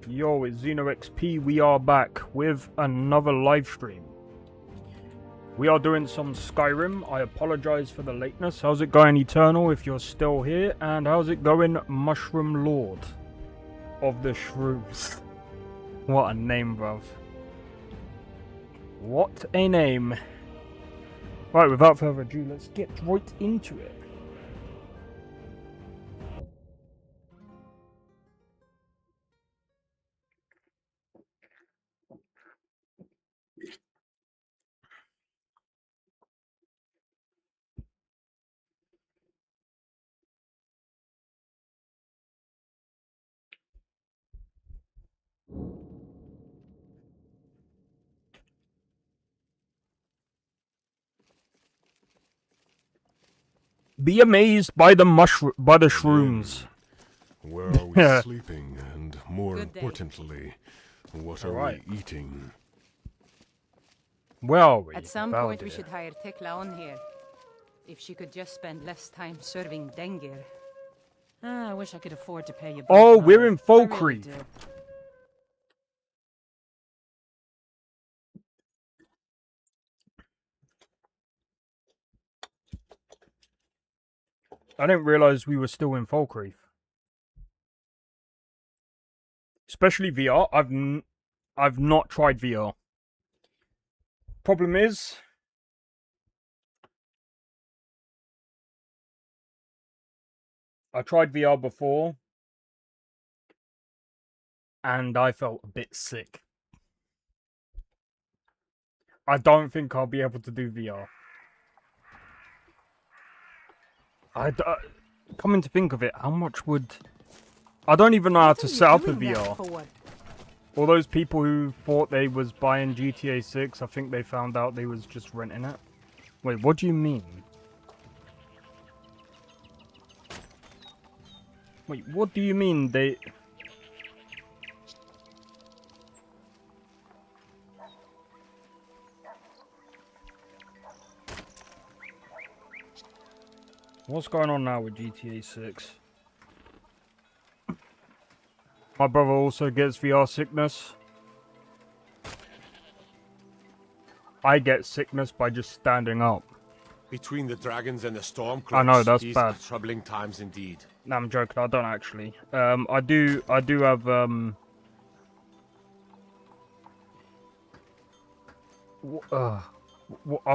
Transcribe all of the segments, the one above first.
Yo, it's XP. We are back with another live stream. We are doing some Skyrim. I apologize for the lateness. How's it going, Eternal, if you're still here? And how's it going, Mushroom Lord of the Shrooms? What a name, bruv. What a name. Right, without further ado, let's get right into it. Be amazed by the shrooms. Where are we sleeping, and more importantly, what are we eating? Where are we? At some point we should hire Tekla on here. If she could just spend less time serving Dengir. I wish I could afford to pay you back. Oh, we're in Falkreath. Really I didn't realize we were still in Falkreath. Especially VR. I've not tried VR. Problem is, I tried VR before and I felt a bit sick. I don't think I'll be able to do VR. Coming to think of it, how much would... I don't even know how to set up a VR. All those people who thought they was buying GTA 6, I think they found out they was just renting it. Wait, what do you mean? Wait, what do you mean they... What's going on now with GTA 6? My brother also gets VR sickness. I get sickness by just standing up. Between the dragons and the storm I know, that's these bad. Are troubling times indeed. No, I'm joking. I don't actually. I do have I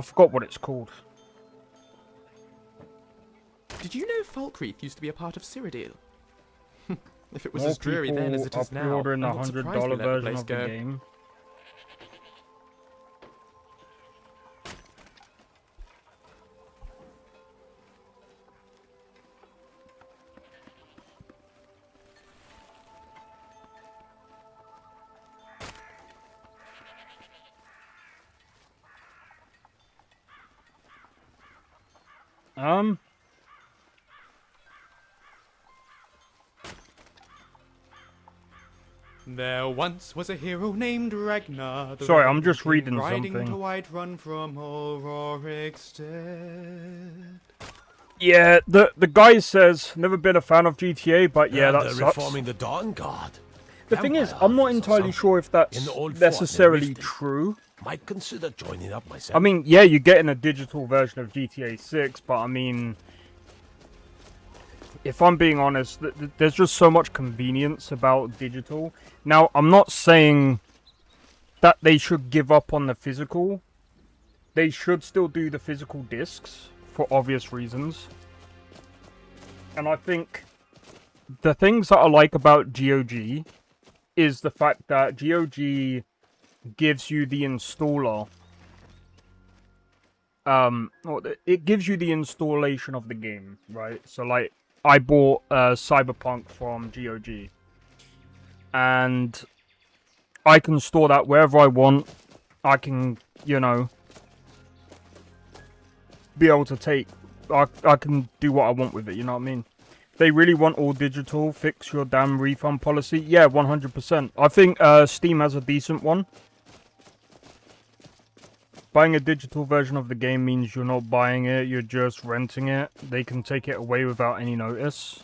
forgot what it's called. Did you know Falkreath used to be a part of Cyrodiil? If it was More as dreary then as it is now, pre-ordering the I'm not surprised we $100 let the version place of the go. game. There once was a hero named Ragnar. Sorry, I'm just reading riding something. to Whiterun from Rorikstead. Yeah, the guy says never been a fan of GTA, but yeah, that they're sucks. reforming the Dawn Guard. The thing is, I'm not entirely sure if that's necessarily true. Might consider joining up myself. I mean, yeah, you're getting a digital version of GTA 6, but I mean, if I'm being honest, there's just so much convenience about digital. Now, I'm not saying that they should give up on the physical. They should still do the physical discs, for obvious reasons. And I think the things that I like about GOG is the fact that GOG gives you the installer. It gives you the installation of the game, right? So, like, I bought Cyberpunk from GOG. And I can store that wherever I want. I can, you know, be able to take... I can do what I want with it, you know what I mean? If they really want all digital, fix your damn refund policy. Yeah, 100%. I think Steam has a decent one. Buying a digital version of the game means you're not buying it, you're just renting it. They can take it away without any notice.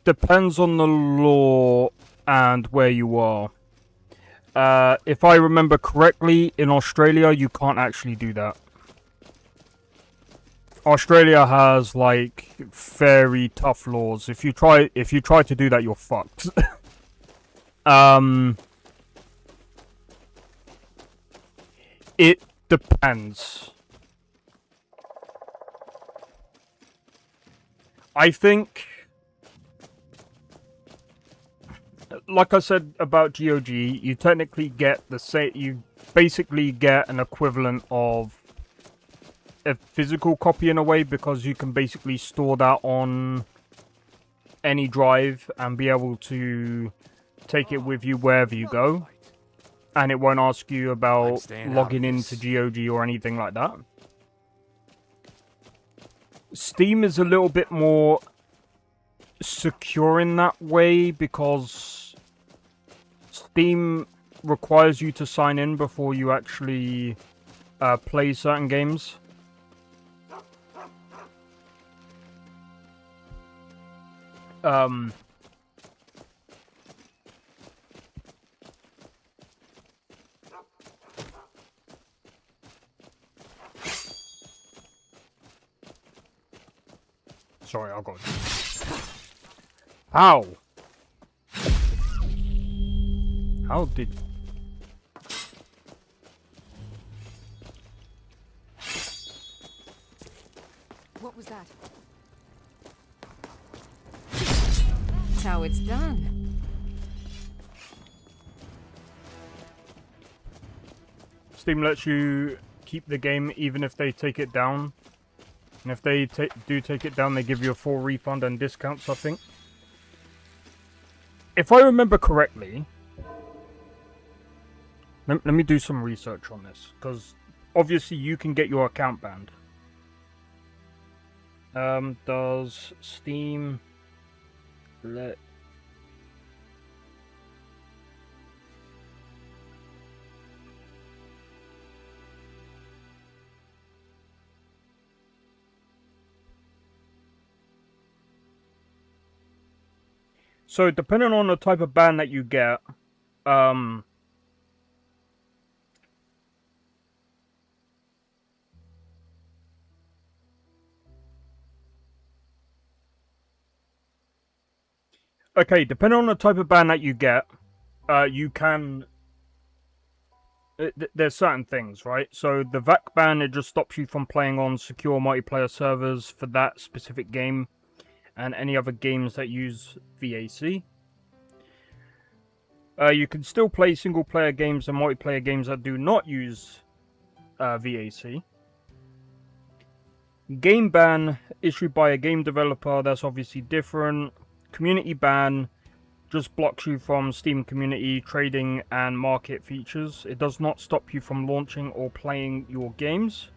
depends on the law and where you are. If I remember correctly, in Australia, you can't actually do that. Australia has like very tough laws. If you try to do that, you're fucked. It depends. I think, like I said about GOG, you technically get you basically get an equivalent of a physical copy in a way, because you can basically store that on any drive and be able to take it with you wherever you go, and it won't ask you about logging into GOG or anything like that. Steam is a little bit more secure in that way, because Steam requires you to sign in before you actually play certain games. Sorry, I'll go. How? How did... What was that? That's how it's done. Steam lets you keep the game even if they take it down. And if they do take it down, they give you a full refund and discounts, I think. If I remember correctly... Let me do some research on this, because obviously you can get your account banned. Does Steam let... So, depending on the type of ban that you get, okay, depending on the type of ban that you get, you can... There's certain things, right? So, the VAC ban, it just stops you from playing on secure multiplayer servers for that specific game and any other games that use VAC. You can still play single-player games and multiplayer games that do not use VAC. Game ban issued by a game developer, that's obviously different. Community ban just blocks you from Steam community, trading, and market features. It does not stop you from launching or playing your games.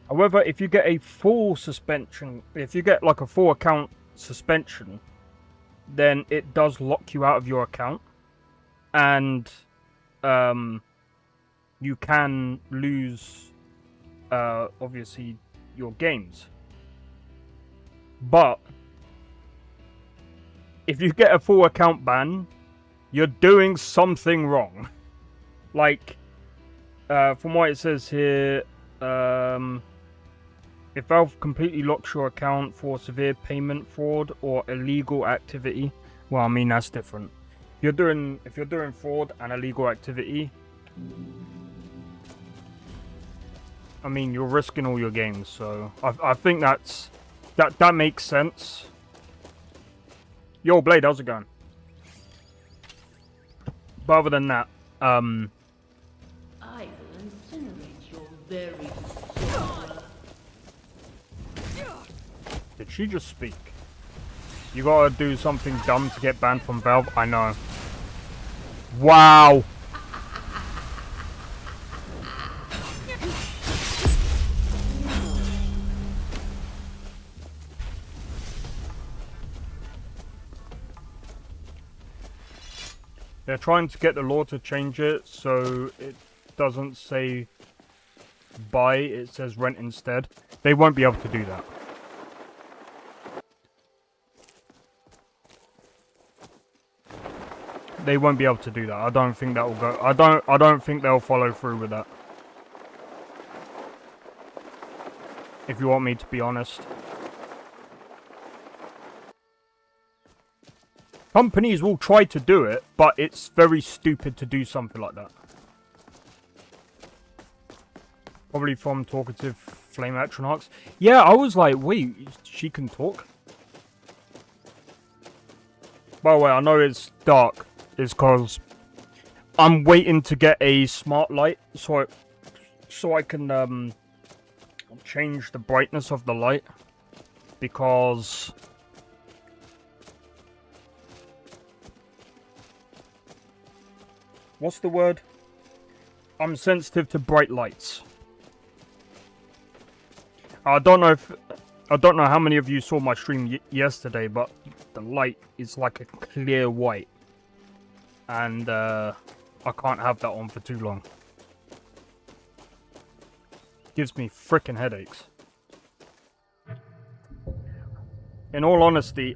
However, if you get a full suspension, if you get like a full account suspension, then it does lock you out of your account, and you can lose, obviously, your games. But if you get a full account ban, you're doing something wrong. Like, from what it says here, if Valve completely locks your account for severe payment fraud or illegal activity, well, I mean, that's different. If you're doing fraud and illegal activity, I mean, you're risking all your games. So I think that makes sense. Yo, Blade, how's it going? But other than that, I will incinerate your very did she just speak? You gotta do something dumb to get banned from Valve? I know. Wow! They're trying to get the law to change it so it doesn't say buy, it says rent instead. They won't be able to do that. they won't be able to do that. I don't think that will go. I don't think they'll follow through with that. If you want me to be honest. Companies will try to do it, but it's very stupid to do something like that. Probably from talkative flame atronachs. Yeah, I was like, wait, she can talk? By the way, I know it's dark. It's because I'm waiting to get a smart light so I can change the brightness of the light, because what's the word? I'm sensitive to bright lights. I don't know how many of you saw my stream yesterday, but the light is like a clear white, and I can't have that on for too long. Gives me frickin' headaches. In all honesty,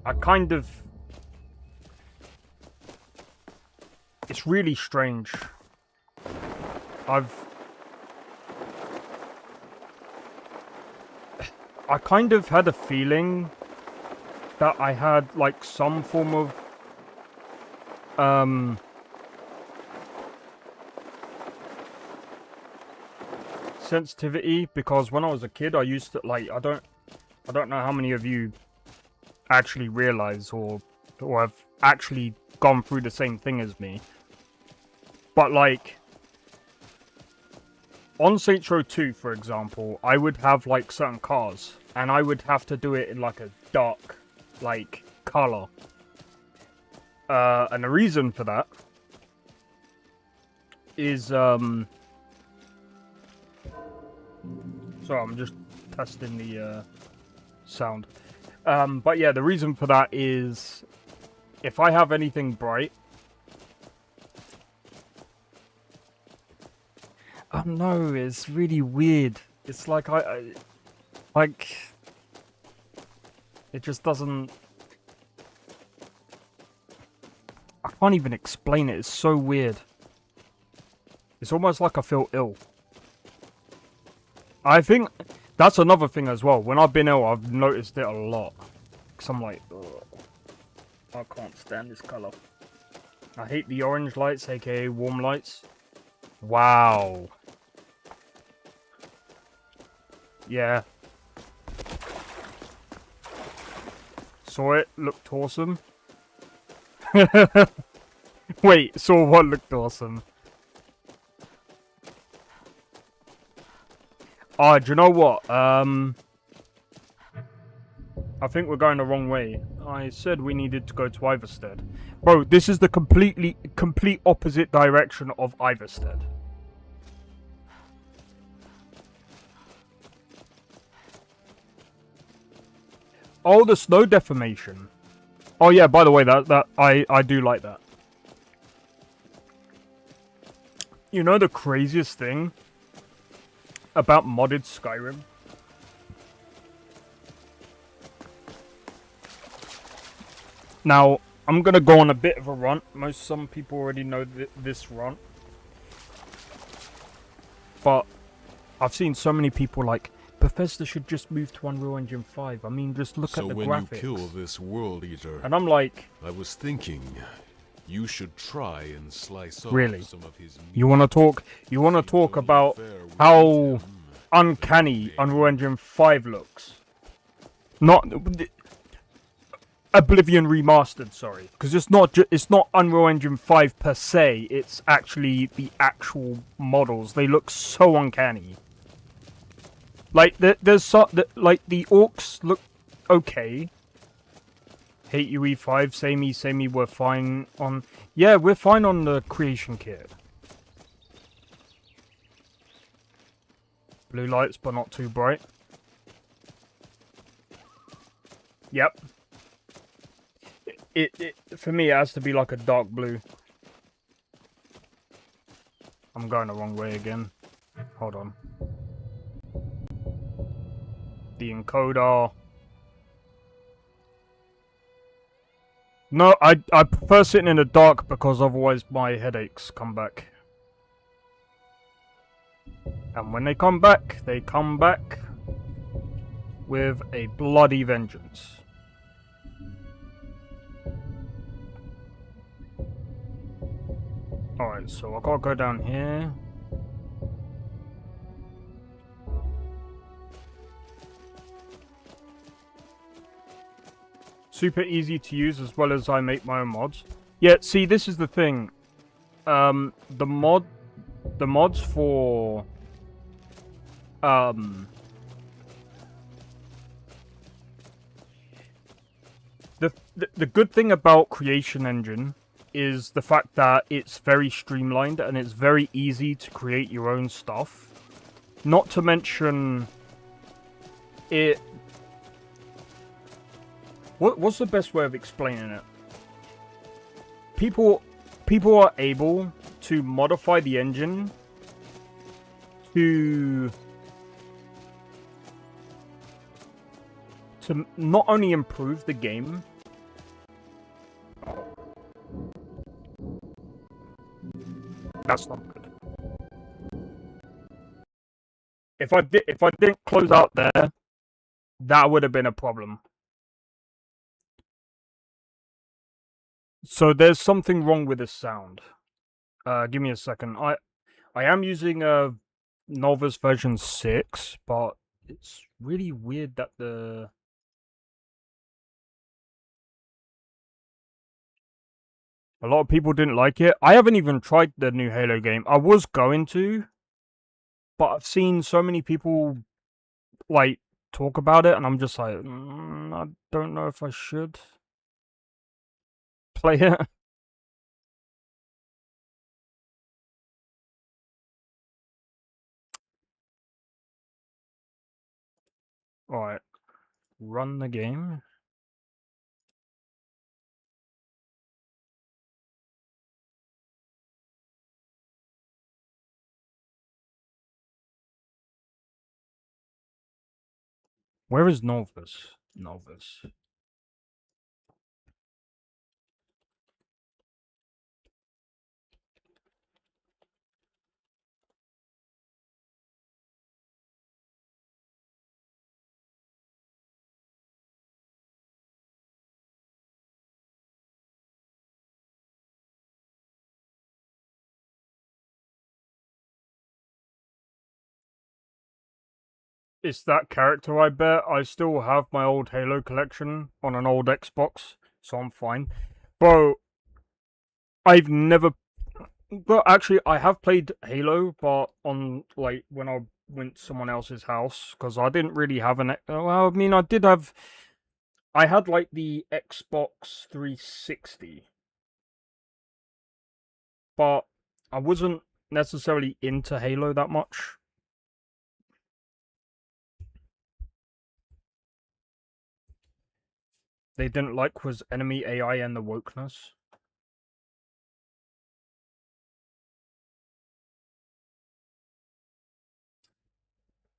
it's really strange. I kind of had a feeling that I had like some form of sensitivity, because when I was a kid I used to like I don't know how many of you actually realize or have actually gone through the same thing as me, but like on Saints Row 2, for example, I would have like certain cars, and I would have to do it in like a dark, like, color. And the reason for that is, sorry, I'm just testing the sound. But yeah, the reason for that is if I have anything bright, oh no, it's really weird. It's like like it just doesn't. I can't even explain it. It's so weird. It's almost like I feel ill. I think that's another thing as well. When I've been ill, I've noticed it a lot. Cause I'm like, ugh, I can't stand this color. I hate the orange lights, aka warm lights. Wow. Yeah. Saw it, looked awesome. Wait, saw what looked awesome? Ah, do you know what? I think we're going the wrong way. I said we needed to go to Iverstead. Bro, this is the complete opposite direction of Iverstead. Oh, the snow deformation. Oh yeah, by the way, that I do like that. You know the craziest thing about modded Skyrim? Now, I'm gonna go on a bit of a rant. Some people already know this rant. But I've seen so many people like, Bethesda should just move to Unreal Engine 5. I mean, just look at the graphics. So when you kill this world eater, and I'm like, I was thinking you should try and slice off really? some of his meat. You want to talk about how uncanny Unreal Engine 5 looks? Not Oblivion Remastered, sorry, because it's not Unreal Engine 5 per se. It's actually the actual models. They look so uncanny. Like like the orcs look okay. Hate you E5, samey, we're fine on. Yeah, we're fine on the creation kit. Blue lights, but not too bright. Yep. It for me it has to be like a dark blue. I'm going the wrong way again. Hold on. The encoder. No, I prefer sitting in the dark because otherwise my headaches come back. And when they come back with a bloody vengeance. Alright, so I gotta go down here. Super easy to use as well as I make my own mods. Yeah, see, this is the thing. The mods for the good thing about Creation Engine is the fact that it's very streamlined and it's very easy to create your own stuff. Not to mention it. What's the best way of explaining it? People are able to modify the engine to not only improve the game, that's not good. If I didn't close out there, that would have been a problem. So there's something wrong with the sound. Give me a second. I am using a Nolvus version 6, but it's really weird that a lot of people didn't like it. I haven't even tried the new Halo game. I was going to, but I've seen so many people like talk about it, and I'm just like, I don't know if I should play it. Alright, run the game. Where is Nolvus? Nolvus. It's that character, I bet. I still have my old Halo collection on an old Xbox, so I'm fine. Bro, I've never... Well, actually, I have played Halo, but on, like, when I went to someone else's house, because I didn't really have an... Well, I mean, I did have... I had, like, the Xbox 360, but I wasn't necessarily into Halo that much. They didn't like was enemy AI and the wokeness.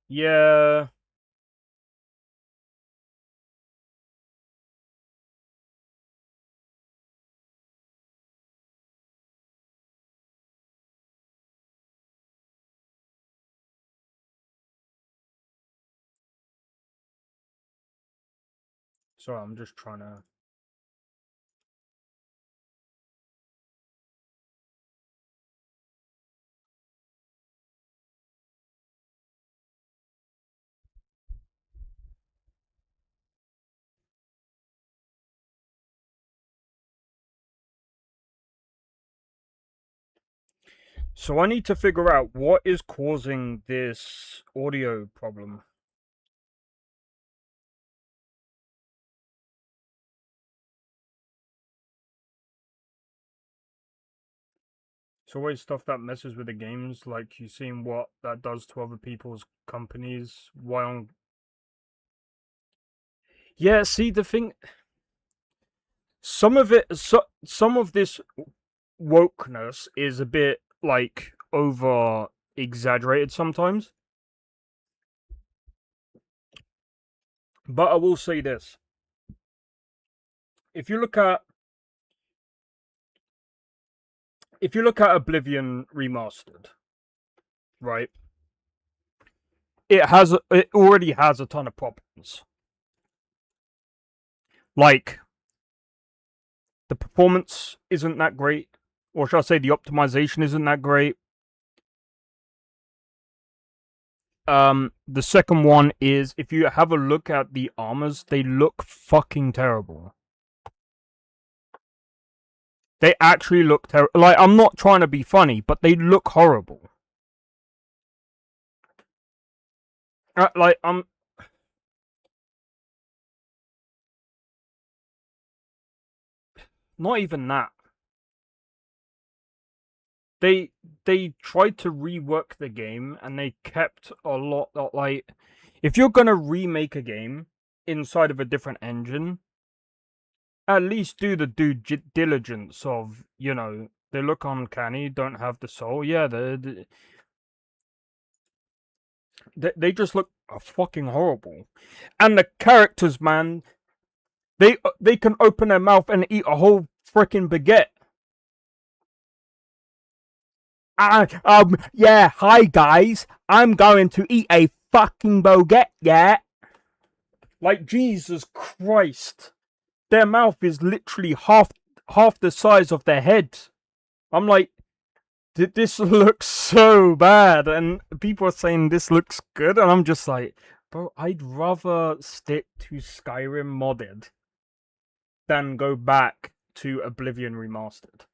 Yeah. Sorry, I'm just trying to... So I need to figure out what is causing this audio problem. It's always stuff that messes with the games, like you've seen what that does to other people's companies. Why on... Yeah, see, the thing... Some of this wokeness is a bit, like, over exaggerated sometimes. But I will say this. If you look at if you look at Oblivion Remastered, right, it already has a ton of problems. Like, the performance isn't that great, or should I say the optimization isn't that great. The second one is, if you have a look at the armors, they look fucking terrible. They actually look terrible. Like, I'm not trying to be funny, but they look horrible. Like, not even that. They tried to rework the game, and they kept a lot of, like, if you're gonna remake a game inside of a different engine, at least do the due diligence of, you know, they look uncanny, don't have the soul. Yeah, they just look fucking horrible. And the characters, man, they can open their mouth and eat a whole freaking baguette. Yeah, hi guys, I'm going to eat a fucking baguette, yeah? Like, Jesus Christ. Their mouth is literally half the size of their head. I'm like, this looks so bad, and people are saying this looks good, and I'm just like, bro, I'd rather stick to Skyrim modded than go back to Oblivion Remastered.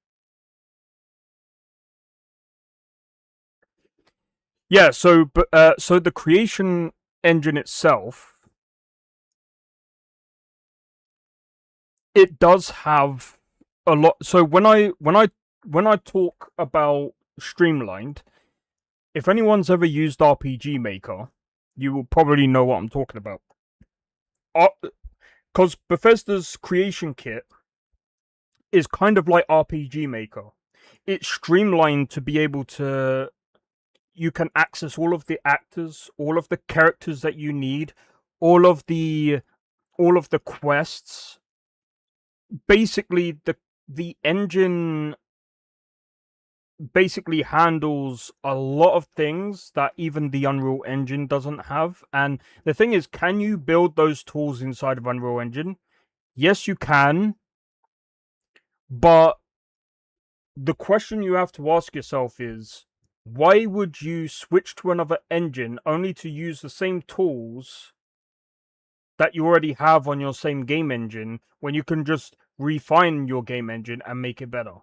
Yeah, so the creation engine itself, it does have a lot. So when I talk about streamlined, if anyone's ever used RPG Maker, you will probably know what I'm talking about. Because Bethesda's creation kit is kind of like RPG Maker. It's streamlined to be able to. You can access all of the actors, all of the characters that you need, all of the quests. Basically, the engine basically handles a lot of things that even the Unreal Engine doesn't have. And the thing is, can you build those tools inside of Unreal Engine? Yes, you can. But the question you have to ask yourself is, why would you switch to another engine only to use the same tools that you already have on your same game engine when you can just refine your game engine and make it better?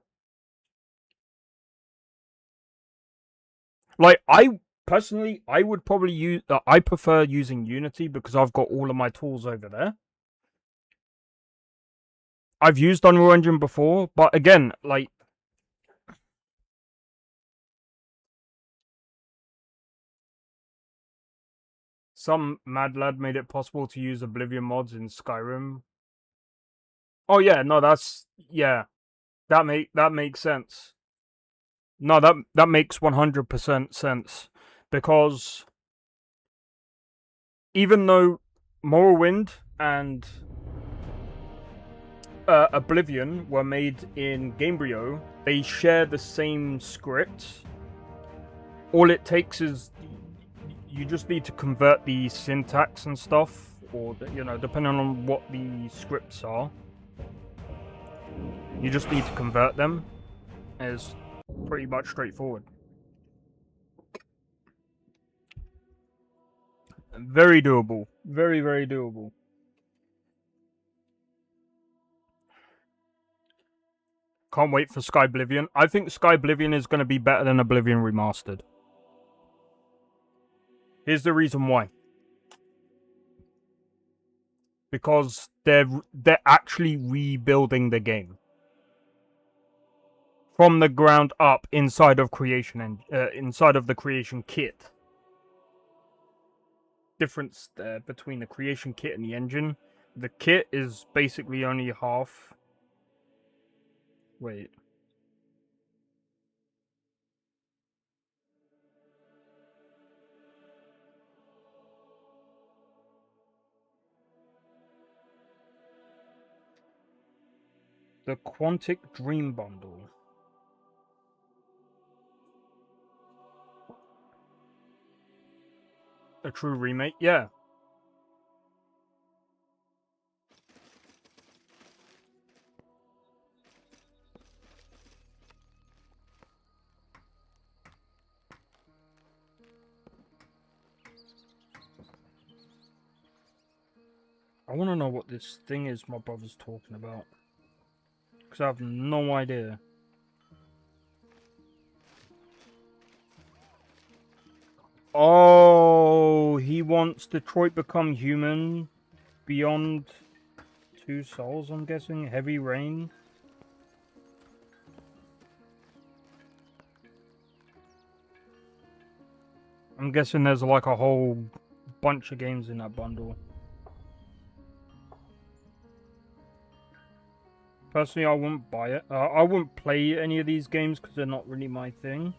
Like, I personally, I would probably use. I prefer using Unity because I've got all of my tools over there. I've used Unreal Engine before, but again, like, some mad lad made it possible to use Oblivion mods in Skyrim. Oh yeah, no, that makes sense. No, that makes 100% sense, because even though Morrowind and Oblivion were made in Gamebryo, they share the same script. All it takes is you just need to convert the syntax and stuff, or, you know, depending on what the scripts are, you just need to convert them. It's pretty much straightforward. Very doable. Very, very doable. Can't wait for Skyblivion. I think Skyblivion is going to be better than Oblivion Remastered. Here's the reason why. Because they're actually rebuilding the game from the ground up inside of inside of the creation kit. Difference there between the creation kit and the engine. The kit is basically only half. Wait. The Quantic Dream Bundle. A true remake? Yeah. I want to know what this thing is my brother's talking about. Because I have no idea. Oh, he wants Detroit become human beyond 2 souls, I'm guessing. Heavy Rain. I'm guessing there's like a whole bunch of games in that bundle. Personally, I wouldn't buy it. I wouldn't play any of these games because they're not really my thing.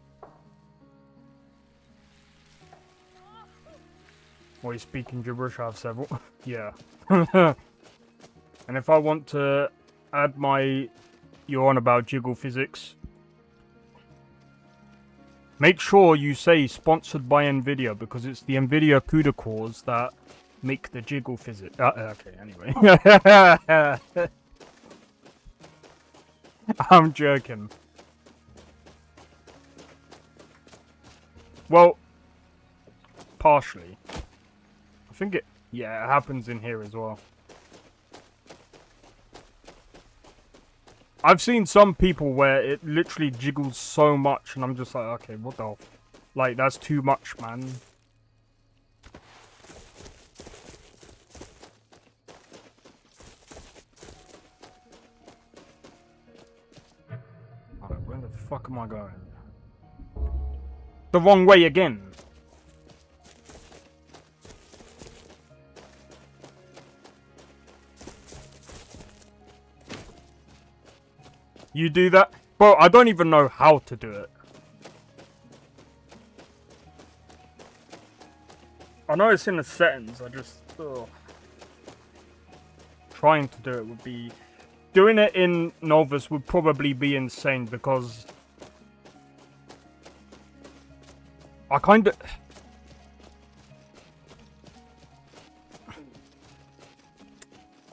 Or he's speaking gibberish, I have several. Yeah. And if I want to add my... You're on about jiggle physics. Make sure you say sponsored by Nvidia, because it's the Nvidia CUDA cores that make the jiggle physics. Okay, anyway. I'm joking. Well, partially. I think it happens in here as well. I've seen some people where it literally jiggles so much, and I'm just like, okay, what the hell? Like, that's too much, man. Alright, where the fuck am I going? The wrong way again. You do that? Bro, I don't even know how to do it. I know it's in the settings, I just... Ugh. Trying to do it would be... Doing it in Nolvus would probably be insane, because... I kind of...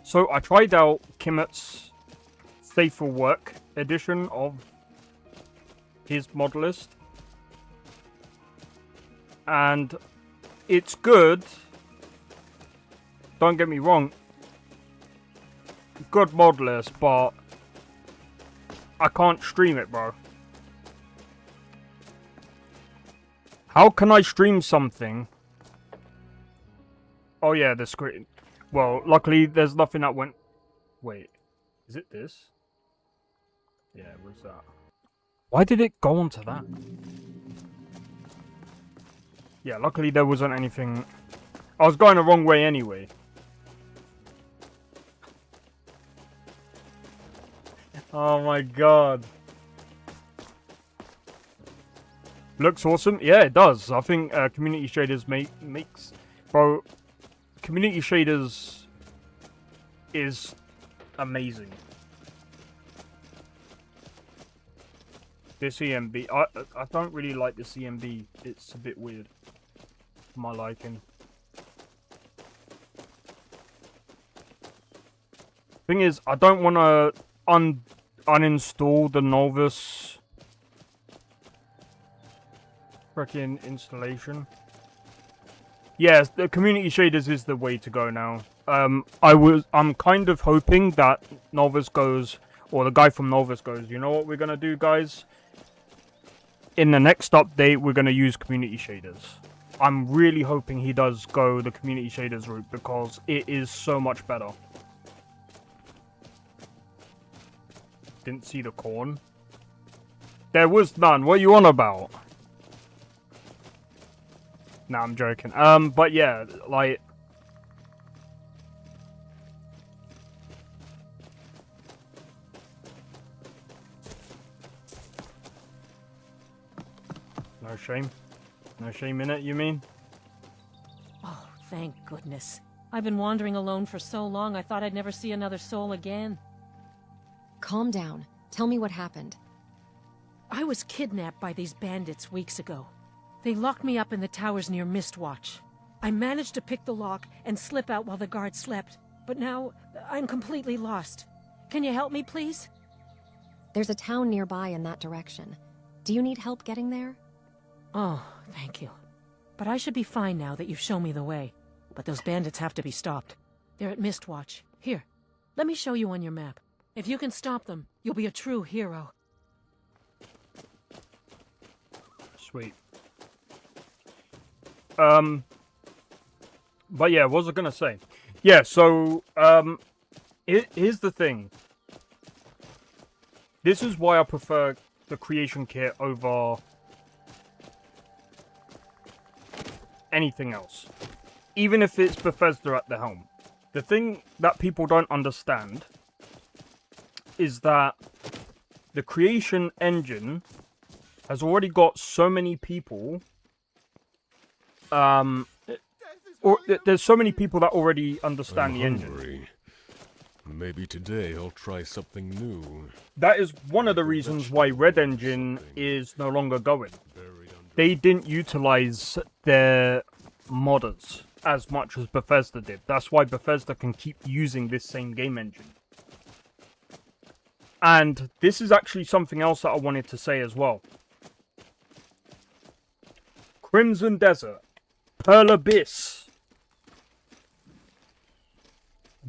So, I tried out Kimmett's Safe for Work edition of his mod list, and it's good, don't get me wrong, good mod list, but I can't stream it, bro. How can I stream something? Oh yeah, the screen. Well, luckily there's nothing that went... Wait, is it this? Yeah, what's that? Why did it go onto that? Yeah, luckily there wasn't anything... I was going the wrong way anyway. Oh my god. Looks awesome. Yeah, it does. I think community shaders makes... Bro, community shaders is amazing. This EMB, I don't really like this EMB. It's a bit weird, for my liking. Thing is, I don't want to uninstall the Nolvus freaking installation. Yes, the community shaders is the way to go now. I'm kind of hoping that Nolvus goes, or the guy from Nolvus goes, you know what we're gonna do, guys? In the next update, we're going to use community shaders. I'm really hoping he does go the community shaders route, because it is so much better. Didn't see the corn. There was none. What are you on about? Nah, I'm joking. But yeah, like... No shame? No shame in it, you mean? Oh, thank goodness. I've been wandering alone for so long, I thought I'd never see another soul again. Calm down. Tell me what happened. I was kidnapped by these bandits weeks ago. They locked me up in the towers near Mistwatch. I managed to pick the lock and slip out while the guard slept, but now I'm completely lost. Can you help me, please? There's a town nearby in that direction. Do you need help getting there? Oh, thank you. But I should be fine now that you've shown me the way. But those bandits have to be stopped. They're at Mistwatch. Here, let me show you on your map. If you can stop them, you'll be a true hero. Sweet. But yeah, what was I gonna say? Yeah, so, here's the thing. This is why I prefer the creation kit over anything else. Even if it's Bethesda at the helm. The thing that people don't understand is that the creation engine has already got so many people, there's so many people that already understand I'm the engine. hungry. Maybe today I'll try something new. That is one of the reasons why Red Engine is no longer going. They didn't utilize their modders as much as Bethesda did. That's why Bethesda can keep using this same game engine. And this is actually something else that I wanted to say as well. Crimson Desert, Pearl Abyss.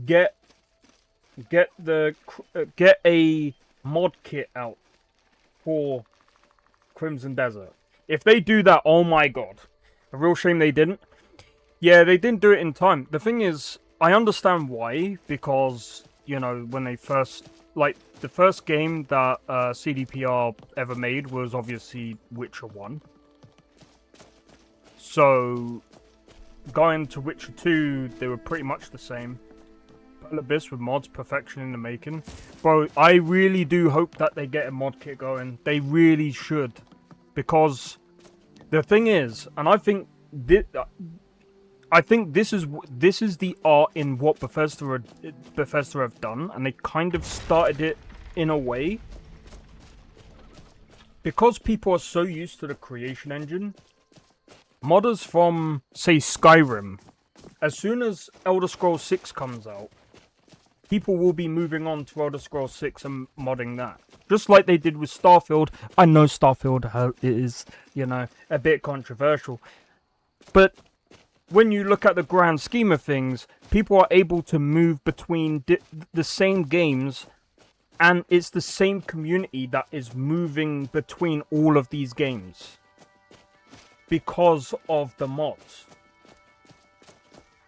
Get a mod kit out for Crimson Desert. If they do that, oh my god. A real shame they didn't. Yeah, they didn't do it in time. The thing is, I understand why, because, you know, when they first, like, the first game that CDPR ever made was obviously Witcher 1. So, going to Witcher 2, they were pretty much the same. Pearl Abyss with mods, perfection in the making. Bro, I really do hope that they get a mod kit going. They really should. Because the thing is, and I think this is the art in what Bethesda have done, and they kind of started it in a way. Because people are so used to the creation engine, modders from, say, Skyrim, as soon as Elder Scrolls 6 comes out, people will be moving on to Elder Scrolls 6 and modding that. Just like they did with Starfield. I know Starfield is, you know, a bit controversial. But when you look at the grand scheme of things, people are able to move between the same games, and it's the same community that is moving between all of these games because of the mods.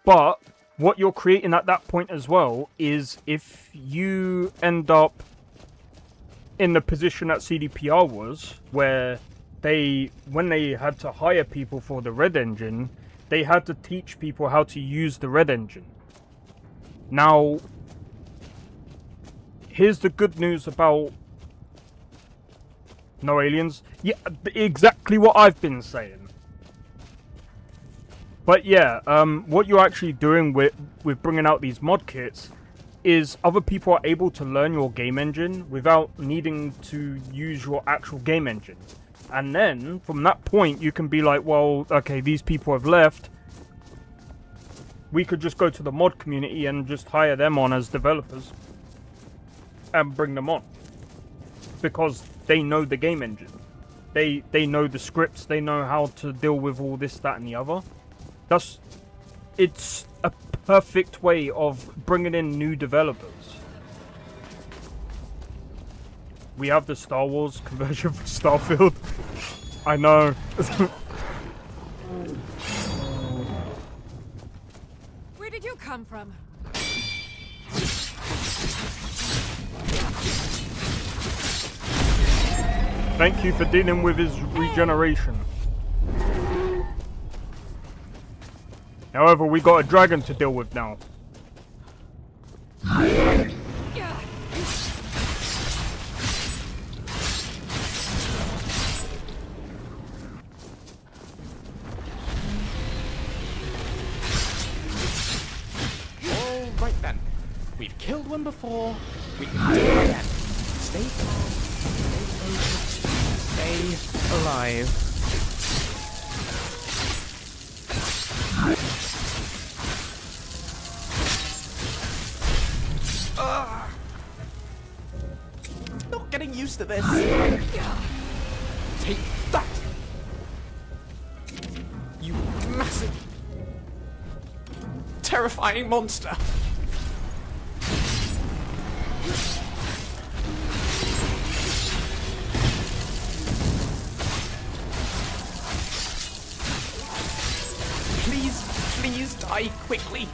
But what you're creating at that point as well is, if you end up in the position that CDPR was, where when they had to hire people for the Red Engine, they had to teach people how to use the Red Engine. Now, here's the good news about no aliens. Yeah, exactly what I've been saying. But yeah, what you're actually doing with bringing out these mod kits is other people are able to learn your game engine without needing to use your actual game engine. And then, from that point, you can be like, well, okay, these people have left. We could just go to the mod community and just hire them on as developers. And bring them on. Because they know the game engine. They know the scripts, they know how to deal with all this, that, and the other. It's a perfect way of bringing in new developers. We have the Star Wars conversion for Starfield. I know. Where did you come from? Thank you for dealing with his regeneration. However, we got a dragon to deal with now. Alright then. We've killed one before. We can do it again. Stay calm, stay focused, stay alive. Take that! You massive, terrifying monster! Please die quickly.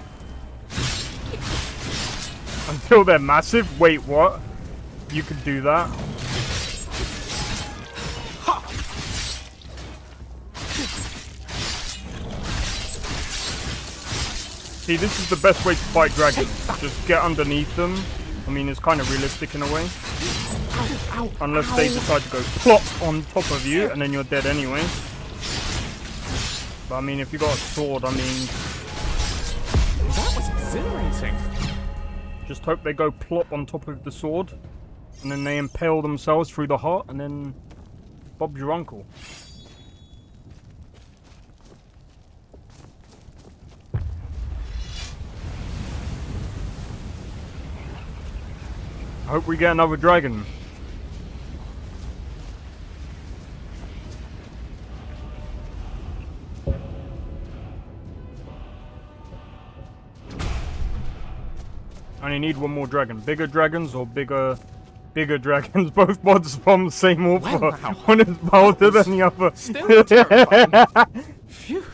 Until they're massive? Wait, what? You could do that? See, this is the best way to fight dragons. Just get underneath them. I mean, it's kind of realistic in a way. Unless they decide to go plop on top of you, and then you're dead anyway. But I mean, if you got a sword, I mean... That was exhilarating. Just hope they go plop on top of the sword, and then they impale themselves through the heart, and then Bob's your uncle. I hope we get another dragon. I only need one more dragon. Bigger dragons or bigger dragons? Both mods from the same author. Wow. One is bolder than the other. Still terrifying. Phew. How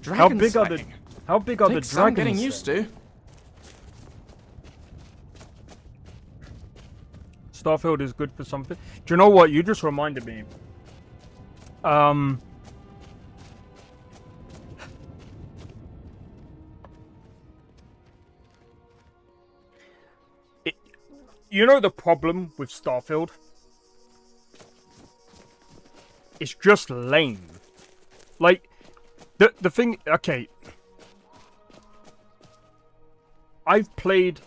Dragon big are the slaying. dragons? Some getting used to. Starfield is good for something. Do you know what? You just reminded me. You know the problem with Starfield? It's just lame. Like, the thing... Okay. I've played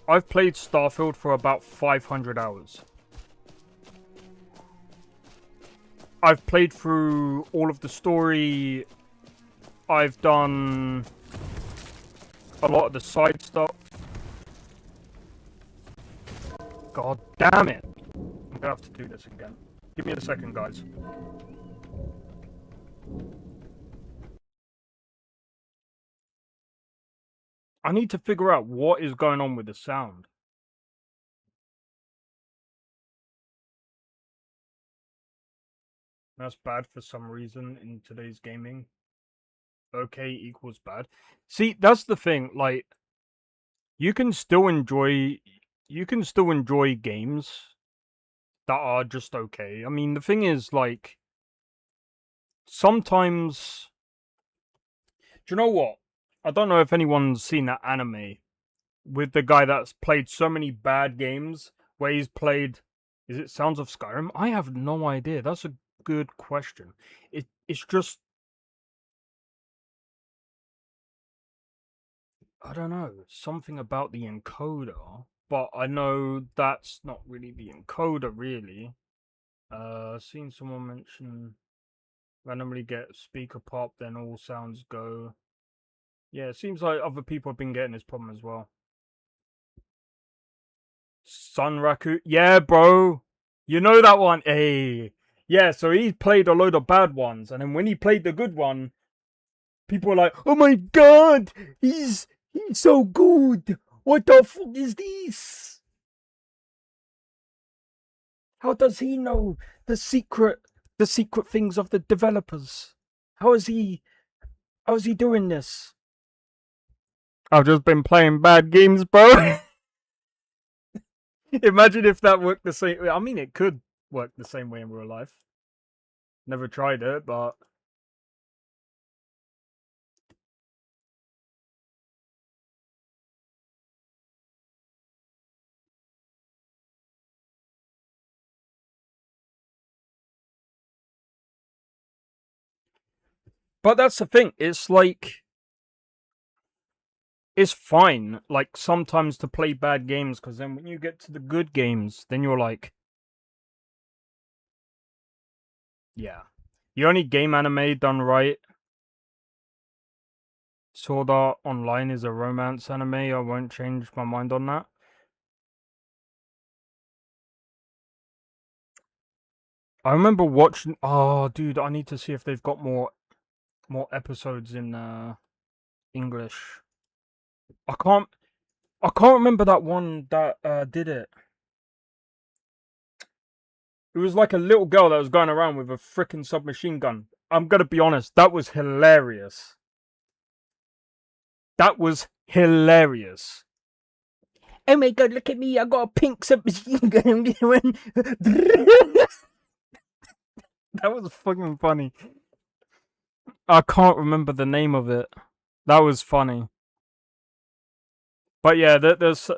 Starfield for about 500 hours. I've played through all of the story. I've done a lot of the side stuff. God damn it. I'm gonna have to do this again. Give me a second, guys. I need to figure out what is going on with the sound. That's bad for some reason in today's gaming. Okay equals bad. See, that's the thing, like, you can still enjoy games that are just okay. I mean, the thing is, like, sometimes... Do you know what? I don't know if anyone's seen that anime with the guy that's played so many bad games where he's played... Is it Sounds of Skyrim? I have no idea. That's a good question. It's just... I don't know. Something about the encoder. But I know that's not really the encoder, really. Seen someone mention... Randomly get speaker pop, then all sounds go. Yeah, it seems like other people have been getting this problem as well. Sun Raku. Yeah, bro. You know that one. Hey. Yeah, so he played a load of bad ones. And then when he played the good one, people were like, oh my god, he's so good. What the fuck is this? How does he know the secret things of the developers? How is he doing this? I've just been playing bad games, bro. Imagine if that worked the same way. I mean, it could work the same way in real life. Never tried it, but... But that's the thing. It's like... It's fine, like, sometimes to play bad games, because then when you get to the good games, then you're like... Yeah. The only game anime done right... Sword Art Online is a romance anime. I won't change my mind on that. I remember watching. Oh, dude, I need to see if they've got more episodes in English. I can't. I can't remember that one that did it. It was like a little girl that was going around with a freaking submachine gun. I'm gonna be honest, that was hilarious. That was hilarious. Oh my god, look at me, I got a pink submachine gun. That was fucking funny. I can't remember the name of it. That was funny. But yeah, there's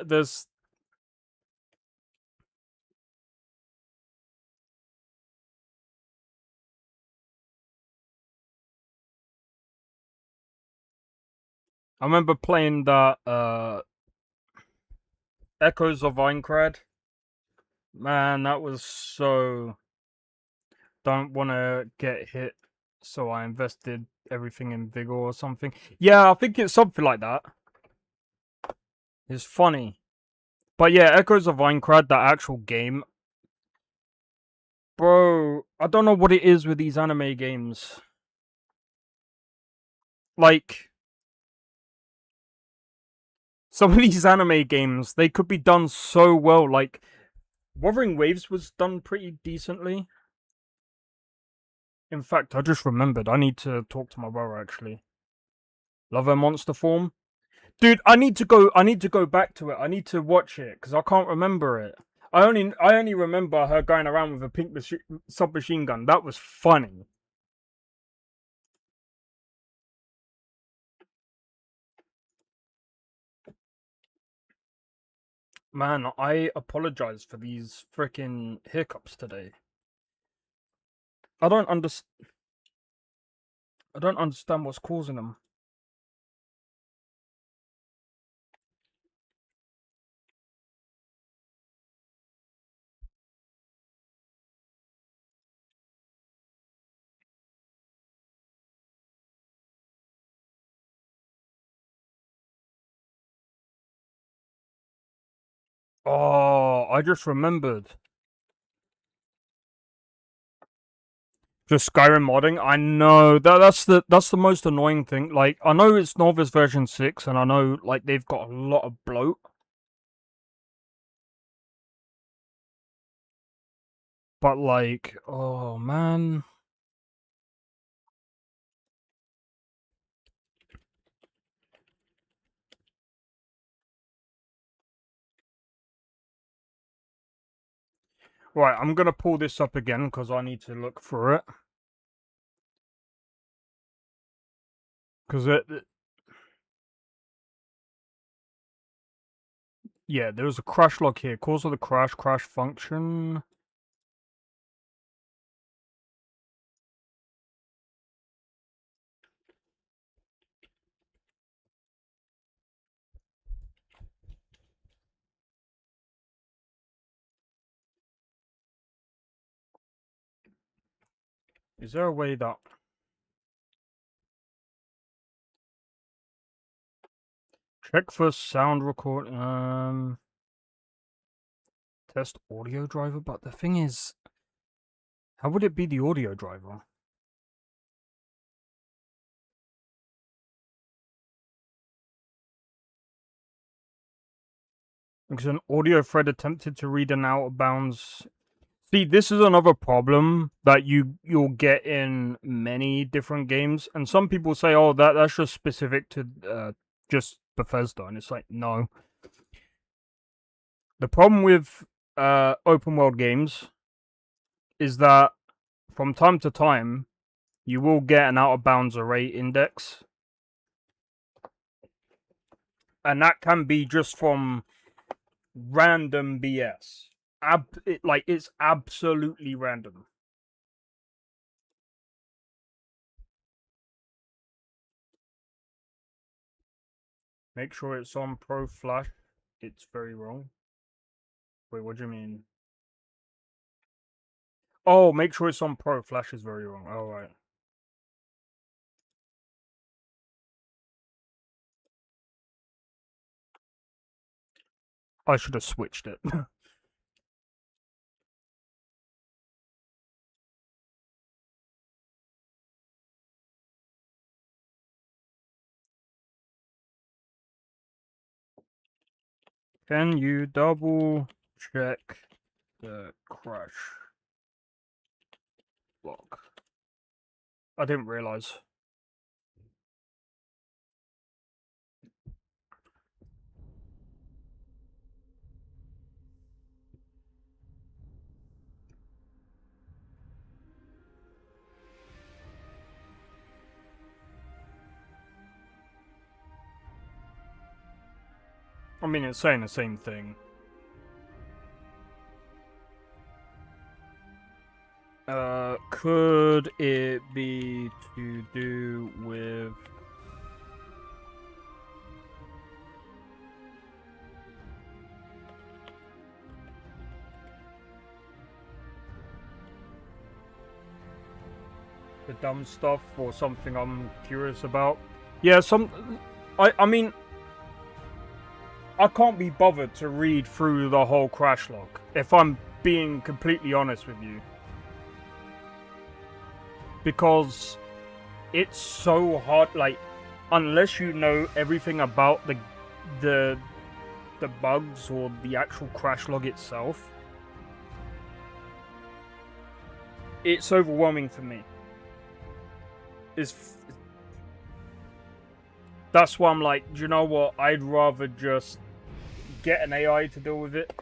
I remember playing that Echoes of Aincrad. Man, that was so don't want to get hit, so I invested everything in Vigor or something. Yeah, I think it's something like that. It's funny. But yeah, Echoes of Aincrad, that actual game. Bro, I don't know what it is with these anime games. Like, some of these anime games, they could be done so well. Like, Wuthering Waves was done pretty decently. In fact, I just remembered. I need to talk to my brother actually. Love Her Monster Form, dude. I need to go. I need to go back to it. I need to watch it because I can't remember it. I only remember her going around with a pink submachine gun. That was funny. Man, I apologize for these freaking hiccups today. I don't understand. I don't understand what's causing them. Oh, I just remembered. Just Skyrim modding. I know that's the most annoying thing. Like I know it's Nolvus version 6 and I know like they've got a lot of bloat. But like, oh man. Right, I'm gonna pull this up again because I need to look for it. Because yeah, there was a crash log here. Cause of the crash function. Is there a way that check for sound record? Test audio driver. But the thing is, how would it be the audio driver? Because an audio thread attempted to read an out of bounds. See, this is another problem that you'll get in many different games, and some people say, "Oh, that's just specific to just Bethesda," and it's like, no. The problem with open world games is that from time to time you will get an out of bounds array index, and that can be just from random BS. It's absolutely random. Make sure it's on Pro Flash. It's very wrong. Wait, what do you mean? Oh, make sure it's on Pro Flash is very wrong. All right. I should have switched it. Can you double check the crash log? I didn't realize. I mean, it's saying the same thing. Could it be to do with... the dumb stuff or something I'm curious about? Yeah, I mean... I can't be bothered to read through the whole crash log, if I'm being completely honest with you. Because it's so hard, like, unless you know everything about the bugs or the actual crash log itself, it's overwhelming for me. That's why I'm like, do you know what? I'd rather just get an AI to deal with it.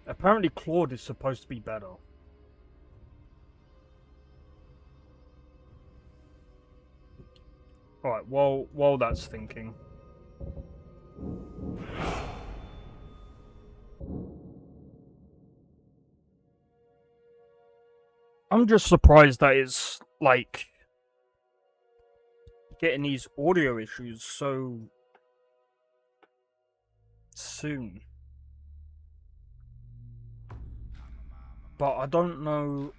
Apparently Claude is supposed to be better. Alright, while that's thinking. I'm just surprised that it's, like, getting these audio issues so soon. But I don't know...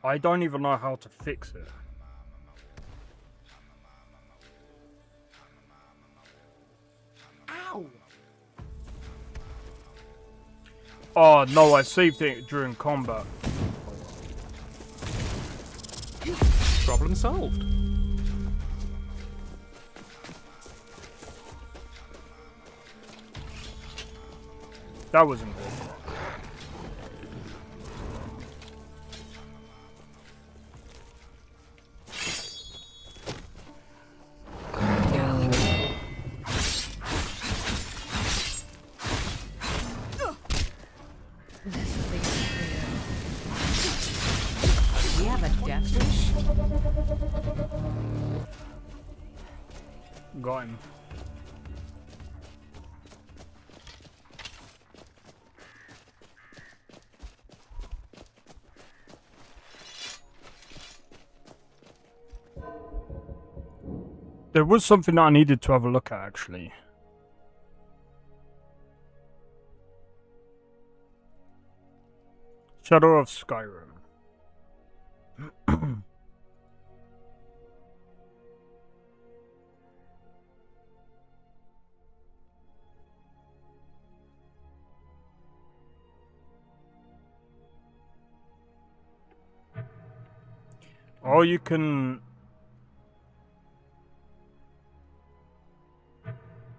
I don't even know how to fix it. Ow! Oh no, I saved it during combat. Problem solved. That wasn't good. We have a death wish? Got him. There was something that I needed to have a look at, actually. Shadow of Skyrim. Or you can...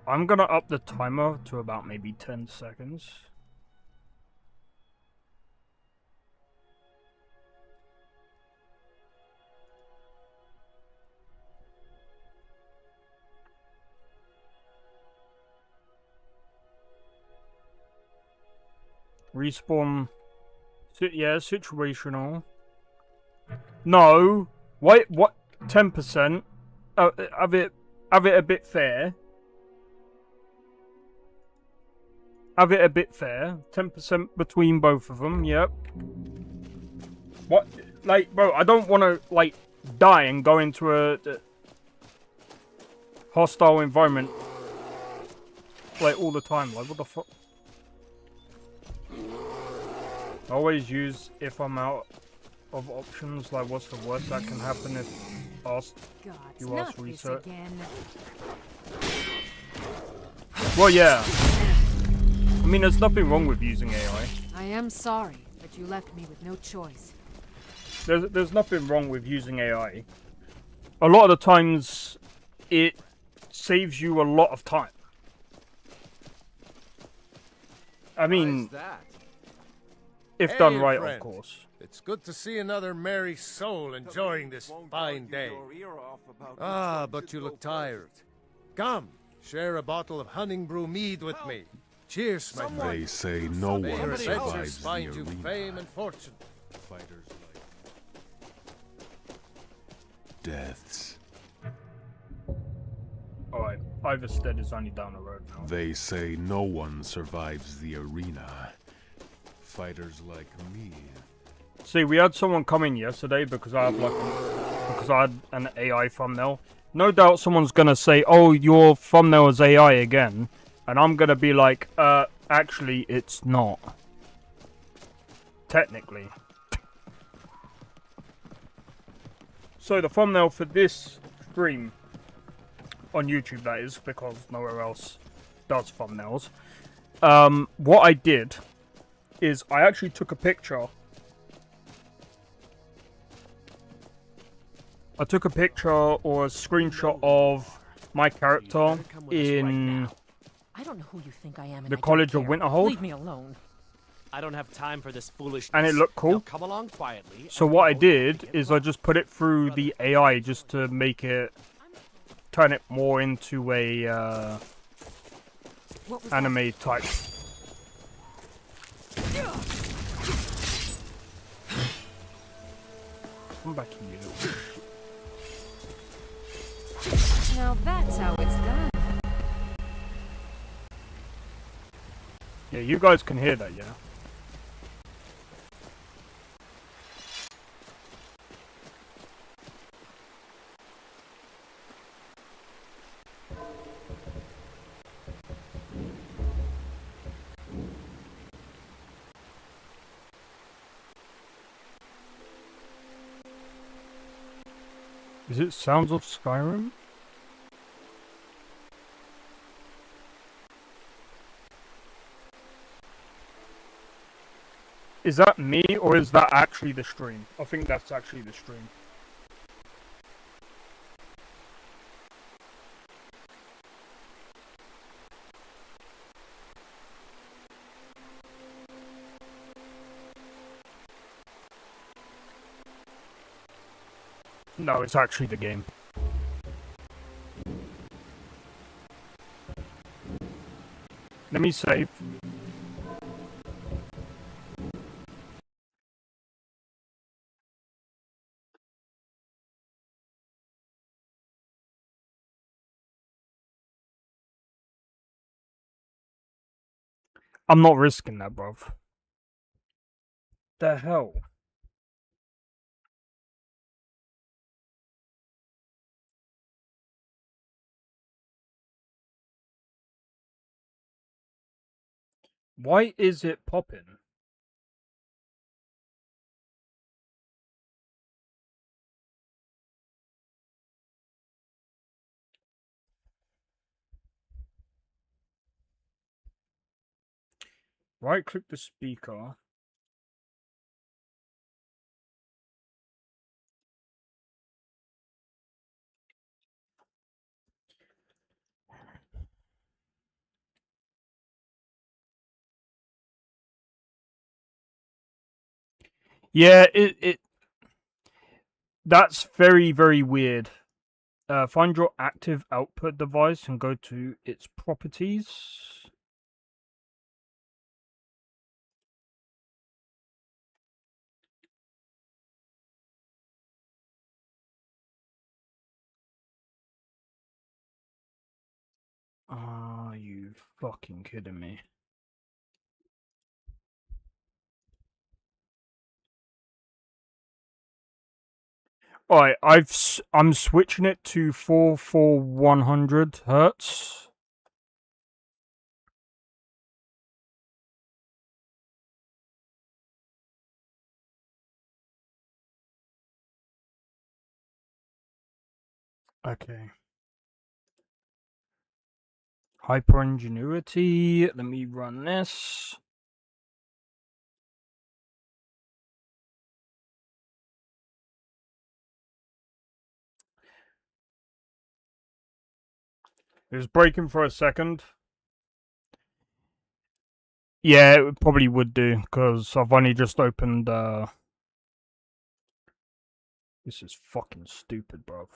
I'm gonna up the timer to about maybe 10 seconds. Respawn. Yeah, situational. No. Wait, what? 10%? Have it a bit fair. Have it a bit fair. 10% between both of them, yep. What? Like, bro, I don't want to, like, die and go into a hostile environment, like, all the time. Like, what the fuck? I always use if I'm out of options, like, what's the worst that can happen if asked, God, you ask not this research? again. Well, yeah. I mean, there's nothing wrong with using AI. I am sorry, but you left me with no choice. There's nothing wrong with using AI. A lot of the times, it saves you a lot of time. I mean, if done right, of course. It's good to see another merry soul enjoying this fine day. Ah, but you look tired. Come, share a bottle of honey brew mead with me. Cheers, my friend. They say no May your one adventures survives the find you arena. fame and fortune. Fighters like deaths. Alright, Iverstead is only down the road now. They say no one survives the arena. Fighters like me. See, we had someone come in yesterday because I had an AI thumbnail. No doubt someone's gonna say, "Oh, your thumbnail is AI again," and I'm gonna be like, actually, it's not. Technically. So the thumbnail for this stream on YouTube, that is, because nowhere else does thumbnails. What I did is I actually took a picture. I took a picture or a screenshot of my character in I don't know who you think I am, and the I don't College of care. Winterhold, Leave me alone. I don't have time for this foolishness. and it looked Now cool. come along quietly. So what I did is I just put it through the AI just to make it, turn it more into a anime type. Come back here, you little shit. Now that's how it's done. Yeah, you guys can hear that, yeah? Is it Sounds of Skyrim? Is that me, or is that actually the stream? I think that's actually the stream. No, it's actually the game. Let me save. I'm not risking that, bruv. The hell? Why is it popping? Right click the speaker. Yeah, that's very, very weird. Find your active output device and go to its properties. Are you fucking kidding me? Alright, I'm switching it to 44100 hertz. Okay. Hyper ingenuity. Let me run this. It was breaking for a second. Yeah, it probably would do, because I've only just opened, This is fucking stupid, bruv.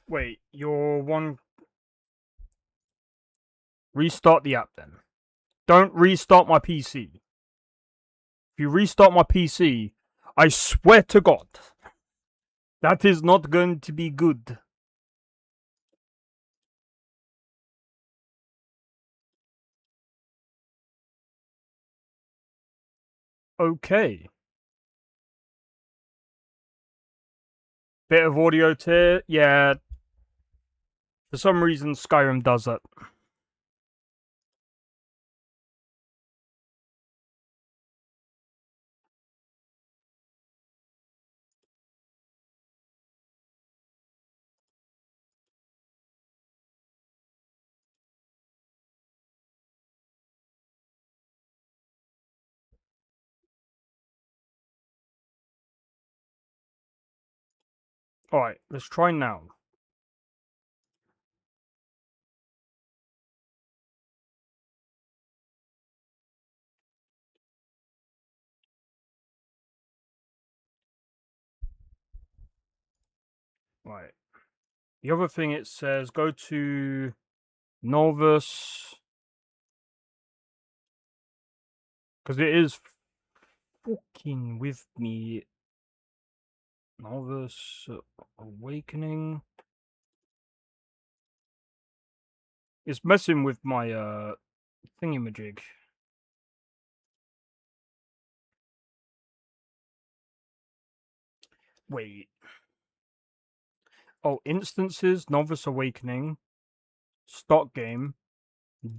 Wait, your one... Restart the app, then. Don't restart my PC. If you restart my PC, I swear to God, that is not going to be good. Okay. Bit of audio tear. Yeah. For some reason, Skyrim does that. Alright, let's try now. Right. The other thing it says, go to Nolvus. Because it is fucking with me. Nolvus Awakening. It's messing with my thingamajig. Wait. Oh, instances, Novice Awakening, stock game,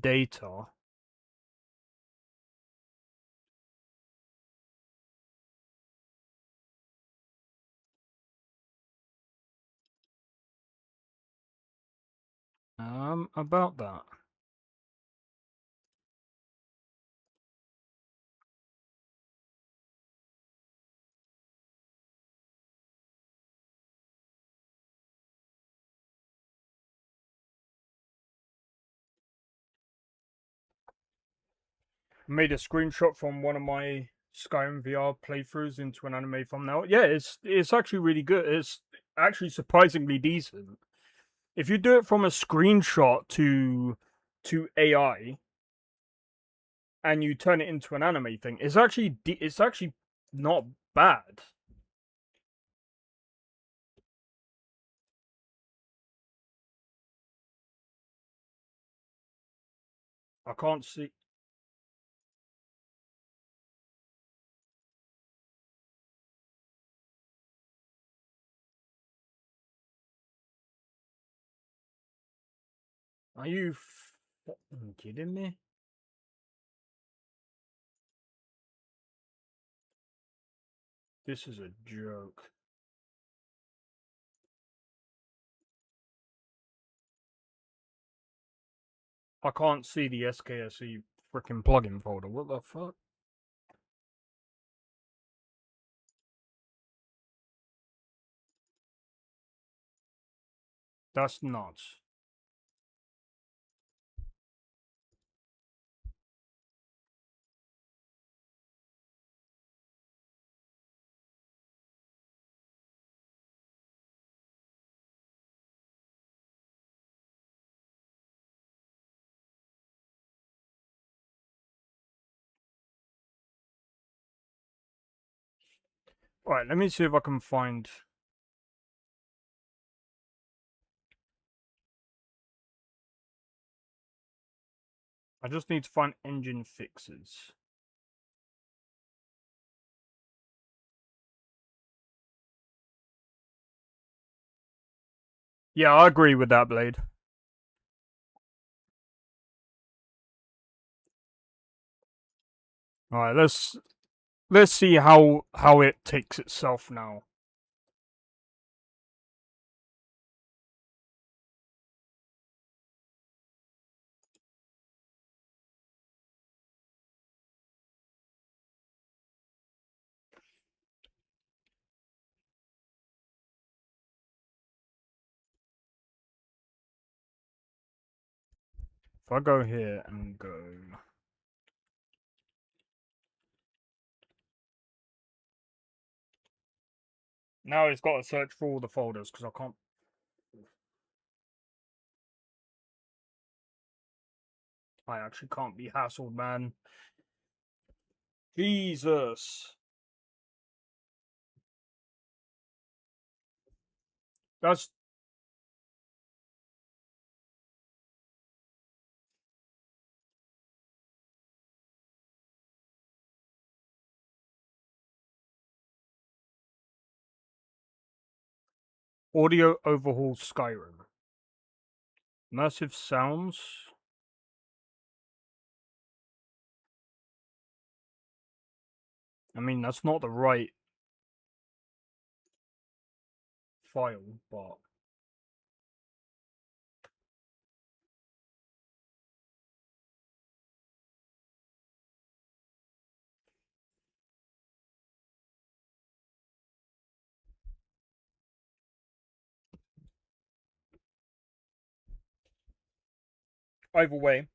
data. About that. Made a screenshot from one of my Skyrim VR playthroughs into an anime thumbnail. Yeah, it's actually really good. It's actually surprisingly decent. If you do it from a screenshot to AI and you turn it into an anime thing, it's actually not bad. I can't see. Are you fucking kidding me? This is a joke. I can't see the SKSE freaking plugin folder. What the fuck? That's nuts. Alright, let me see if I can find... I just need to find engine fixes. Yeah, I agree with that, Blade. Alright, let's let's see how it takes itself now. If I go here and go... Now it's got to search for all the folders, because I can't... I actually can't be hassled, man. Jesus. That's... Audio overhaul Skyrim. Immersive sounds. I mean, that's not the right file, but... Either way.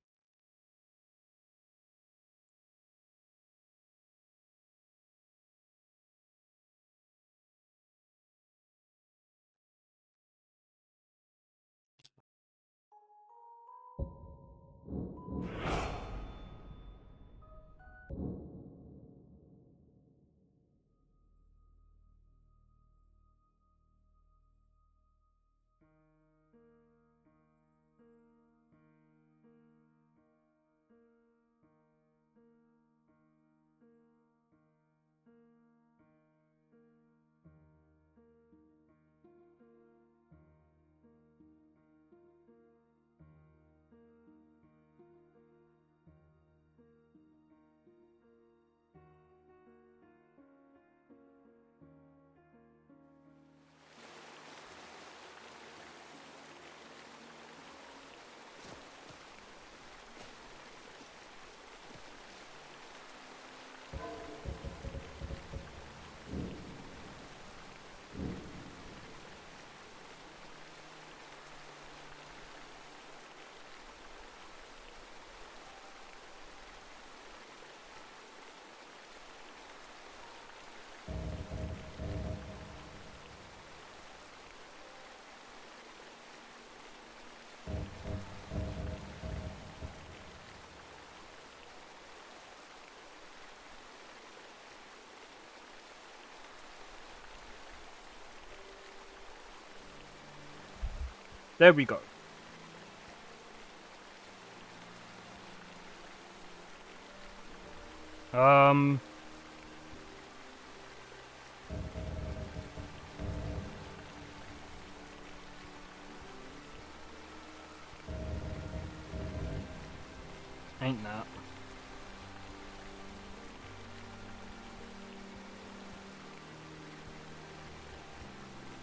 There we go. Ain't that.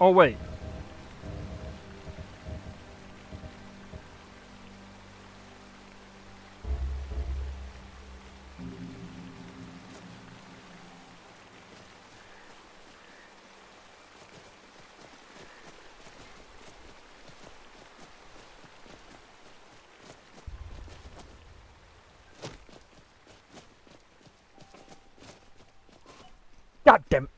Oh, wait. God damn it.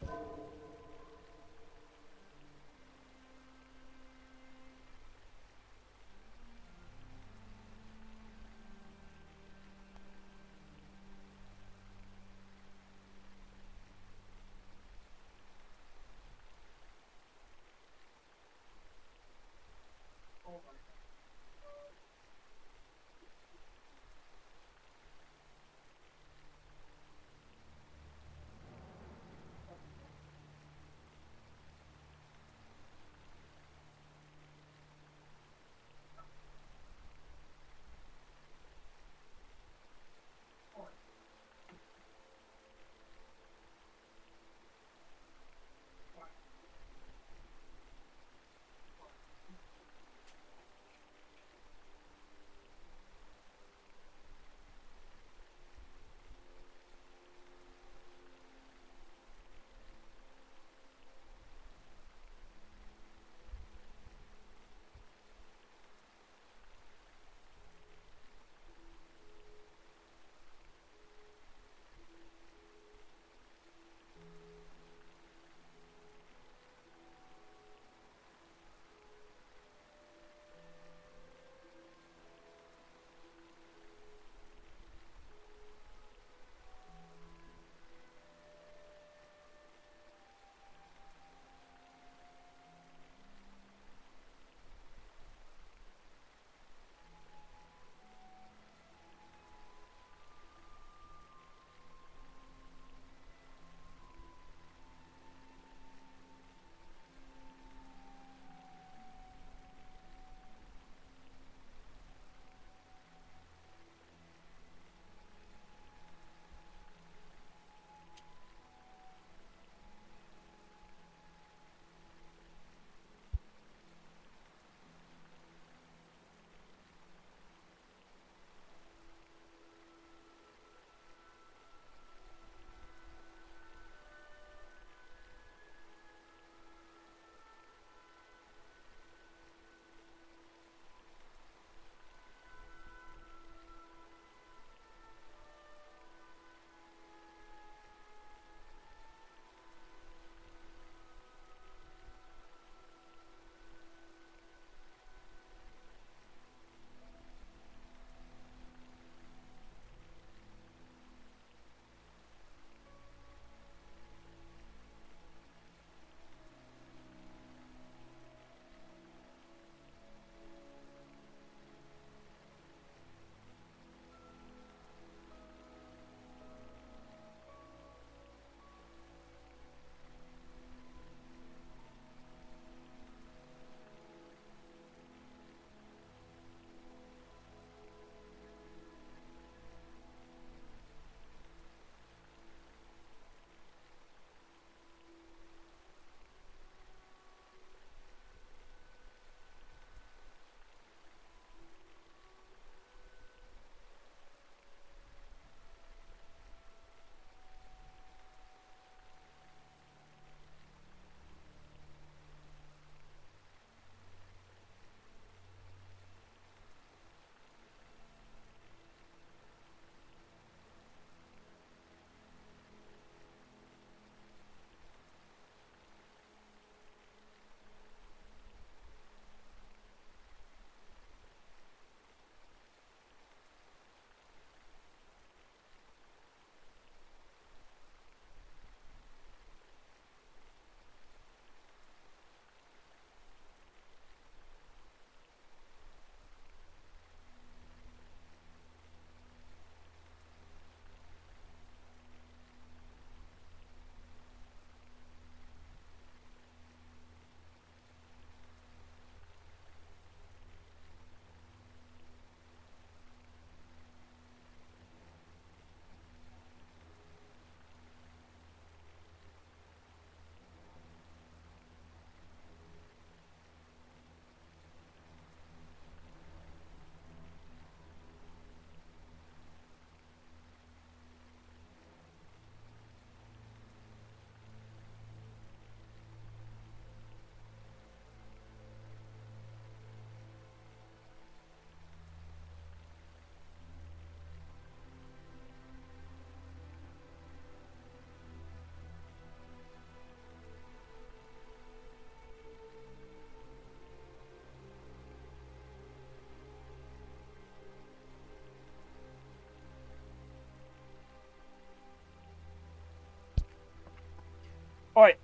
Alright.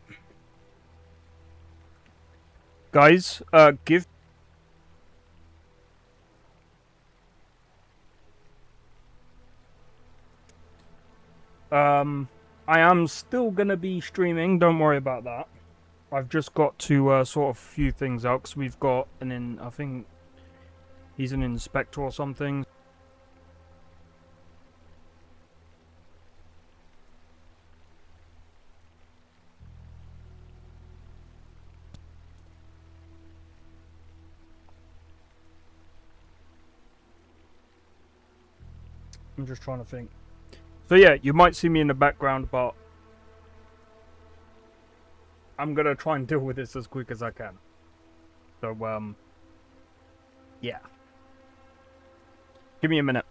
Guys, give... I am still gonna be streaming, don't worry about that. I've just got to sort of a few things out, because we've got I think he's an inspector or something. I'm just trying to think. So yeah, you might see me in the background, but I'm gonna try and deal with this as quick as I can. So, yeah. Give me a minute.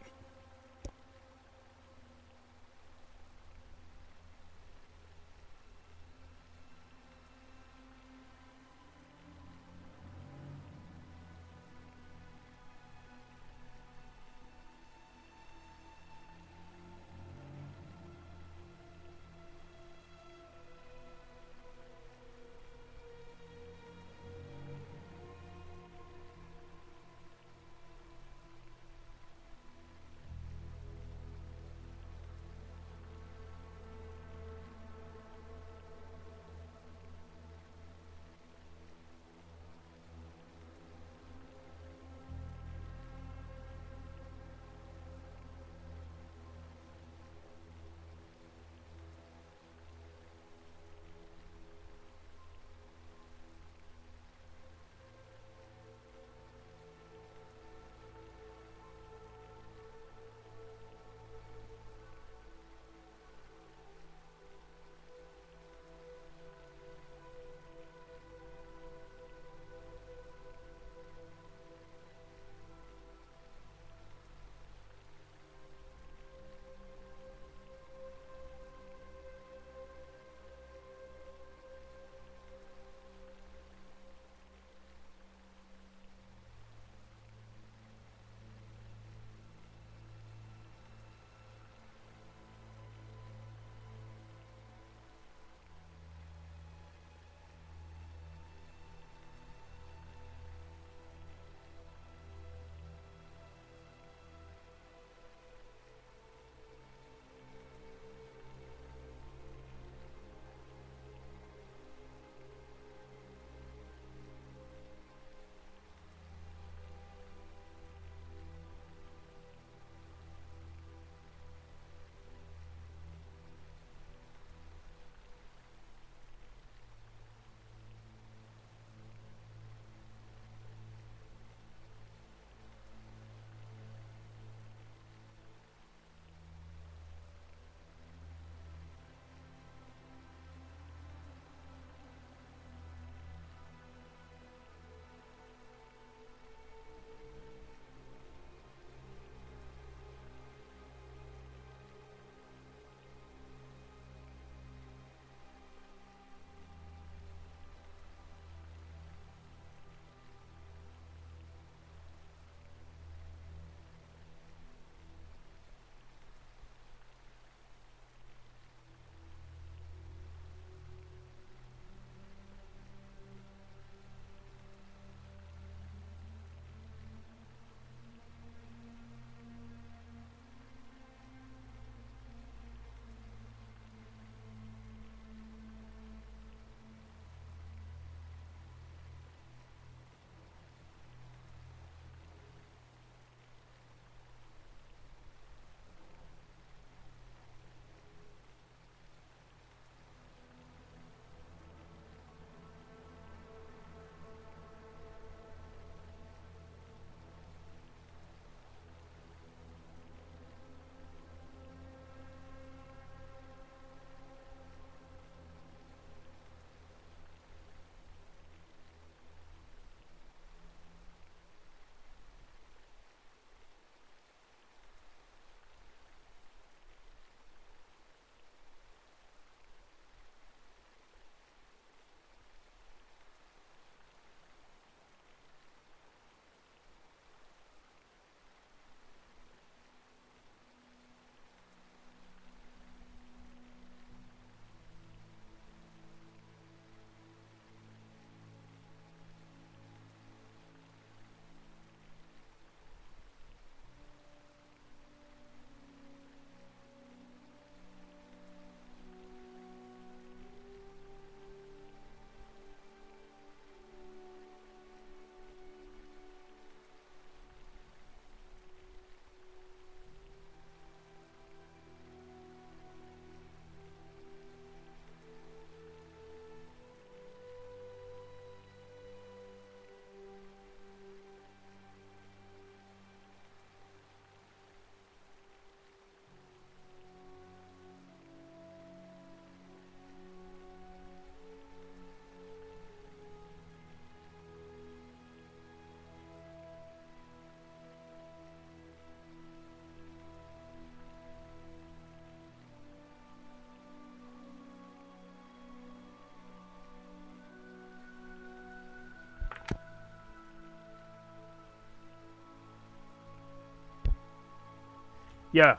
Yeah.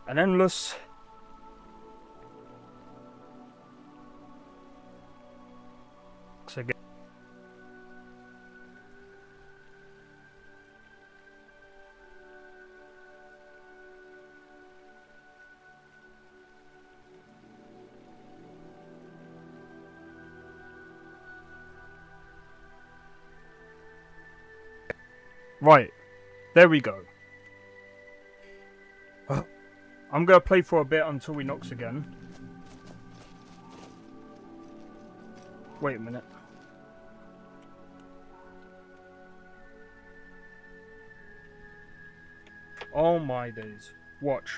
An endless... Again. Right, there we go. I'm gonna play for a bit until he knocks again. Wait a minute. Oh my days. Watch.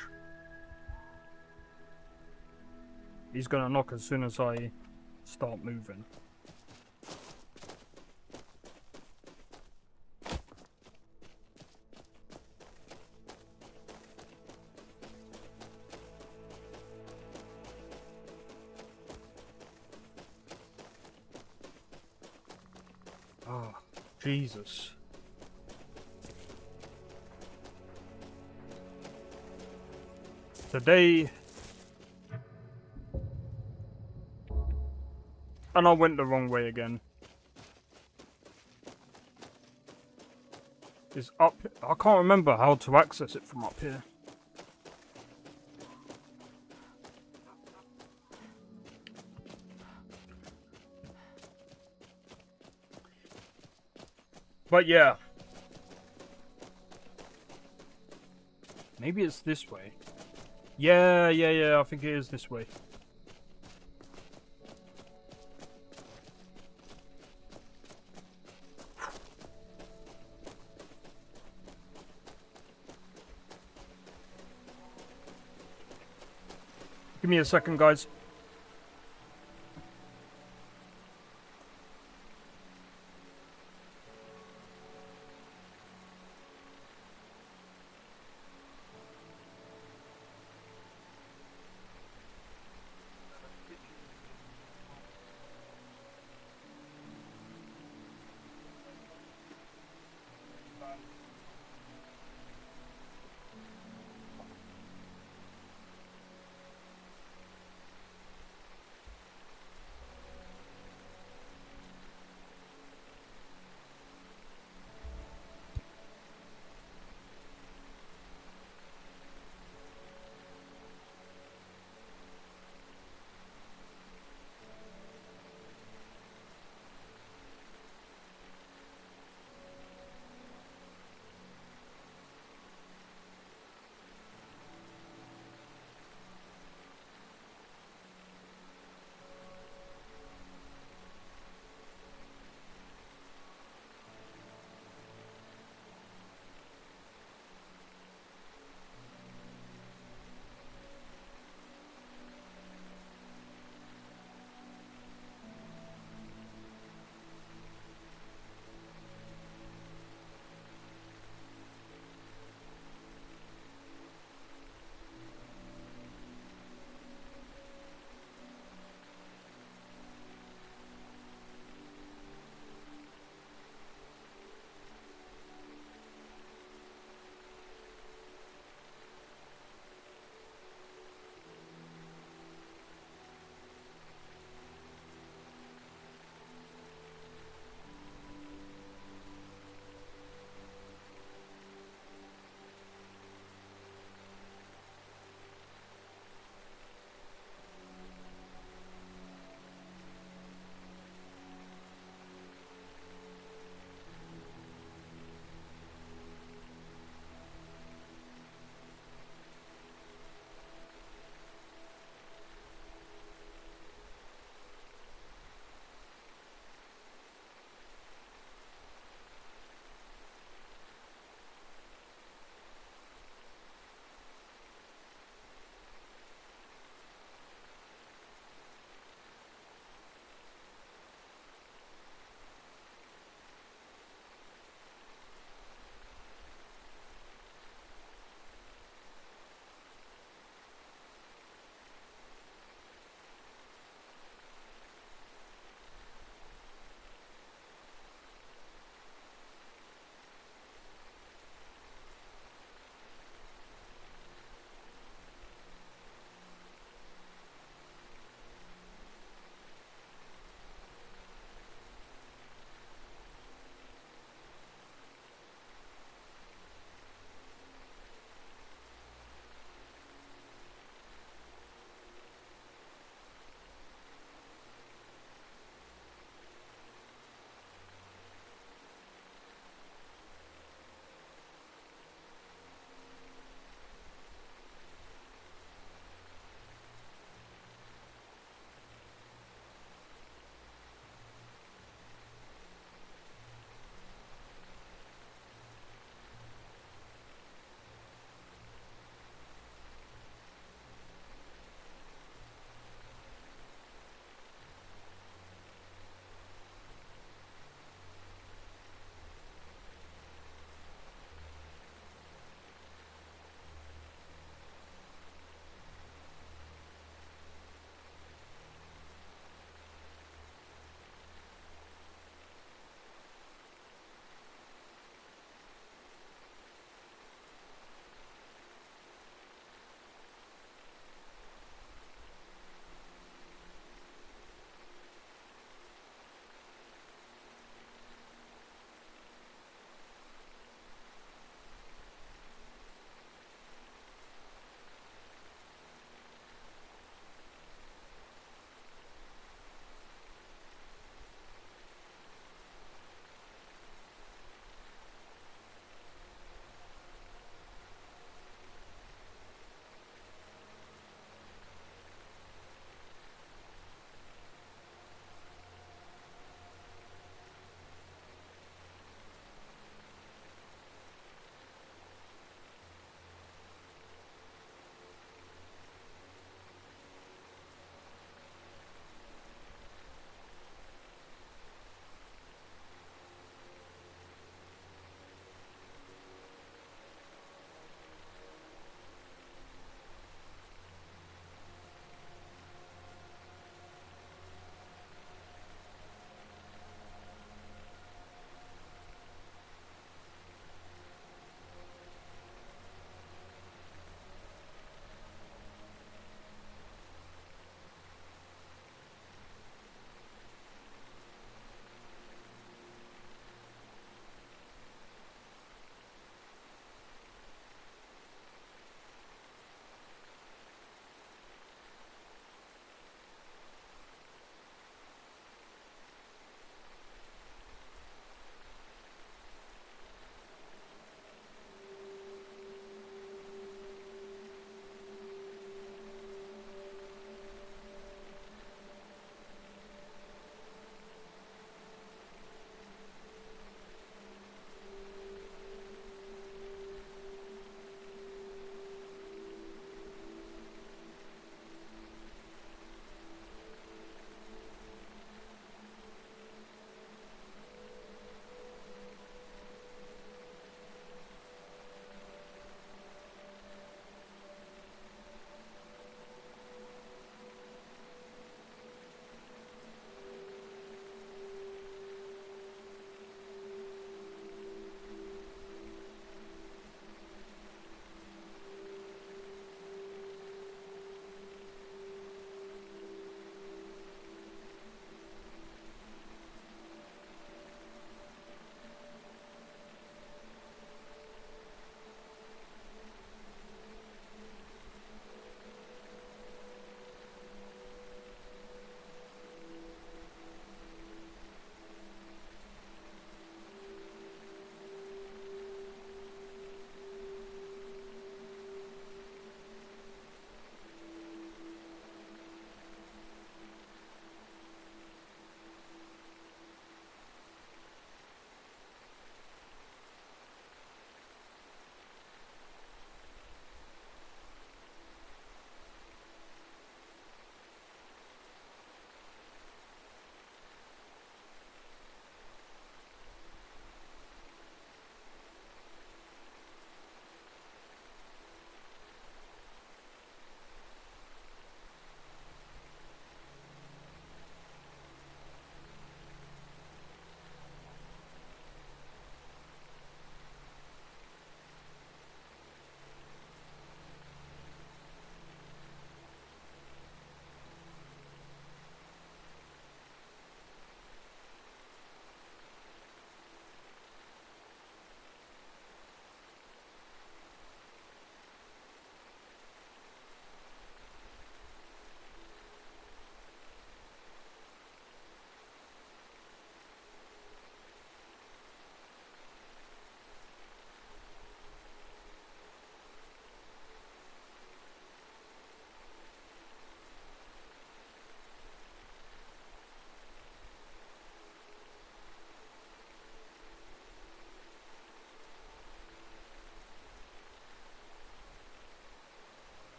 He's gonna knock as soon as I start moving. Ah, Jesus. Today... And I went the wrong way again. Is up... I can't remember how to access it from up here. But yeah. Maybe it's this way. Yeah, I think it is this way. Give me a second, guys.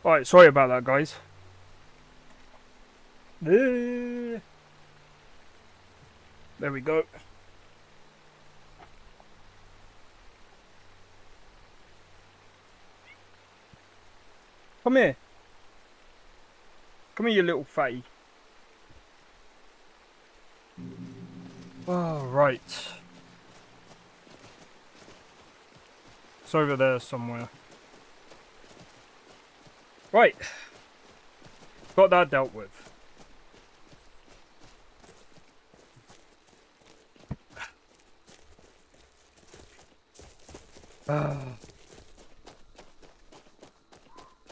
Alright, sorry about that, guys. There we go. Come here. Come here, you little fatty. Oh, right. It's over there somewhere. Right. Got that dealt with.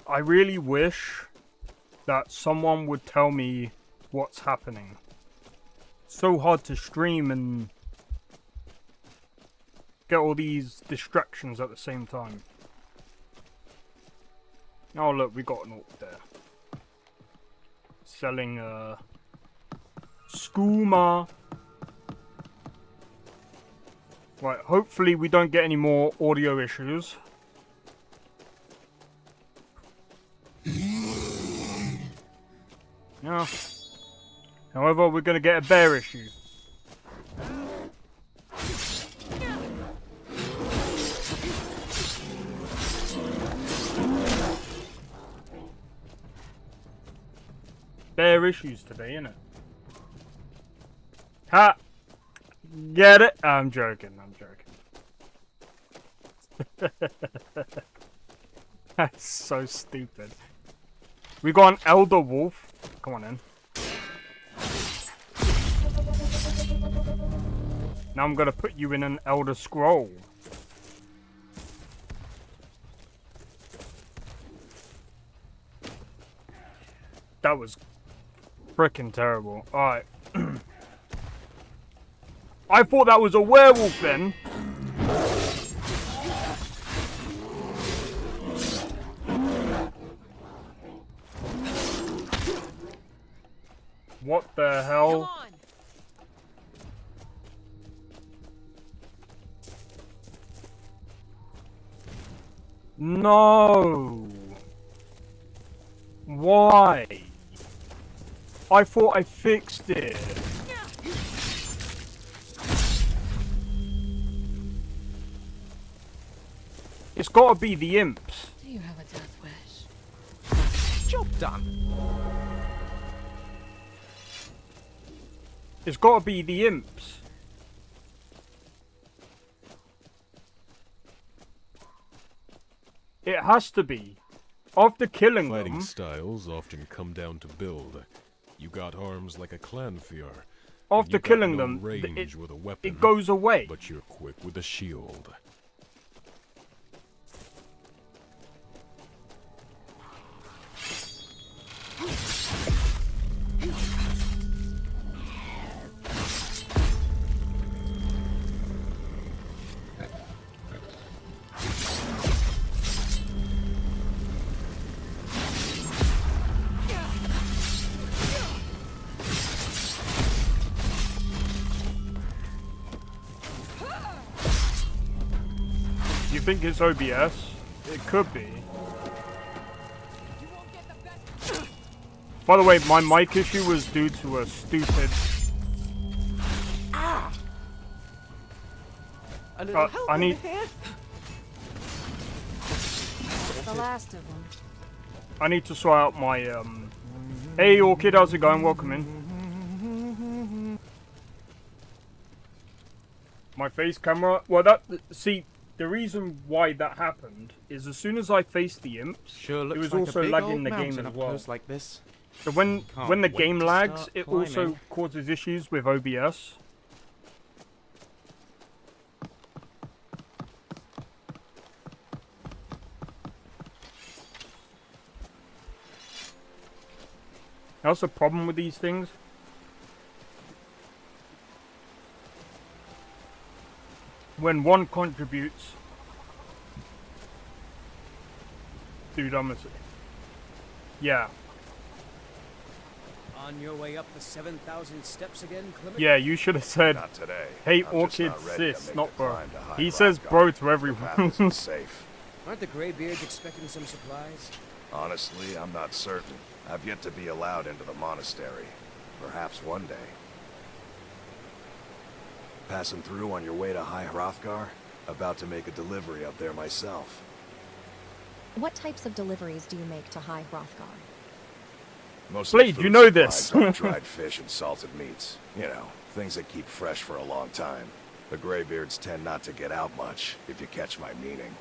I really wish that someone would tell me what's happening. It's so hard to stream and get all these distractions at the same time. Oh look, we got an orc there. Selling skooma. Right, hopefully we don't get any more audio issues. Yeah. However, we're gonna get a bear issue. Bear issues today, innit? Ha! Get it? I'm joking, I'm joking. That's so stupid. We got an elder wolf. Come on in. Now I'm gonna put you in an elder scroll. That was freaking terrible. Alright. I thought that was a werewolf then. What the hell? No. Why? I thought I fixed it. It's gotta be the imps. Do you have a death wish? Job done. It's gotta be the imps. It has to be. After killing Fighting them, styles often come down to build. You got arms like a clanfiar. after You got killing no them, range with a weapon, it goes away. but you're quick with a shield. You think it's OBS? It could be. By the way, my mic issue was due to a stupid... A little help I need... over here? The last of them. I need to sort out my, Hey, Orchid, how's it going? Welcome in. My face camera... Well, see, the reason why that happened is as soon as I faced the imps, Sure looks it was like also a big lagging old the game mountain as up well. close like this. So when the wait game to lags, start it also climbing. causes issues with OBS. That's the problem with these things. When one contributes, dude, I'm gonna say, yeah. On your way up the 7,000 steps again, Clement? Yeah, you should have said, Not today. hey, I'm just Orchid not ready to sis, make not the bro. climb to He High says Rock bro Garden. to The everyone. path isn't safe. Aren't the Greybeards expecting some supplies? Honestly, I'm not certain. I've yet to be allowed into the monastery. Perhaps one day. Passing through on your way to High Hrothgar? About to make a delivery up there myself. What types of deliveries do you make to High Hrothgar? Mostly Blade, food you know supplies this. like dried fish and salted meats. You know, things that keep fresh for a long time. The Greybeards tend not to get out much, if you catch my meaning.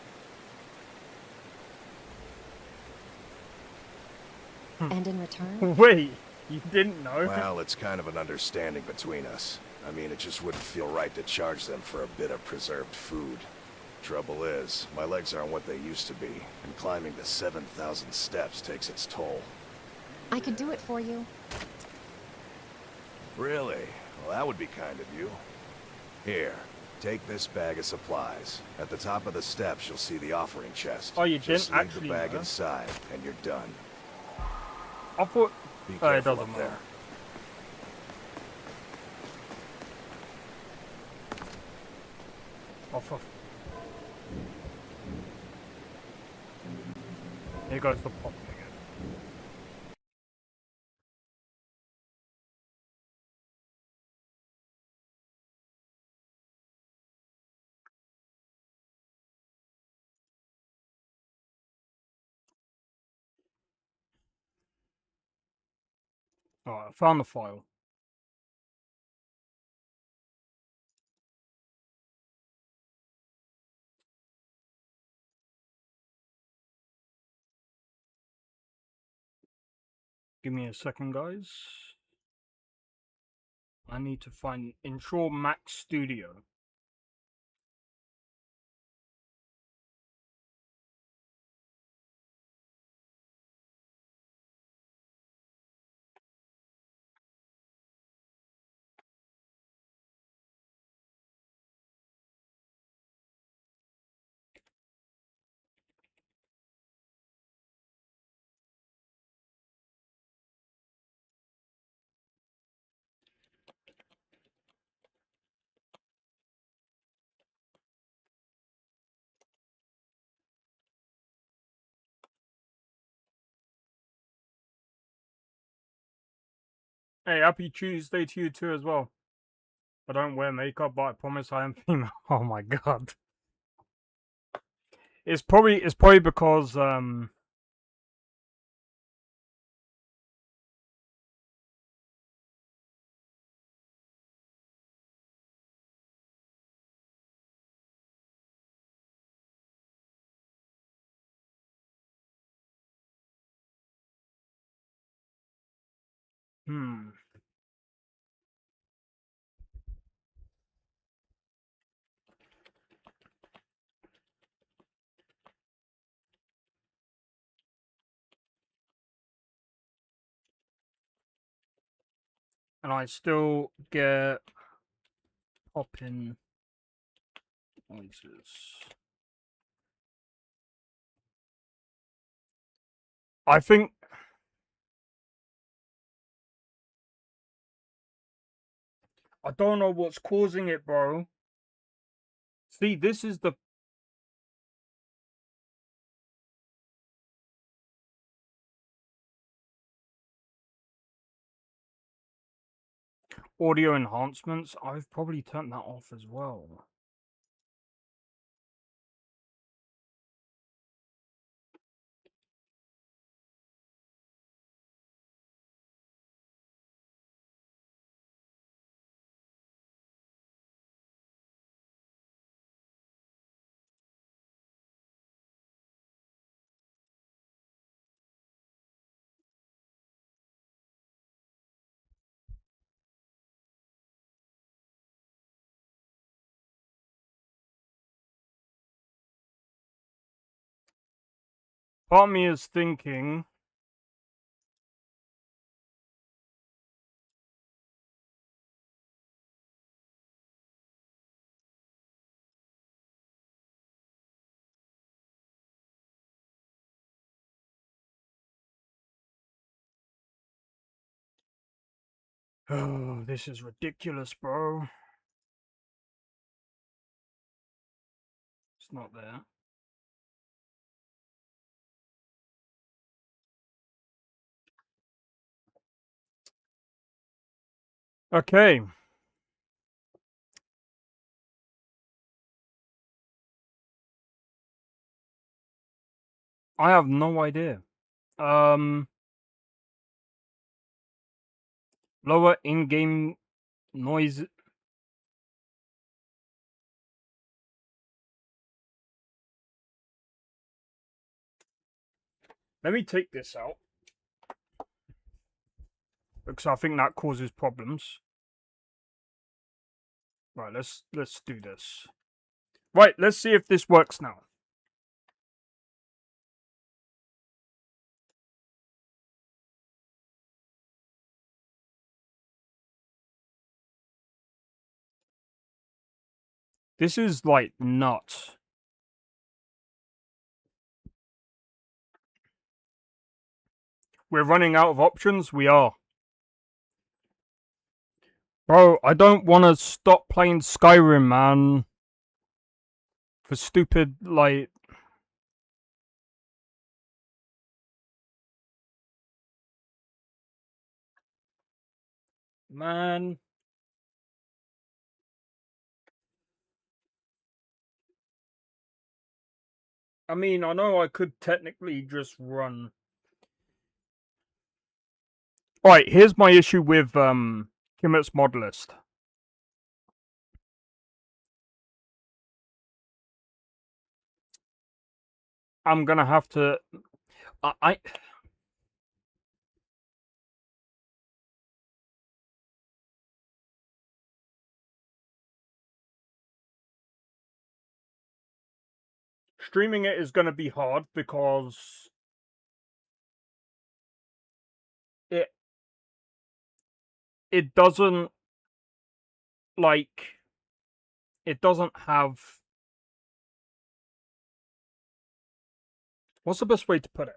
And in return? Wait, you didn't know? Well, it's kind of an understanding between us. I mean, it just wouldn't feel right to charge them for a bit of preserved food. Trouble is, my legs aren't what they used to be, and climbing the 7,000 steps takes its toll. I could do it for you. Really? Well, that would be kind of you. Here, take this bag of supplies. At the top of the steps, you'll see the offering chest. Oh, you Just didn't leave actually the bag know? inside, and you're done. I thought... Be Oh, it careful doesn't up matter. there. Oh, fuck. Here goes the pop again. Alright, I found the file. Give me a second, guys. I need to find Intro Max Studio. Hey, happy Tuesday to you too as well. I don't wear makeup, but I promise I am female. Oh my god. It's probably because hmm. And I still get popping noises. I think I don't know what's causing it, bro. See, this is the audio enhancements. I've probably turned that off as well. Part of me is thinking oh, this is ridiculous, bro. It's not there. Okay. I have no idea. Lower in-game noise. Let me take this out, because I think that causes problems. Right, let's do this. Right, let's see if this works now. This is like nuts. We're running out of options. We are. Bro, I don't want to stop playing Skyrim, man. For stupid, like... Man. I mean, I know I could technically just run... Alright, here's my issue with, Kimmett's mod list. I'm gonna have to... I... Streaming it is gonna be hard because... It doesn't... Like... It doesn't have... What's the best way to put it?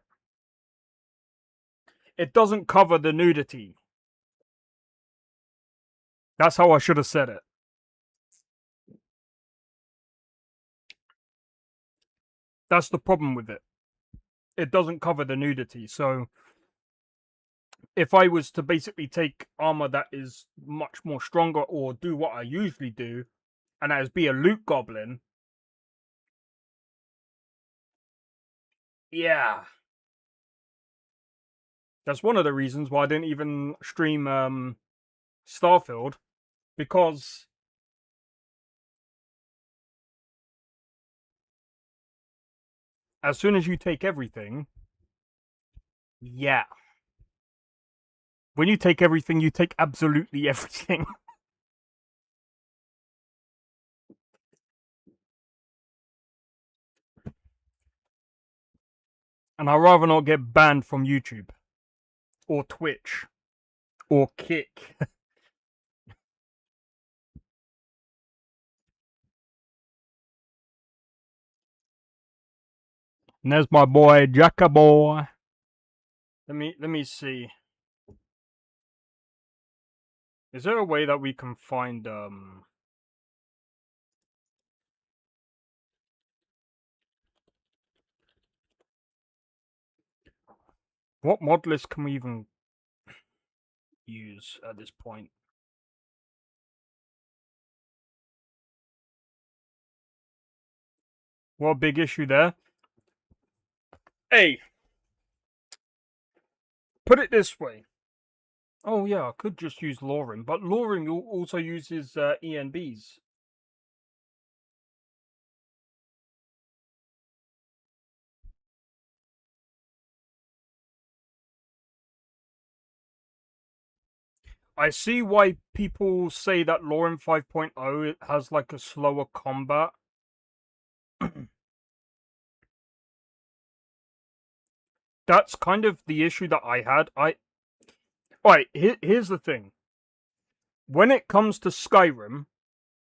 It doesn't cover the nudity. That's how I should have said it. That's the problem with it. It doesn't cover the nudity, so... If I was to basically take armor that is much more stronger, or do what I usually do, and that is be a loot goblin... Yeah. That's one of the reasons why I didn't even stream Starfield, because as soon as you take everything, yeah. When you take everything, you take absolutely everything. And I'd rather not get banned from YouTube, or Twitch, or Kick. And there's my boy, Jacka boy. Let me see. Is there a way that we can find what mod list can we even use at this point? What a big issue there. Hey, put it this way. Oh yeah, I could just use Lauren, but Lauren also uses ENBs. I see why people say that Lauren 5.0 has like a slower combat. That's kind of the issue that I had. Alright, here's the thing. When it comes to Skyrim,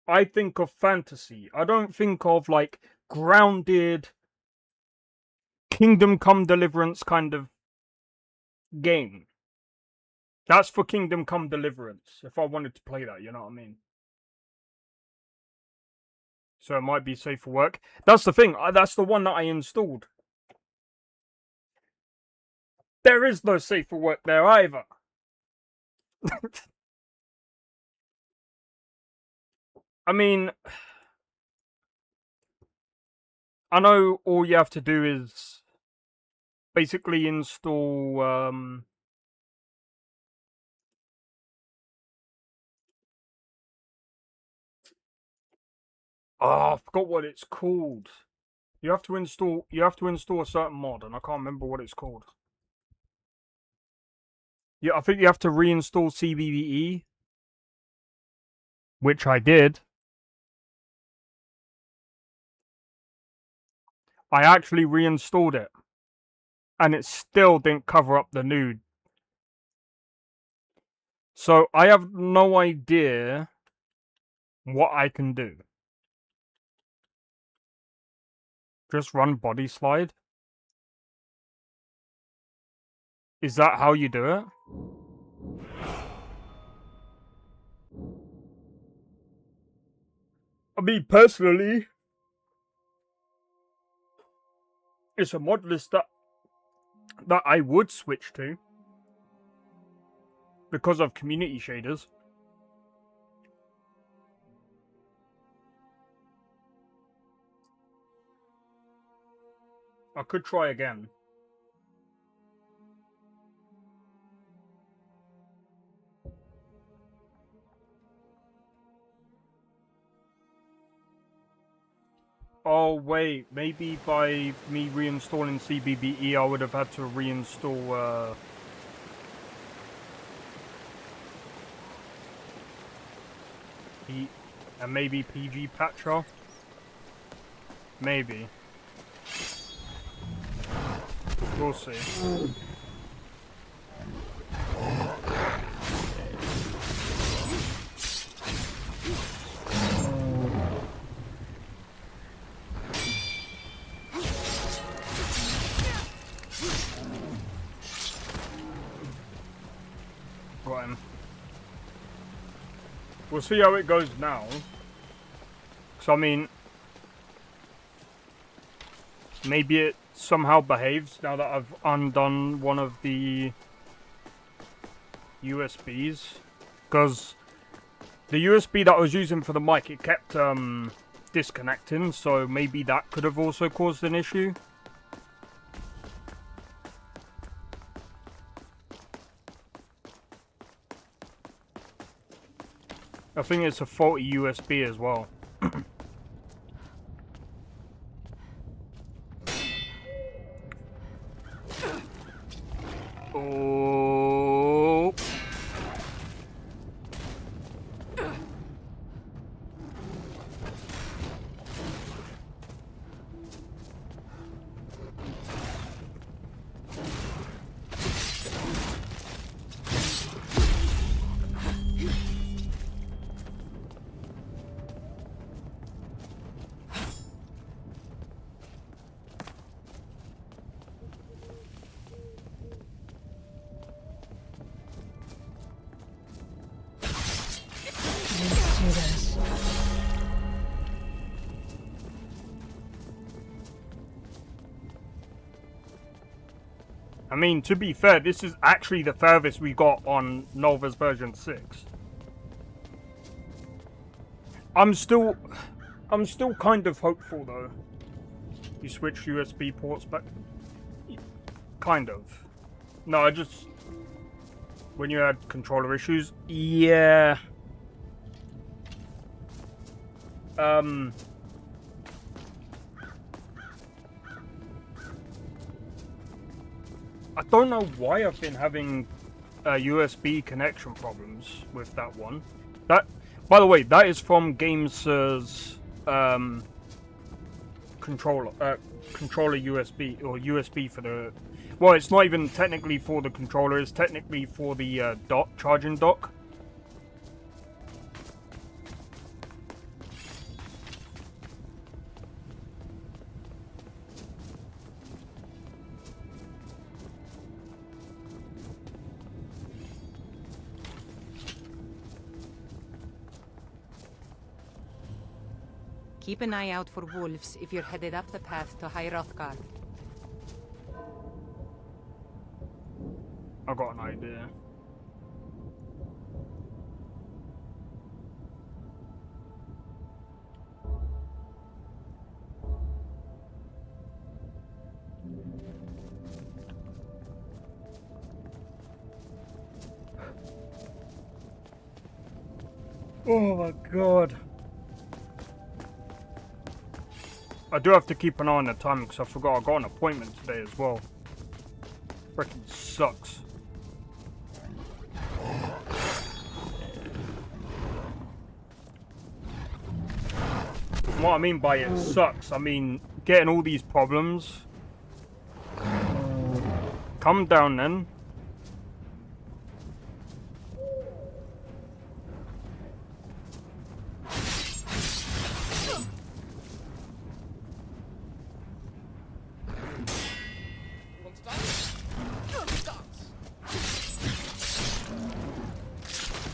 I think of fantasy. I don't think of like grounded Kingdom Come Deliverance kind of game. That's for Kingdom Come Deliverance, if I wanted to play that, you know what I mean? So it might be safe for work. That's the thing, that's the one that I installed. There is no safe for work there either. I mean, I know all you have to do is basically install I forgot what it's called. You have to install a certain mod, and I can't remember what it's called. Yeah, I think you have to reinstall CBBE, which I did. I actually reinstalled it, and it still didn't cover up the nude. So I have no idea what I can do. Just run body slide? Is that how you do it? I mean, personally, it's a mod list that I would switch to because of community shaders. I could try again. Oh wait, maybe by me reinstalling CBBE I would have had to reinstall and maybe PG Patcher? Maybe. We'll see. Right. We'll see how it goes now. Because, I mean, maybe it somehow behaves now that I've undone one of the USBs. Because the USB that I was using for the mic, it kept disconnecting, so maybe that could have also caused an issue. I think it's a faulty USB as well. Oh. I mean, to be fair, this is actually the furthest we got on Nolvus version 6. I'm still kind of hopeful though. You switch USB ports back. Kind of. No, I just... When you had controller issues? Yeah. I don't know why I've been having USB connection problems with that one. That, by the way, that is from Games's controller USB, or USB for the... Well, it's not even technically for the controller, it's technically for the charging dock. Keep an eye out for wolves if you're headed up the path to High Rothgard. I got an idea. Oh my god. I do have to keep an eye on the time because I forgot I got an appointment today as well. Freaking sucks. What I mean by it sucks, I mean getting all these problems. Come down then.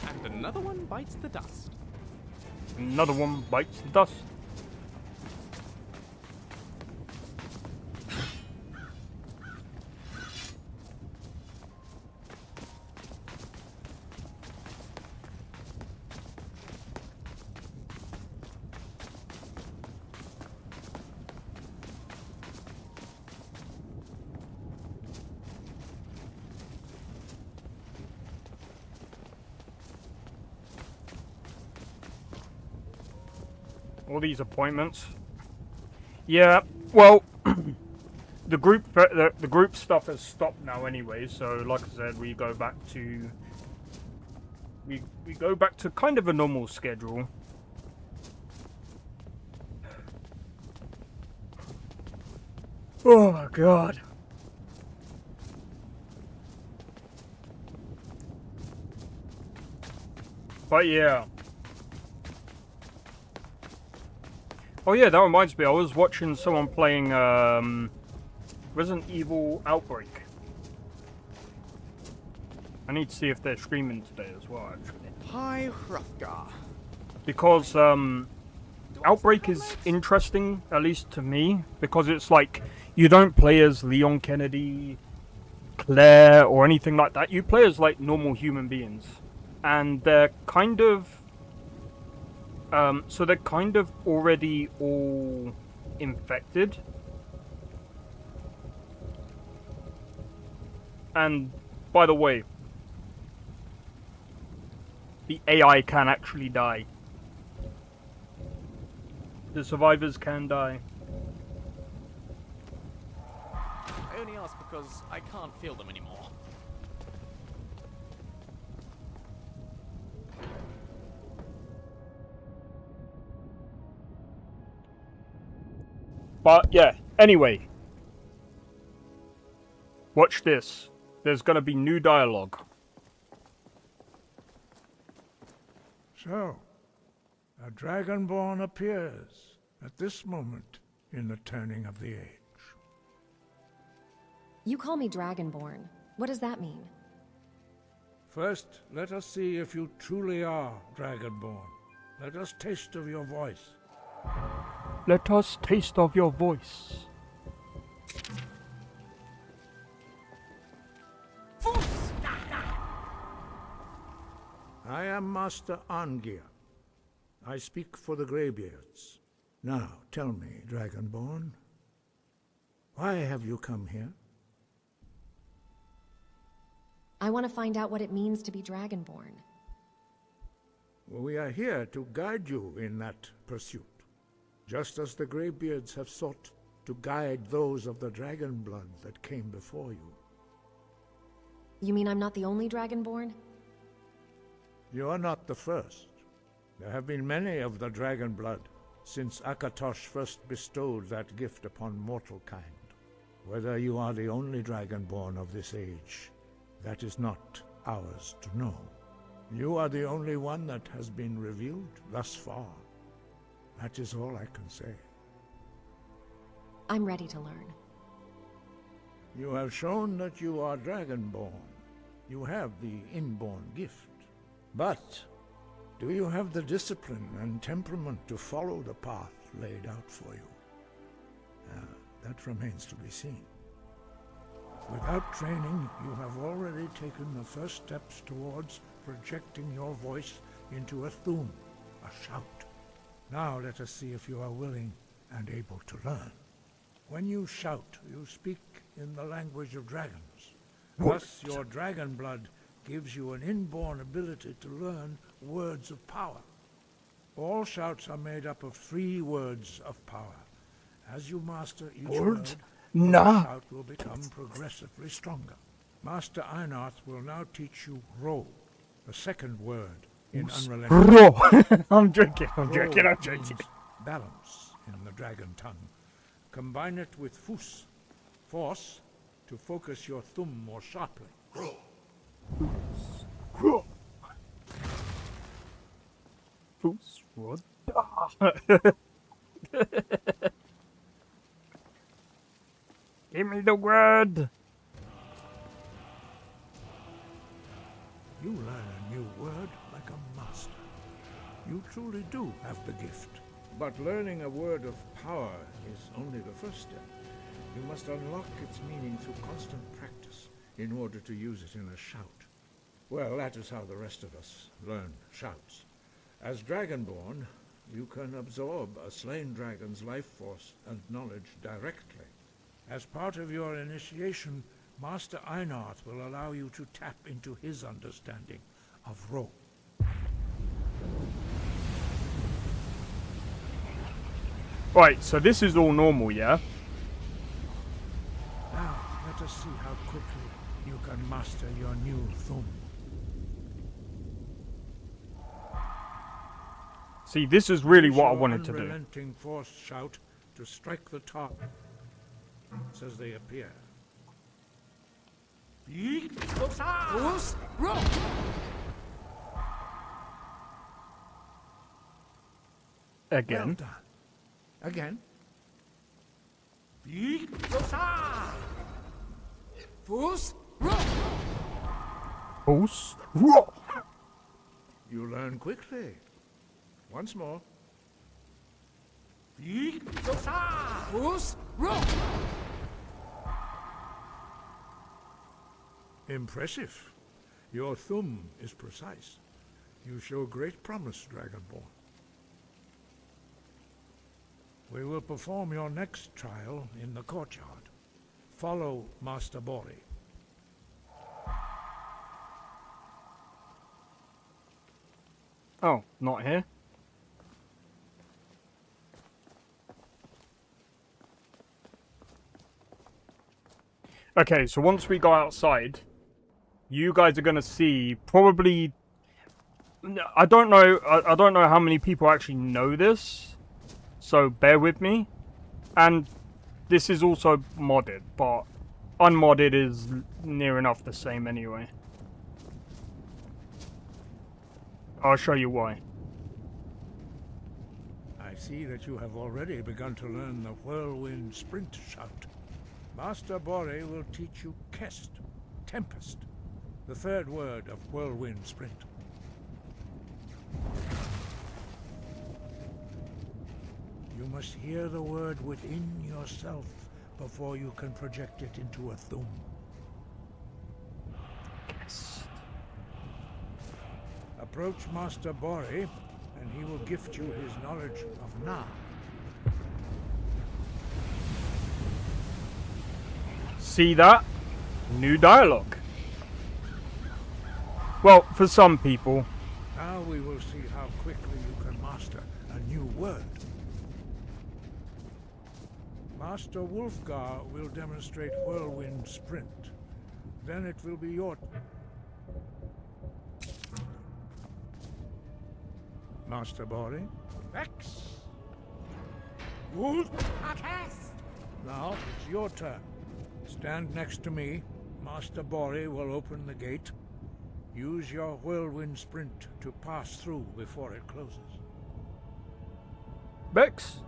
And another one bites the dust. Another one bites the dust. All these appointments. Yeah, well, the group stuff has stopped now anyway. So, like I said, we go back to kind of a normal schedule. Oh my god. But yeah. Oh yeah, that reminds me, I was watching someone playing Resident Evil Outbreak. I need to see if they're streaming today as well, actually. Hi, Hrothgar. Because Outbreak is interesting, at least to me, because it's like, you don't play as Leon Kennedy, Claire, or anything like that. You play as like normal human beings. And they're kind of... so they're kind of already all infected. And, by the way, the AI can actually die. The survivors can die. I only ask because I can't feel them anymore. But yeah, anyway. Watch this. There's gonna be new dialogue. So, a Dragonborn appears at this moment in the turning of the age. You call me Dragonborn. What does that mean? First, let us see if you truly are Dragonborn. Let us taste of your voice. Let us taste of your voice. I am Master Arngeir. I speak for the Greybeards. Now, tell me, Dragonborn, why have you come here? I want to find out what it means to be Dragonborn. We are here to guide you in that pursuit, just as the Greybeards have sought to guide those of the dragon blood that came before you. You mean I'm not the only Dragonborn? You are not the first. There have been many of the dragon blood since Akatosh first bestowed that gift upon mortal kind. Whether you are the only Dragonborn of this age, that is not ours to know. You are the only one that has been revealed thus far. That is all I can say. I'm ready to learn. You have shown that you are Dragonborn. You have the inborn gift. But do you have the discipline and temperament to follow the path laid out for you? That remains to be seen. Without training, you have already taken the first steps towards projecting your voice into a thum, a shout. Now let us see if you are willing and able to learn. When you shout, you speak in the language of dragons. Thus, your dragon blood gives you an inborn ability to learn words of power. All shouts are made up of 3 words of power. As you master each Words? word, Nah. the shout will become progressively stronger. Master Einarth will now teach you Ro, the second word in unrelenting. Ro. I'm joking. I'm Ro joking. I'm means joking. balance in the dragon tongue. Combine it with Fus, force, to focus your thumb more sharply. Ro. Fus. What? Give me the word. You learn a new word like a master. You truly do have the gift. But learning a word of power is only the first step. You must unlock its meaning through constant practice in order to use it in a shout. Well, that is how the rest of us learn shouts. As Dragonborn, you can absorb a slain dragon's life force and knowledge directly. As part of your initiation, Master Einarth will allow you to tap into his understanding of Ro. Right, so this is all normal, yeah? Now, let us see how quickly you can master your new thumb. See, this is really Use what I your wanted to do. unrelenting force shout to strike the targets as they appear. Again. Well done. Again. Fus. Ro. You learn quickly. Once more. Impressive. Your thumb is precise. You show great promise, Dragonborn. We will perform your next trial in the courtyard. Follow Master Bori. Oh, not here? Okay, so once we go outside, you guys are gonna see probably. I don't know. I don't know how many people actually know this, so bear with me. And this is also modded, but unmodded is near enough the same anyway. I'll show you why. I see that you have already begun to learn the whirlwind sprint shout. Master Bori will teach you Kest, Tempest, the third word of whirlwind sprint. You must hear the word within yourself before you can project it into a thum. Yes. Approach Master Bori, and he will gift you his knowledge of Na. See that? New dialogue. Well, for some people. Now we will see how quickly you can master a new word. Master Wulfgar will demonstrate whirlwind sprint. Then it will be your... Master Bori? Vex! Wolf! Now it's your turn. Stand next to me. Master Bori will open the gate. Use your whirlwind sprint to pass through before it closes. Bex?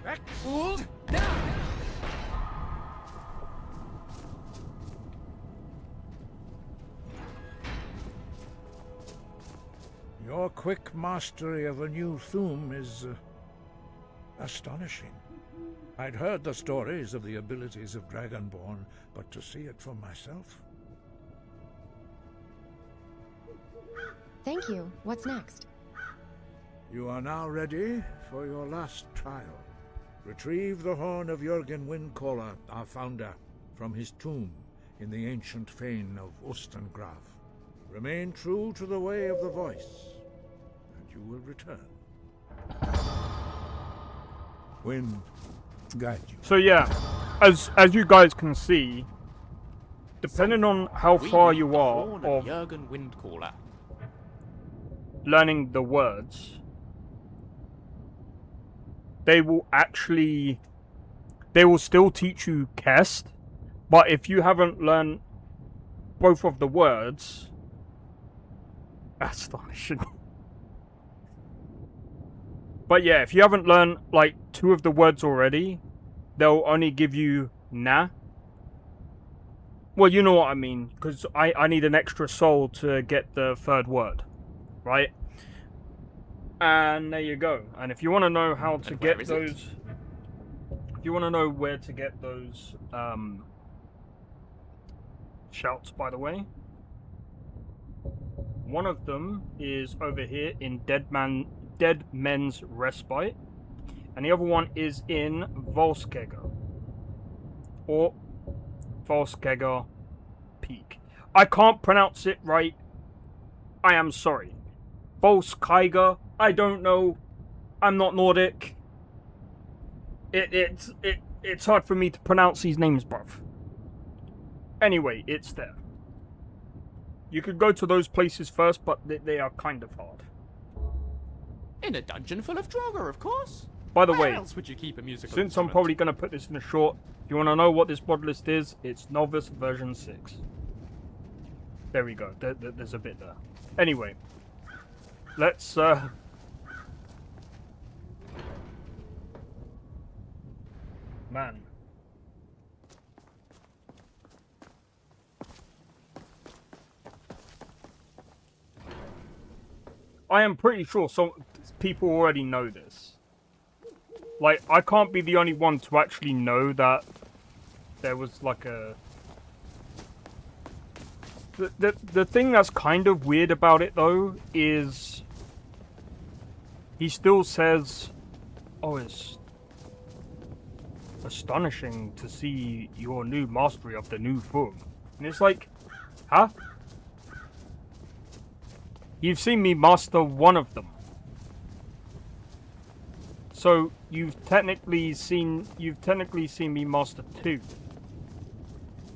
Vex! Your quick mastery of a new thum is astonishing. I'd heard the stories of the abilities of Dragonborn, but to see it for myself... Thank you. What's next? You are now ready for your last trial. Retrieve the horn of Jürgen Windcaller, our founder, from his tomb in the ancient fane of Ostengraf. Remain true to the way of the voice. you will return. Wind, guide you. So yeah, as you guys can see, depending on how far you are of Jurgen Windcaller. learning the words, they will still teach you Kest, but if you haven't learned both of the words, astonishing. But yeah, if you haven't learned like 2 of the words already, they'll only give you Na. Well, you know what I mean, because I need an extra soul to get the 3rd word, right? And there you go. And if you want to know how to get those, if you want to know where to get those shouts, by the way, one of them is over here in Dead Men's Respite, and the other one is in Volskega, or Volskega Peak. I can't pronounce it right. I am sorry. Volskega. I don't know. I'm not Nordic. It's hard for me to pronounce these names, bruv. Anyway, it's there. You could go to those places first, but they are kind of hard. In a dungeon full of Draugr, of course. By the Where way, else would you keep a musical since I'm instrument? probably going to put this in a short, if you want to know what this mod list is, it's Nolvus version 6. There we go. There's a bit there. Anyway, let's man. I am pretty sure some people already know this. Like, I can't be the only one to actually know that there was like a... The thing that's kind of weird about it, though, is... He still says, oh, it's astonishing to see your new mastery of the new form. And it's like, huh? You've seen me master one of them. So you've technically seen me master 2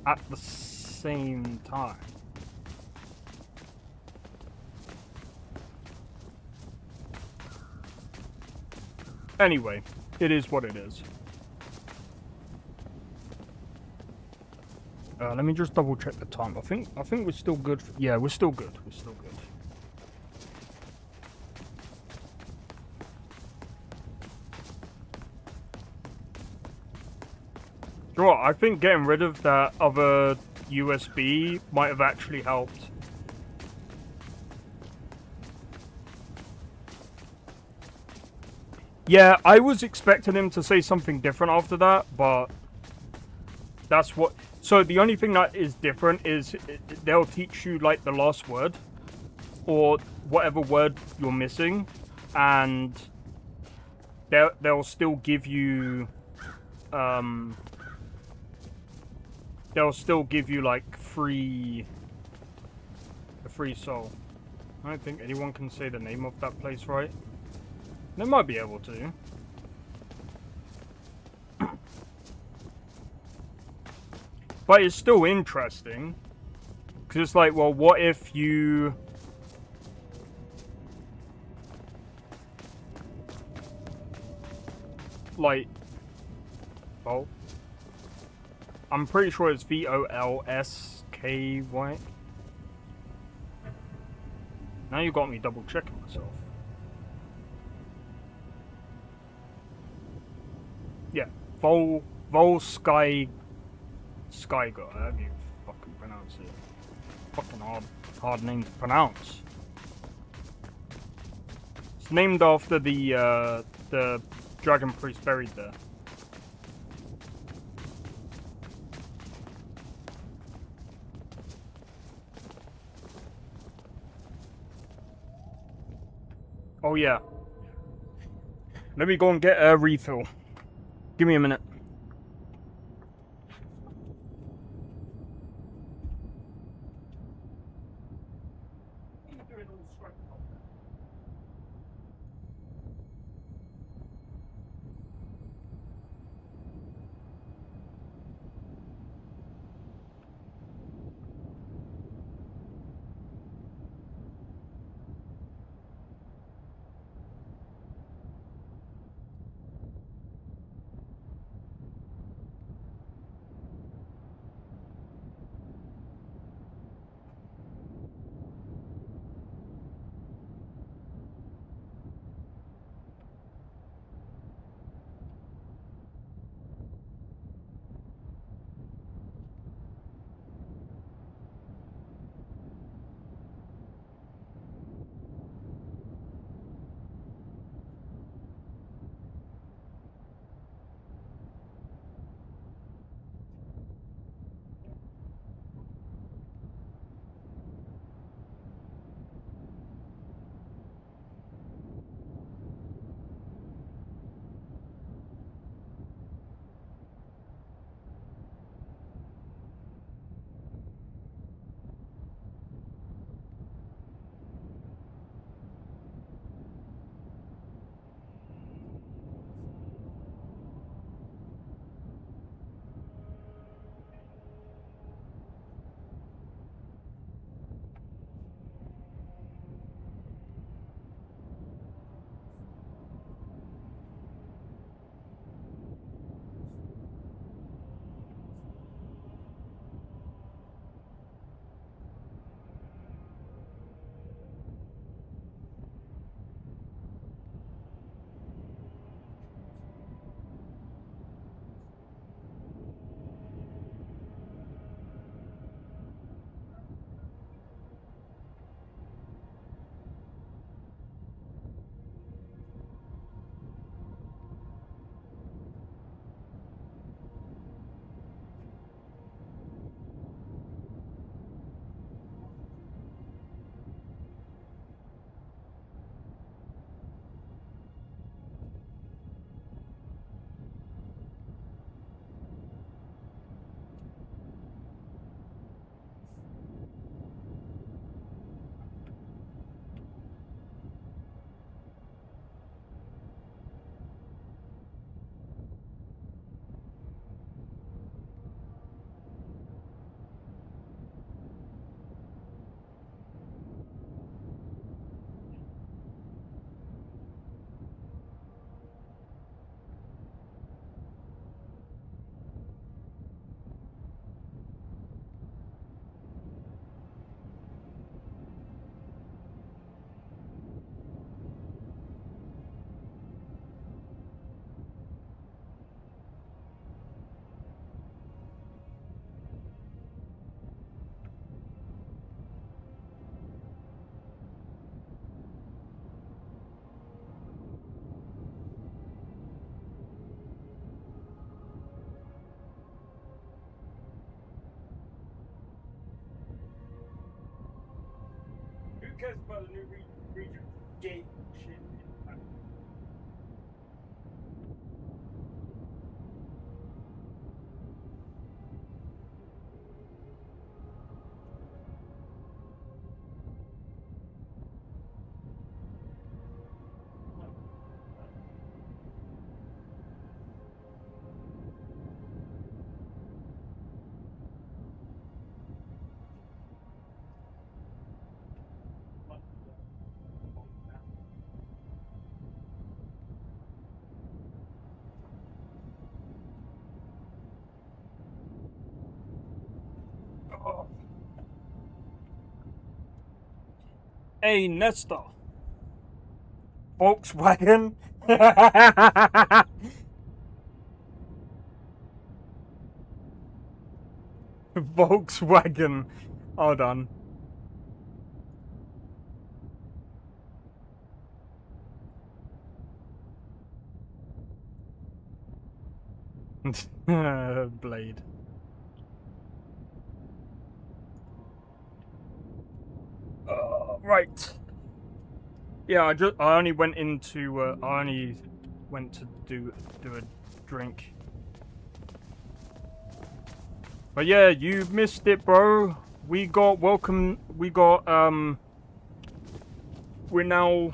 at the same time. Anyway, it is what it is. Let me just double check the time. I think we're still good. Yeah, we're still good. We're still good. You know what? I think getting rid of that other USB might have actually helped. Yeah, I was expecting him to say something different after that, but that's what... So the only thing that is different is they'll teach you, like, the last word, or whatever word you're missing, and they'll still give you... They'll still give you, like, a free soul. I don't think anyone can say the name of that place, right? They might be able to. But it's still interesting. Because it's like, well, what if you... Like... Well... I'm pretty sure it's Volsky. Now you got me double checking myself. Yeah, Volsky. Skygo. How do you fucking pronounce it? Fucking hard name to pronounce. It's named after the dragon priest buried there. Oh yeah. Let me go and get a refill. Give me a minute. cares about the new region gate shit? Hey, Nestor. Volkswagen. Volkswagen. Hold on. Blade. Right. Yeah, I only went into I only went to do a drink. But yeah, you missed it, bro. We got we're now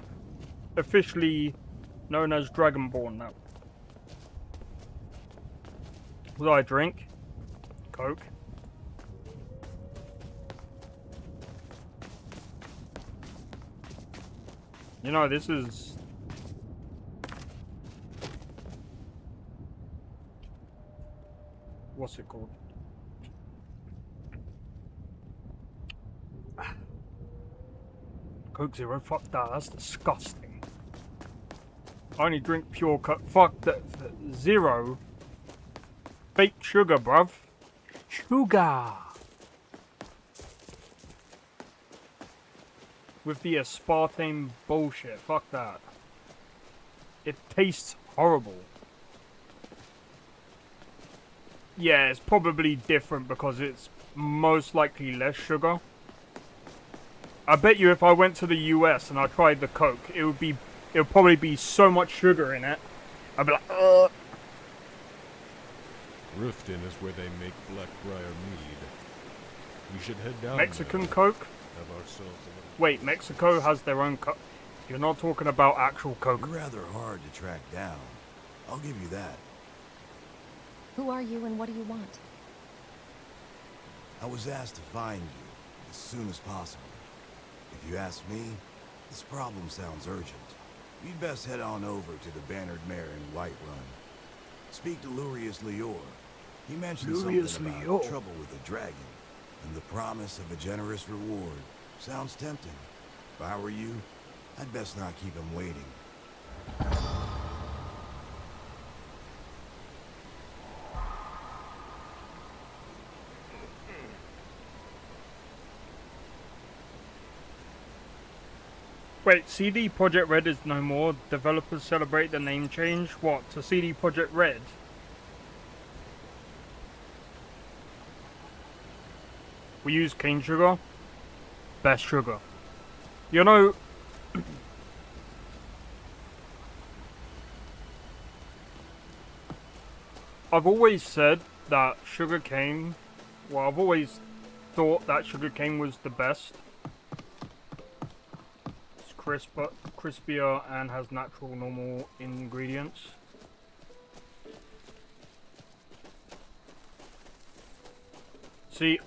officially known as Dragonborn now. What do I drink? Coke. You know, this is... What's it called? Coke Zero? Fuck that, that's disgusting. I only drink pure Coke. Fuck that. Zero. Fake sugar, bruv. Sugar! With the aspartame bullshit. Fuck that. It tastes horrible. Yeah, it's probably different because it's most likely less sugar. I bet you if I went to the US and I tried the Coke, it would probably be so much sugar in it. I'd be like, ugh. Riften is where they make Blackbriar mead. We should head down Mexican there. Coke? Have ourselves a little... Wait, Mexico has their own Coke. You're not talking about actual Coke. You're rather hard to track down. I'll give you that. Who are you and what do you want? I was asked to find you as soon as possible. If you ask me, this problem sounds urgent. You'd best head on over to the Bannered Mare in Whiterun. Speak to Lurius Lior. He mentioned something about trouble with a dragon, and the promise of a generous reward. Sounds tempting. If I were you, I'd best not keep him waiting. Wait, CD Projekt Red is no more. Developers celebrate the name change. What, to CD Projekt Red? We use cane sugar. Best sugar. You know... I've always said that sugarcane... Well, I've always thought that sugarcane was the best. It's crispier and has natural, normal ingredients. See...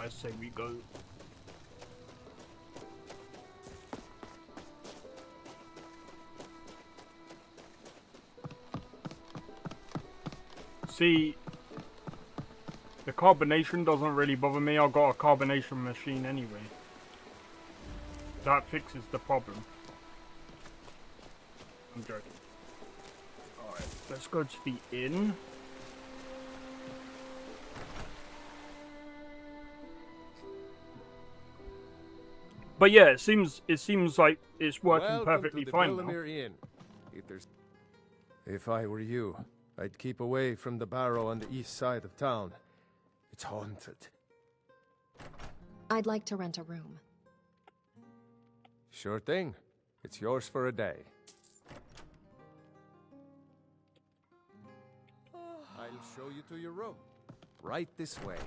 I say we go. See, the carbonation doesn't really bother me. I've got a carbonation machine anyway. That fixes the problem. I'm joking. Alright, let's go to the inn. But yeah, it seems like it's working perfectly fine now. Inn. If there's... If I were you, I'd keep away from the barrow on the east side of town. It's haunted. I'd like to rent a room. Sure thing. It's yours for a day. I'll show you to your room. Right this way.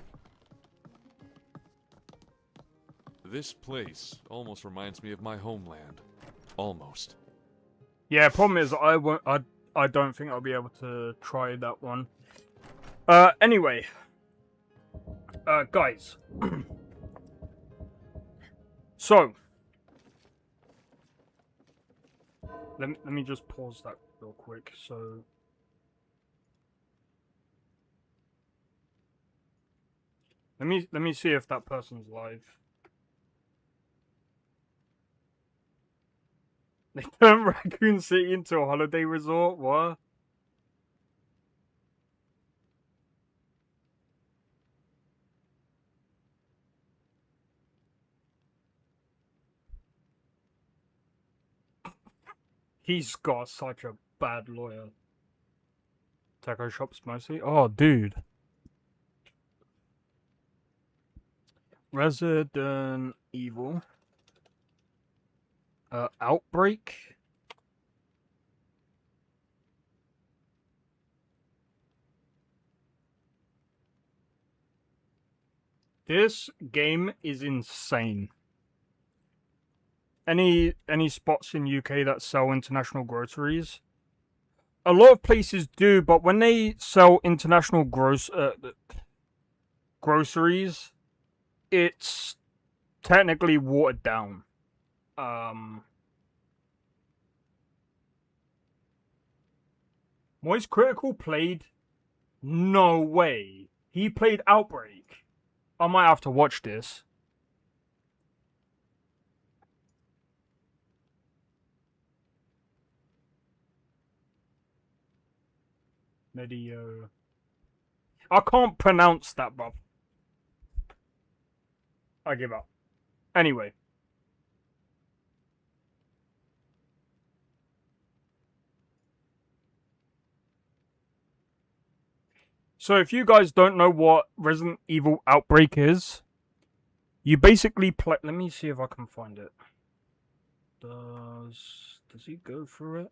This place almost reminds me of my homeland. Almost. Yeah, problem is I won't. I don't think I'll be able to try that one. Anyway, guys. So, let me just pause that real quick. So, let me see if that person's live. They turned Raccoon City into a holiday resort? What? He's got such a bad lawyer. Taco shops mostly? Oh, dude. Resident Evil. Outbreak. This game is insane. Any spots in UK that sell international groceries? A lot of places do, but when they sell international groceries, it's technically watered down. Moist Critical played? No way. He played Outbreak. I might have to watch this. Medio. I can't pronounce that, bro. I give up. Anyway. So if you guys don't know what Resident Evil Outbreak is, you basically play... Let me see if I can find it. Does he go through it?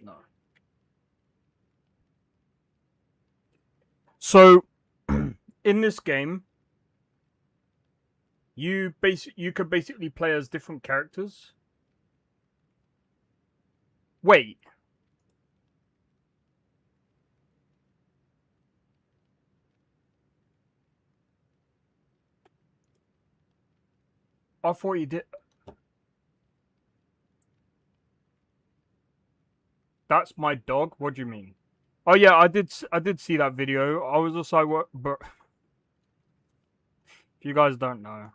No. So, in this game, you could basically play as different characters. Wait. I thought you did. That's my dog? What do you mean? Oh yeah, I did see that video. I was just like, what? But if you guys don't know.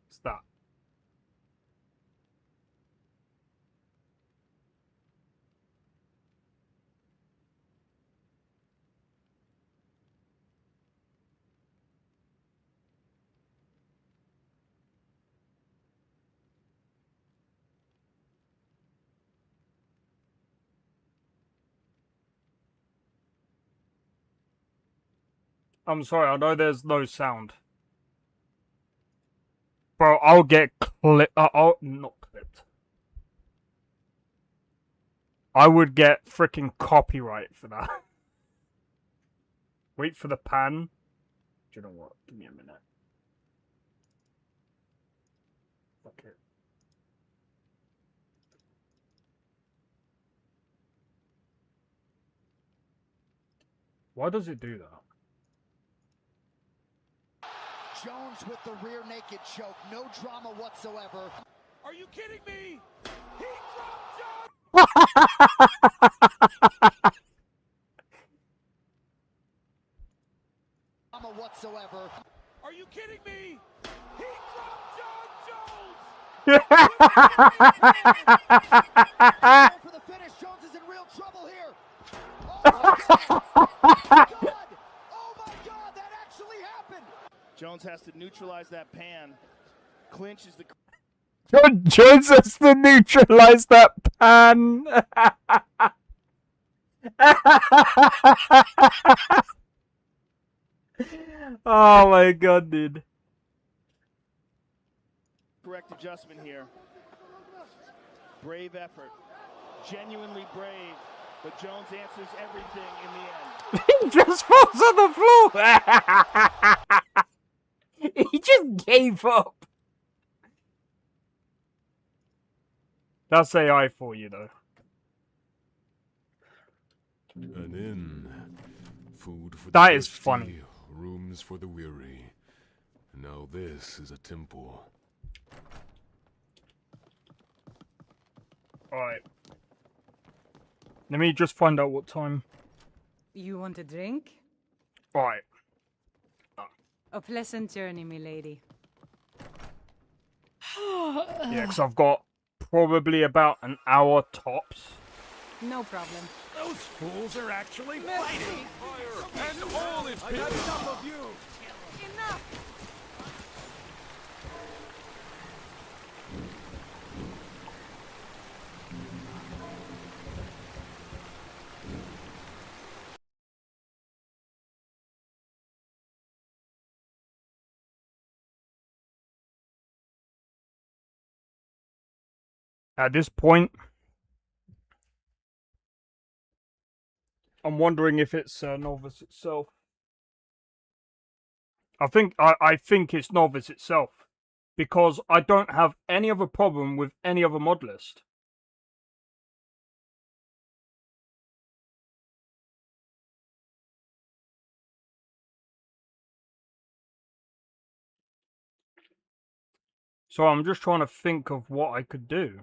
It's that. I'm sorry, I know there's no sound. Bro, I'll get clipped. I'll not clipped. I would get freaking copyright for that. Wait for the pan. Do you know what? Give me a minute. Fuck it. Why does it do that? Jones with the rear naked choke. No drama whatsoever. Are you kidding me? He dropped Jones! Drama whatsoever. Are you kidding me? He dropped Jones! For the finish, Jones is in real trouble here. Oh, God. Jones has to neutralize that pan. Clinches the... Jones has to neutralize that pan. Oh my god, dude. Correct adjustment here. Brave effort. Genuinely brave. But Jones answers everything in the end. He just falls on the floor. He just gave up. That's AI for you, though. An inn. Food for the That is thirsty, funny. Rooms for the weary. Now this is a temple. Alright. Let me just find out what time. You want a drink? Alright. A pleasant journey, milady. Yeah, because I've got probably about an hour tops. No problem. Those fools are actually fighting! And all its people! Enough of you! Enough! At this point, I'm wondering if it's Nolvus itself. I think it's Nolvus itself, because I don't have any other problem with any other mod list. So I'm just trying to think of what I could do.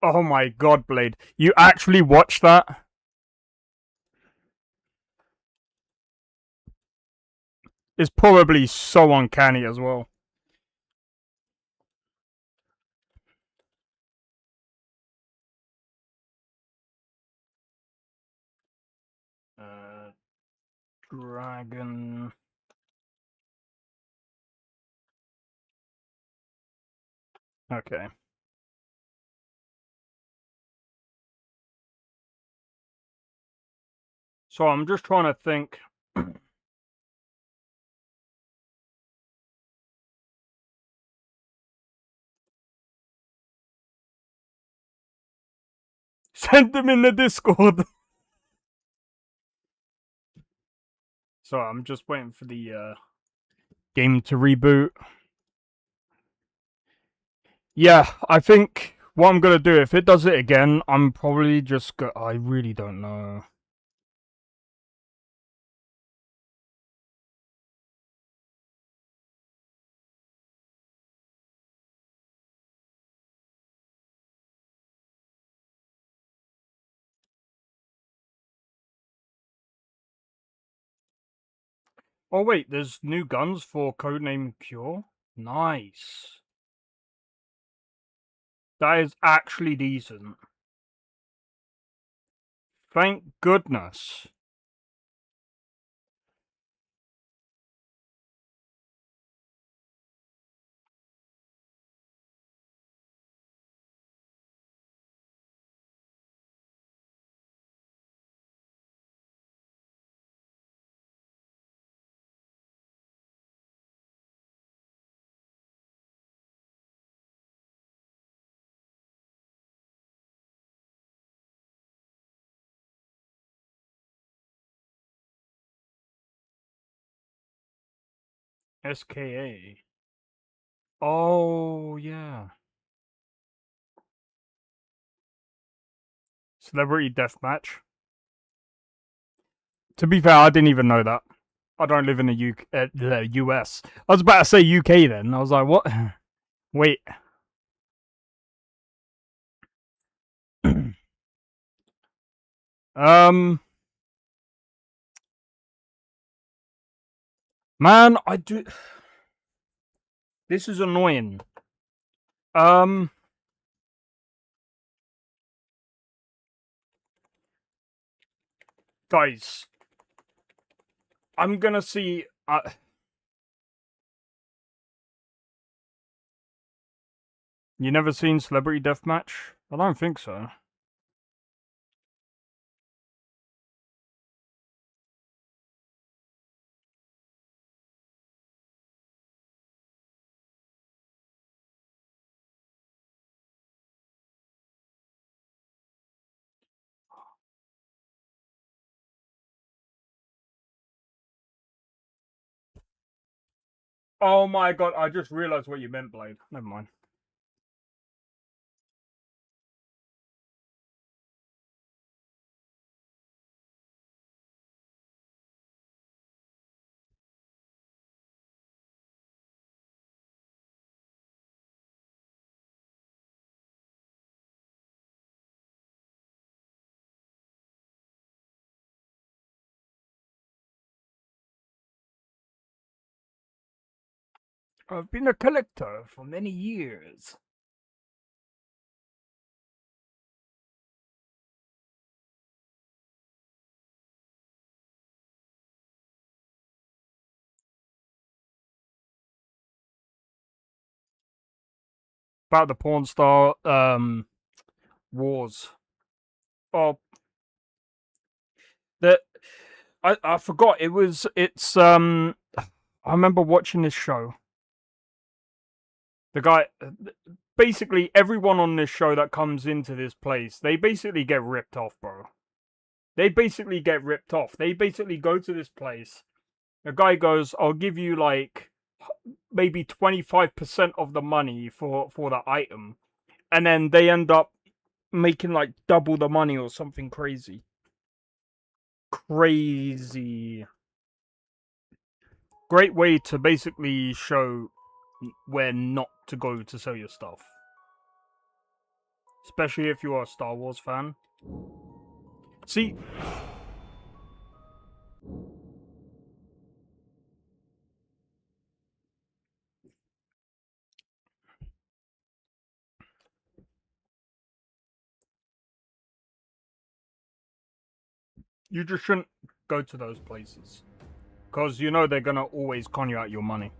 Oh my god, Blade. You actually watched that? It's probably so uncanny as well. Dragon... Okay. So I'm just trying to think. Send them in the Discord. So I'm just waiting for the game to reboot. Yeah, I think what I'm gonna do, if it does it again, I'm probably just I really don't know. Oh wait, there's new guns for Codename Cure? Nice. That is actually decent. Thank goodness. SKA. Oh, yeah. Celebrity Deathmatch. To be fair, I didn't even know that. I don't live in the US. I was about to say UK then. I was like, what? Wait. Man, I do... This is annoying. Guys, I'm gonna see. You never seen Celebrity Deathmatch? I don't think so. Oh my god, I just realized what you meant, Blade. Never mind. I've been a collector for many years. About the porn star wars. Oh, I forgot it's I remember watching this show. The guy, basically everyone on this show that comes into this place, they basically get ripped off, bro. They basically get ripped off. They basically go to this place. The guy goes, "I'll give you like maybe 25% of the money for the item," and then they end up making like double the money or something crazy. Crazy. Great way to basically show where not to go to sell your stuff. Especially if you are a Star Wars fan. See, you just shouldn't go to those places. Because you know they're going to always con you out your money.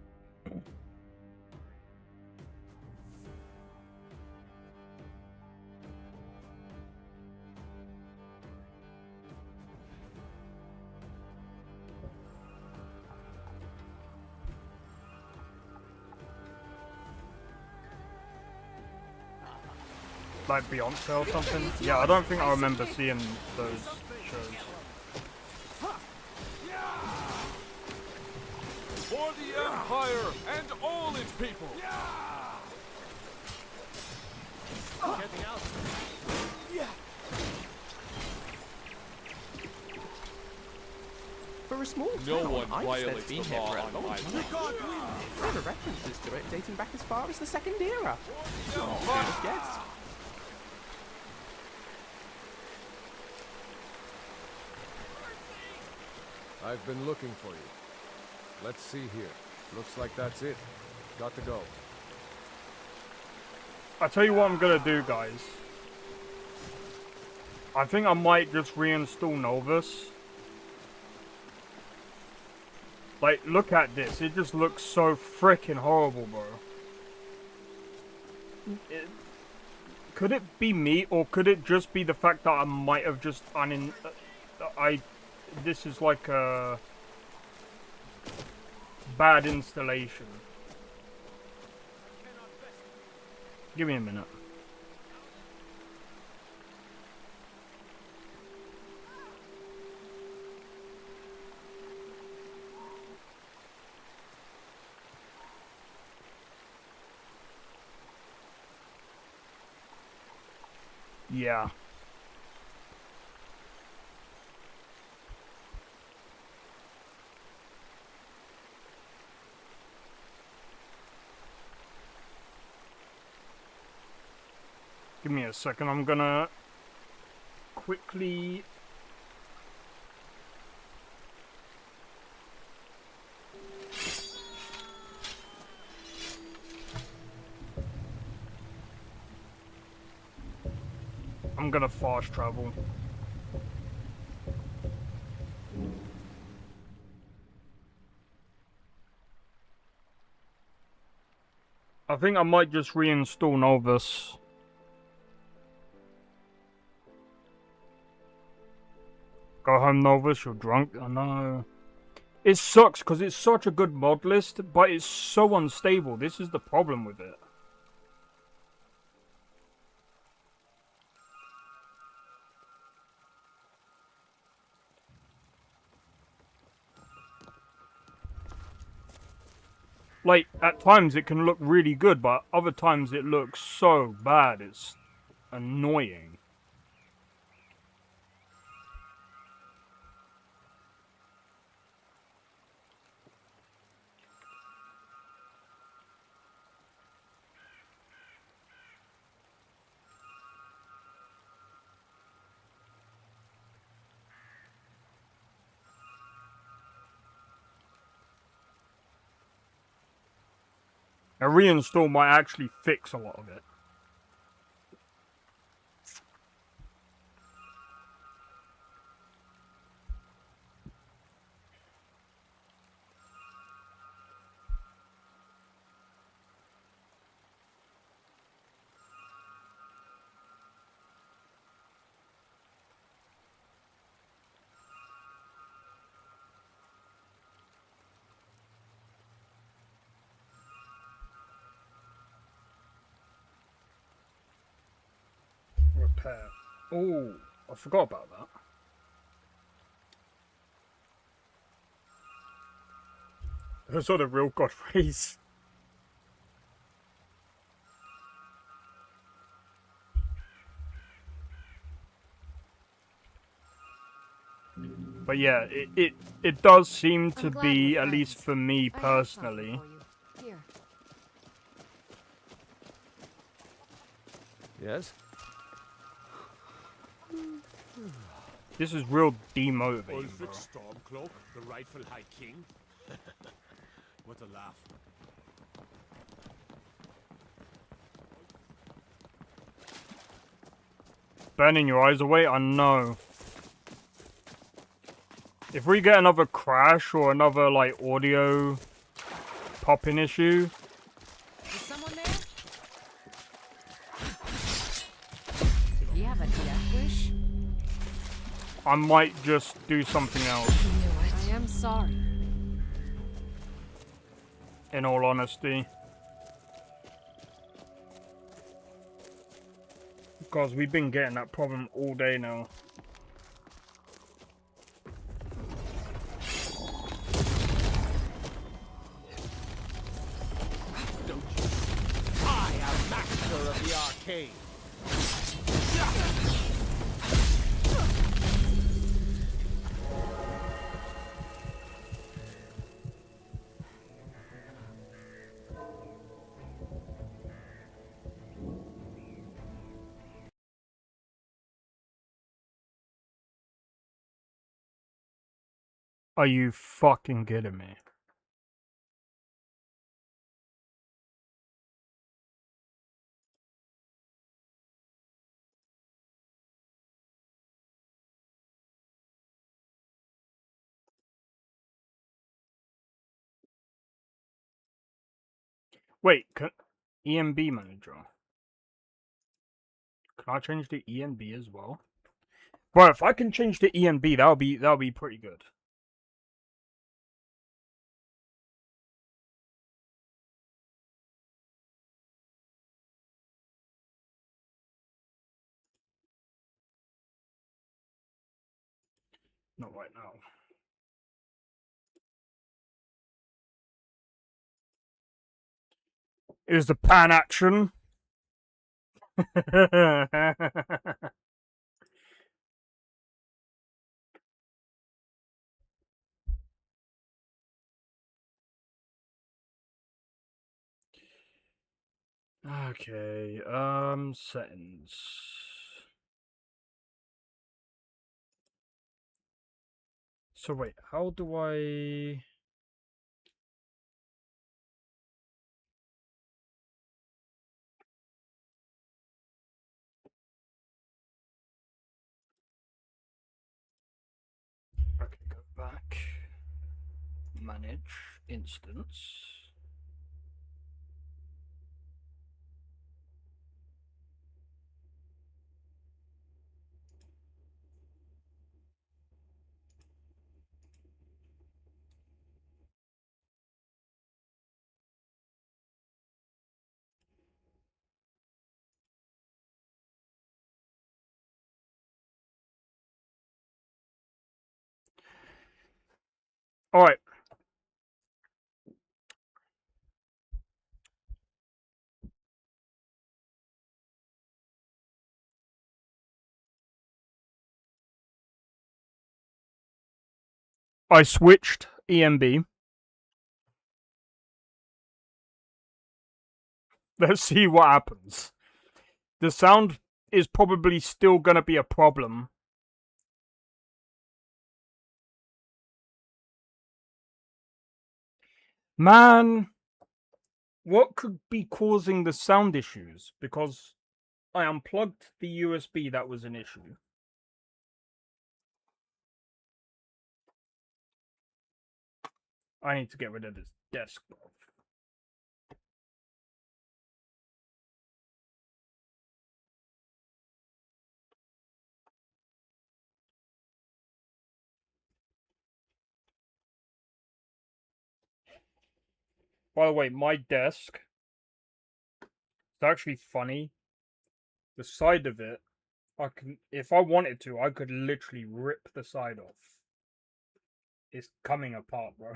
Like Beyonce or something? Yeah, I don't think I remember seeing those shows. For the Empire and all its people! Anything else? Yeah. For a small No town, one I've violates been the here law for a on long my time. There are references to it dating back as far as the Second Era. Who would have guessed? I've been looking for you. Let's see here. Looks like that's it. Got to go. I tell you what I'm gonna do, guys. I think I might just reinstall Nolvus. Like, look at this. It just looks so freaking horrible, bro. Could it be me, or could it just be the fact that I might have just this is like a bad installation. Give me a minute. Yeah. Give me a second, I'm gonna quickly... I'm gonna fast travel. I think I might just reinstall Nolvus. Go home, Nolvus, you're drunk. I know. It sucks because it's such a good mod list, but it's so unstable. This is the problem with it. Like, at times it can look really good, but other times it looks so bad, it's annoying. A reinstall might actually fix a lot of it. Repair. Oh, I forgot about that. Those are the real god rays. But yeah, it does seem to be, at least for me personally. Yes? This is real demotivating, bro. Ulfric Stormcloak, the rightful High King? What a laugh. Burning your eyes away? I know. If we get another crash or another, like, audio popping issue... Is someone there? Did he have a death wish? I might just do something else. I am sorry. In all honesty. Because we've been getting that problem all day now. I am master of the arcane. Are you fucking kidding me? Wait, EMB manager. Can I change the EMB as well? Bro, if I can change the EMB, that'll be pretty good. Not right now. Is the pan action? Okay, settings. So wait, how do I... back. Manage instance. All right. I switched EMB. Let's see what happens. The sound is probably still going to be a problem. Man, what could be causing the sound issues? Because I unplugged the USB, that was an issue. I need to get rid of this desk, bro. By the way, my desk, it's actually funny. The side of it, I can, if I wanted to, I could literally rip the side off. It's coming apart, bro.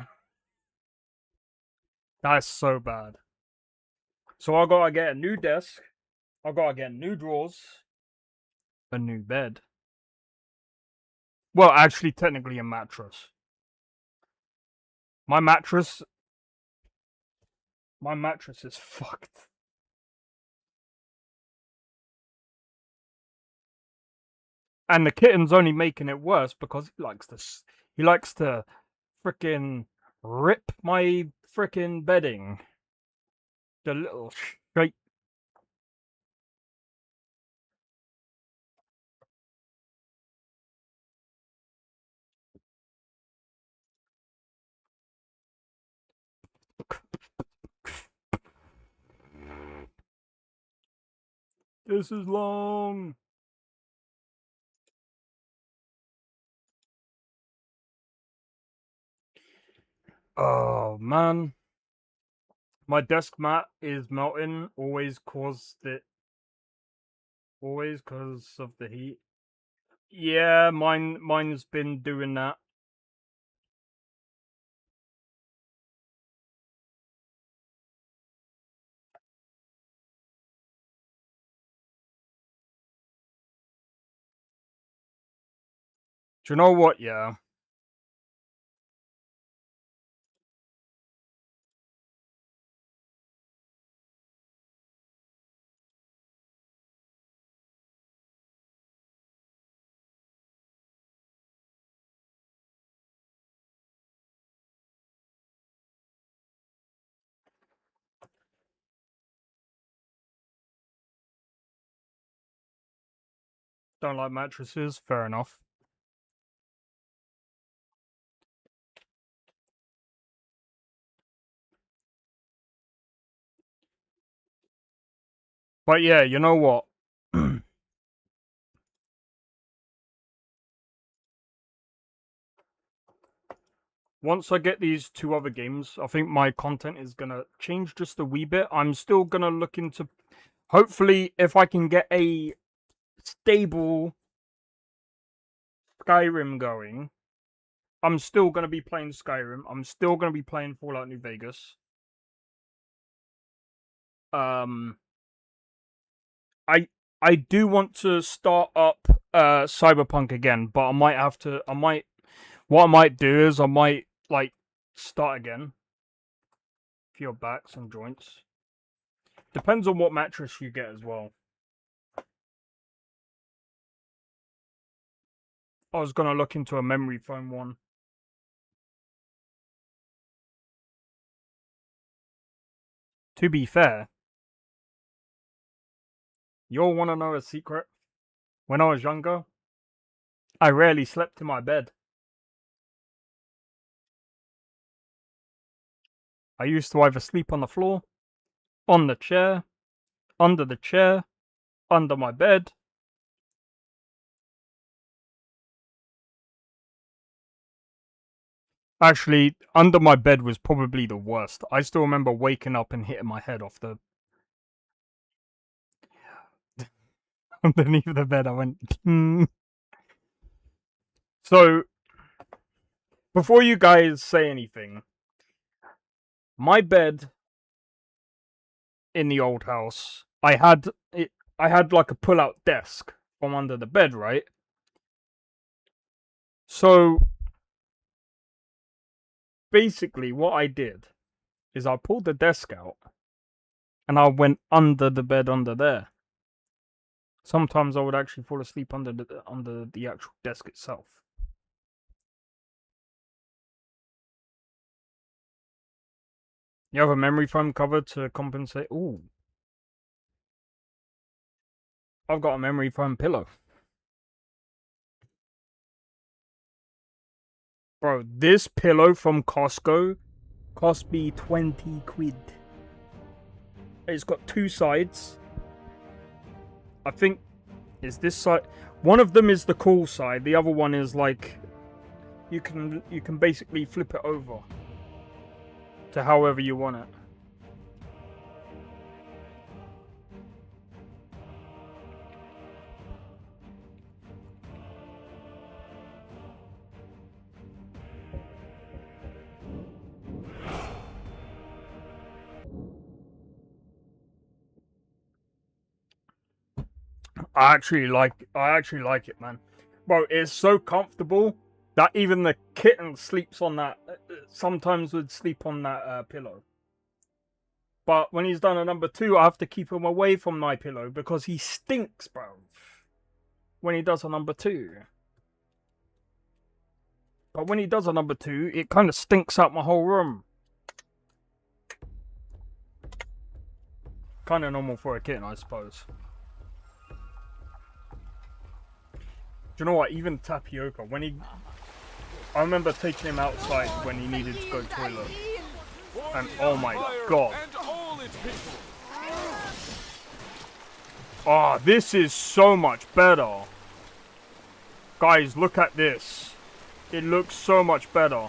That's so bad. So I gotta get a new desk. I gotta get new drawers. A new bed. Well, actually, technically a mattress. My mattress is fucked. And the kitten's only making it worse because he likes to frickin' rip my frickin' bedding. The little shite. This is long. Oh man. My desk mat is melting, always because of the heat. Yeah, mine's been doing that. Do you know what, yeah? Don't like mattresses, fair enough. But yeah, you know what? Once I get these two other games, I think my content is gonna change just a wee bit. I'm still gonna look into, hopefully, if I can get a stable Skyrim going, I'm still gonna be playing Skyrim. I'm still gonna be playing Fallout New Vegas. I do want to start up Cyberpunk again, but what I might do is I might like start again for your backs and joints. Depends on what mattress you get as well. I was gonna look into a memory foam one. To be fair, you'll want to know a secret? When I was younger, I rarely slept in my bed. I used to either sleep on the floor, on the chair, under the chair, under my bed. Actually, under my bed was probably the worst. I still remember waking up and hitting my head off the... underneath the bed. I went... So, before you guys say anything, my bed in the old house, I had like a pull-out desk from under the bed, right? So basically what I did is I pulled the desk out and I went under the bed under there. Sometimes I would actually fall asleep under the actual desk itself. You have a memory foam cover to compensate? Ooh. I've got a memory foam pillow. Bro, this pillow from Costco cost me 20 quid. It's got two sides. I think it's this side. One of them is the cool side. The other one is like you can basically flip it over to however you want it. I actually like it, man. Bro, it's so comfortable that even the kitten sleeps on that. Sometimes would sleep on that pillow. But when he's done a number 2, I have to keep him away from my pillow because he stinks, bro. When he does a number 2. But when he does a number 2, it kind of stinks out my whole room. Kind of normal for a kitten, I suppose. Do you know what? Even Tapioca, when he... I remember taking him outside when he needed to go toilet. And oh my god. Oh, this is so much better. Guys, look at this. It looks so much better.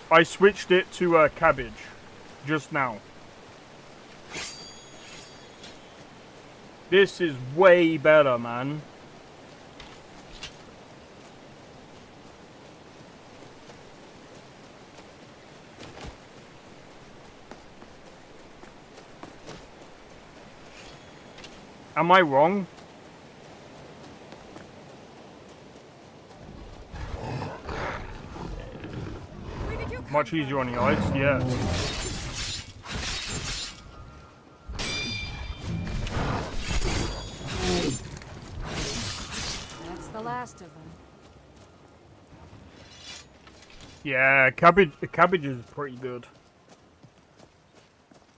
I switched it to cabbage just now. This is way better, man. Am I wrong? Much easier on the eyes, yeah. That's the last of them. Yeah, cabbage is pretty good.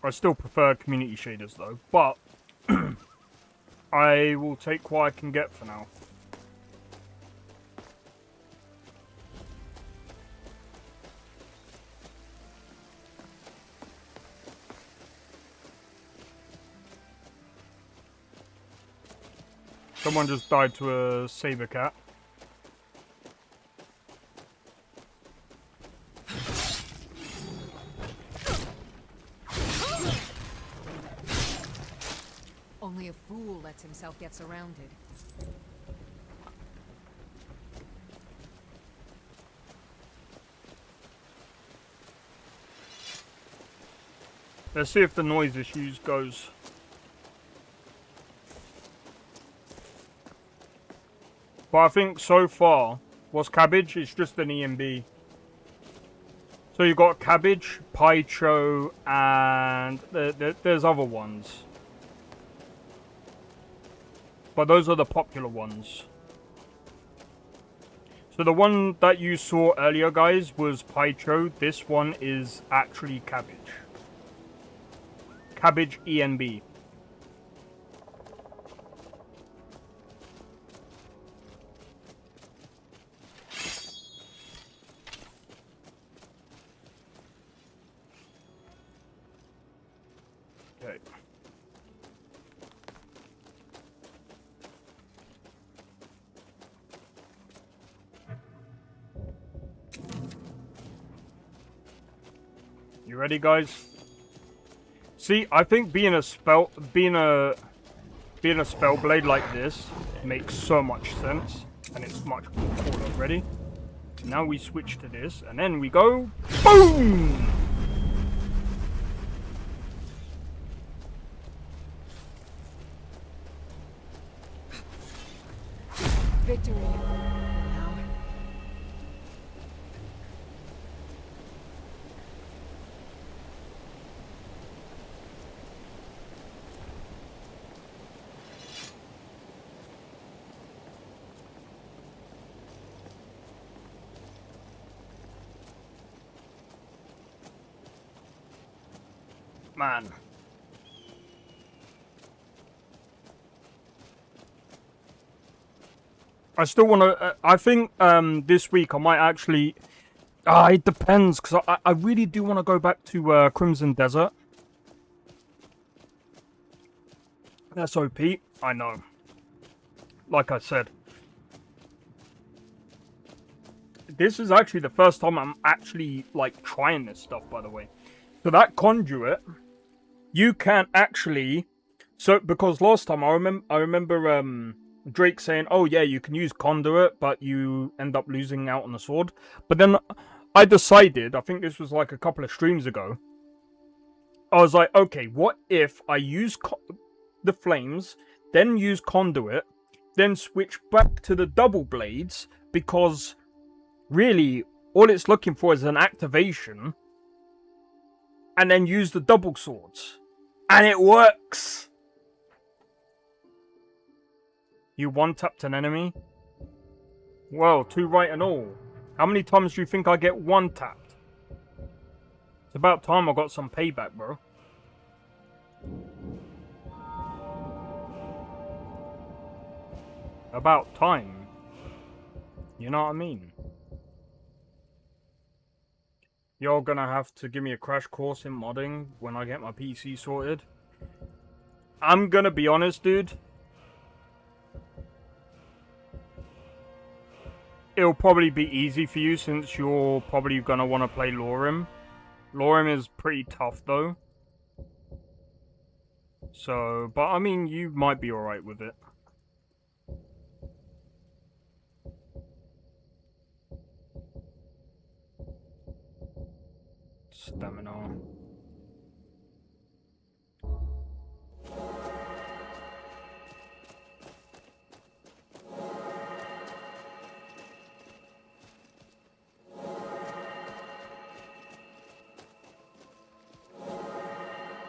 I still prefer community shaders though, but I will take what I can get for now. Someone just died to a saber cat. Only a fool lets himself get surrounded. Let's see if the noise issues goes. But I think so far, what's cabbage? It's just an EMB. So you got cabbage, Paicho, and there's other ones. But those are the popular ones. So the one that you saw earlier, guys, was Paicho. This one is actually cabbage. Cabbage ENB. You ready, guys? See, I think being a spellblade like this makes so much sense, and it's much cooler. Ready? Now we switch to this, and then we go boom. Victory. Now. Man. I still want to. I think this week I might actually. It depends, because I really do want to go back to Crimson Desert. That's OP. I know. Like I said, this is actually the first time I'm actually like trying this stuff. By the way, so that conduit, you can actually. So because last time I remember Drake saying, "Oh yeah, you can use conduit, but you end up losing out on the sword." But then I decided, I think this was like a couple of streams ago, I was like, okay, what if I use the flames, then use conduit, then switch back to the double blades, because really all it's looking for is an activation, and then use the double swords, and it works. You one-tapped an enemy? Well, 2 right and all. How many times do you think I get one-tapped? It's about time I got some payback, bro. About time. You know what I mean? You're gonna have to give me a crash course in modding when I get my PC sorted. I'm gonna be honest, dude. It'll probably be easy for you since you're probably gonna want to play Lorim. Lorim is pretty tough though. So, but I mean, you might be alright with it. Stamina.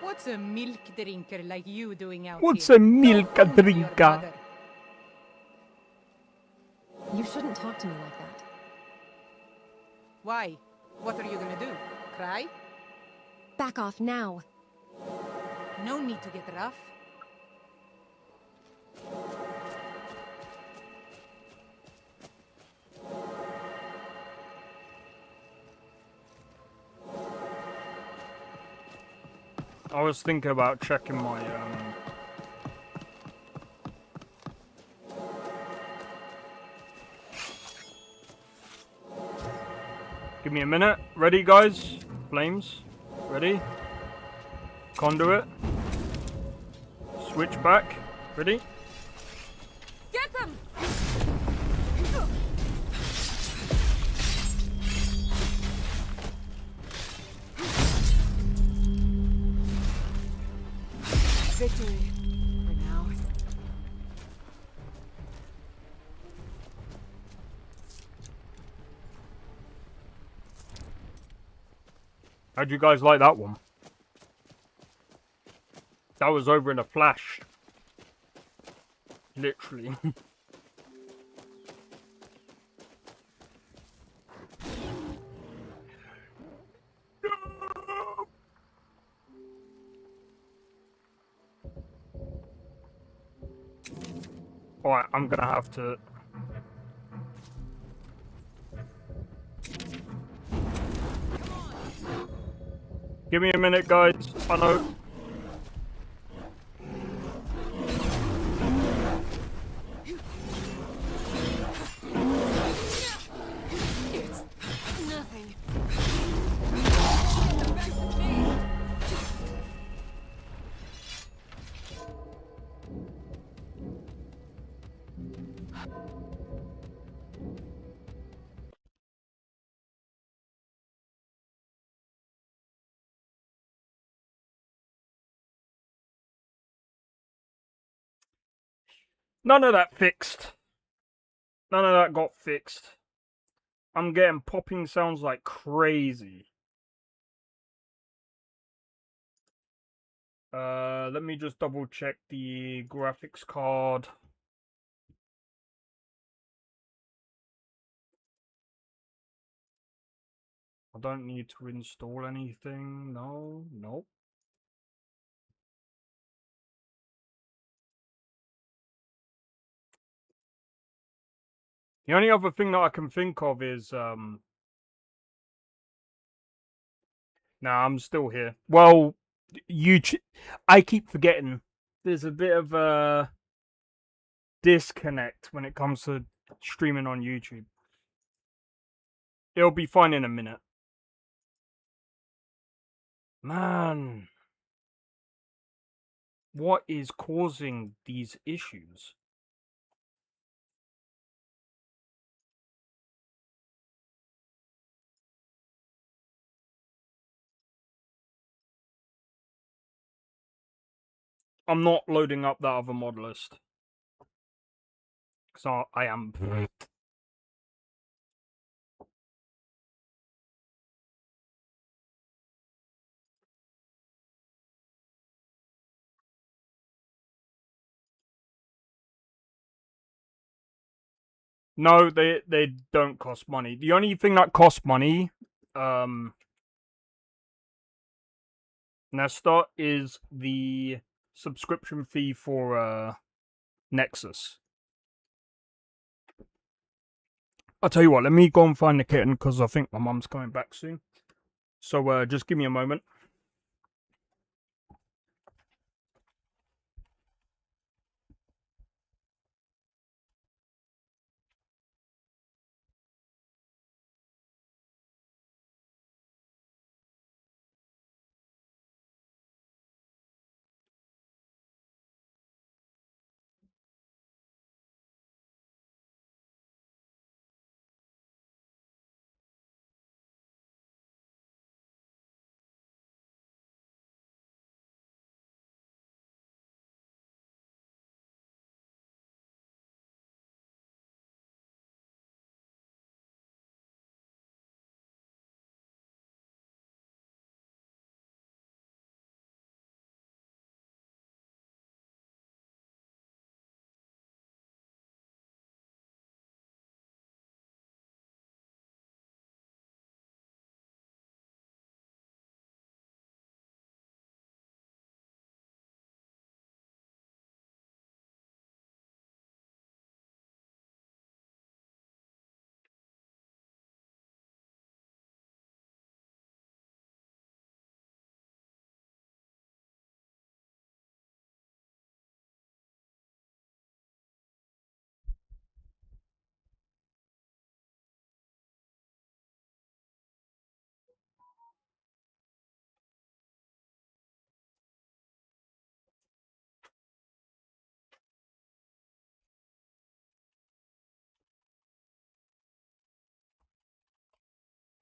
What's a milk drinker like you doing out What's here? a milk Go home to your drinker? mother. You shouldn't talk to me like that. Why? What are you gonna do? Cry? Back off now. No need to get rough. I was thinking about checking my Give me a minute. Ready, guys? Flames. Ready? Conduit. Switch back. Ready? Get them! Victory. For now. How'd you guys like that one? That was over in a flash. Literally. Alright, I'm gonna have to... Give me a minute, guys. I know. It's nothing. None of that fixed. None of that got fixed. I'm getting popping sounds like crazy. Let me just double check the graphics card. I don't need to install anything. No, nope. The only other thing that I can think of is nah, I'm still here. Well, YouTube. I keep forgetting. There's a bit of a disconnect when it comes to streaming on YouTube. It'll be fine in a minute. Man, what is causing these issues? I'm not loading up that other mod list. So I am. No, they don't cost money. The only thing that costs money, Nesta, is the subscription fee for Nexus. I'll tell you what, let me go and find the kitten because I think my mum's coming back soon. So just give me a moment.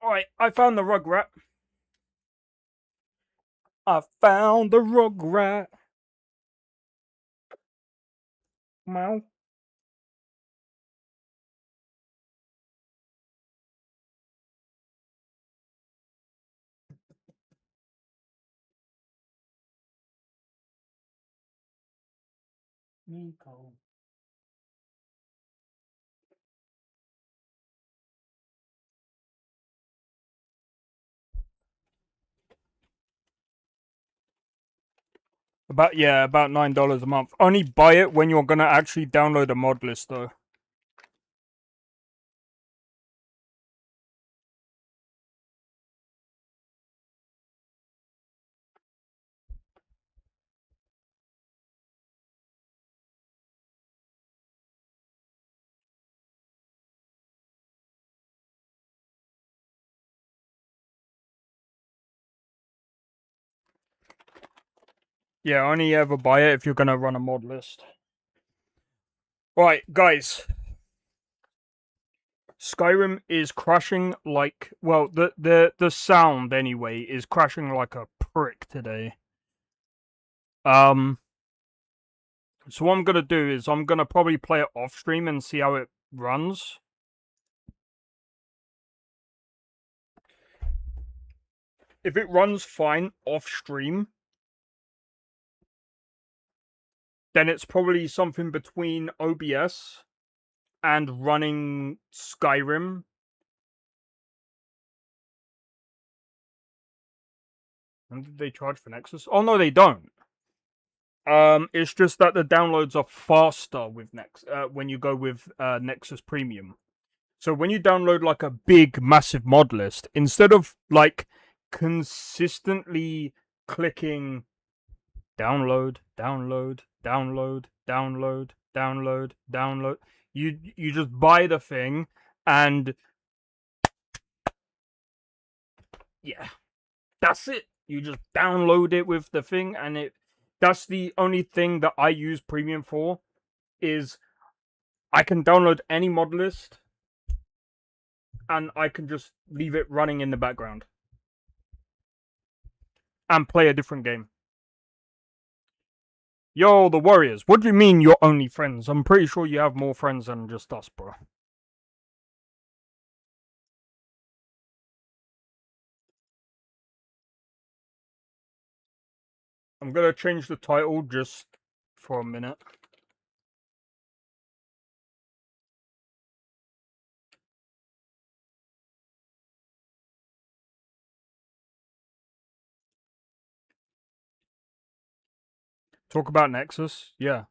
Alright, I found the rugrat. I found the rugrat. Meow. Nico. About $9 a month. Only buy it when you're gonna actually download a mod list though. Yeah, only ever buy it if you're gonna run a mod list. Alright, guys. Skyrim is crashing like, well, the sound anyway is crashing like a prick today. So what I'm gonna do is I'm gonna probably play it off stream and see how it runs. If it runs fine off stream, then it's probably something between OBS and running Skyrim. And did they charge for Nexus? Oh no, they don't. It's just that the downloads are faster with when you go with Nexus Premium. So when you download like a big, massive mod list, instead of like consistently clicking download, download, download, download, download, download, you just buy the thing and yeah, that's it. You just download it with the thing and that's the only thing that I use Premium for, is I can download any mod list and I can just leave it running in the background and play a different game. Yo, the Warriors. What do you mean you're only friends? I'm pretty sure you have more friends than just us, bro. I'm gonna change the title just for a minute. Talk about Nexus? Yeah.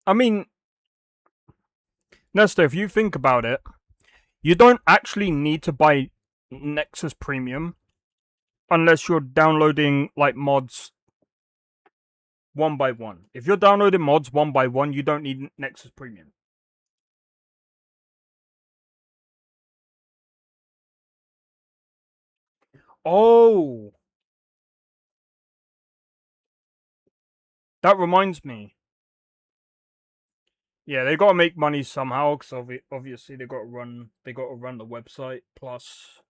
I mean, Nestor, if you think about it, you don't actually need to buy Nexus Premium unless you're downloading like mods one by one. If you're downloading mods one by one, you don't need Nexus Premium. Oh, that reminds me. Yeah, they got to make money somehow because obviously they got to run the website. Plus,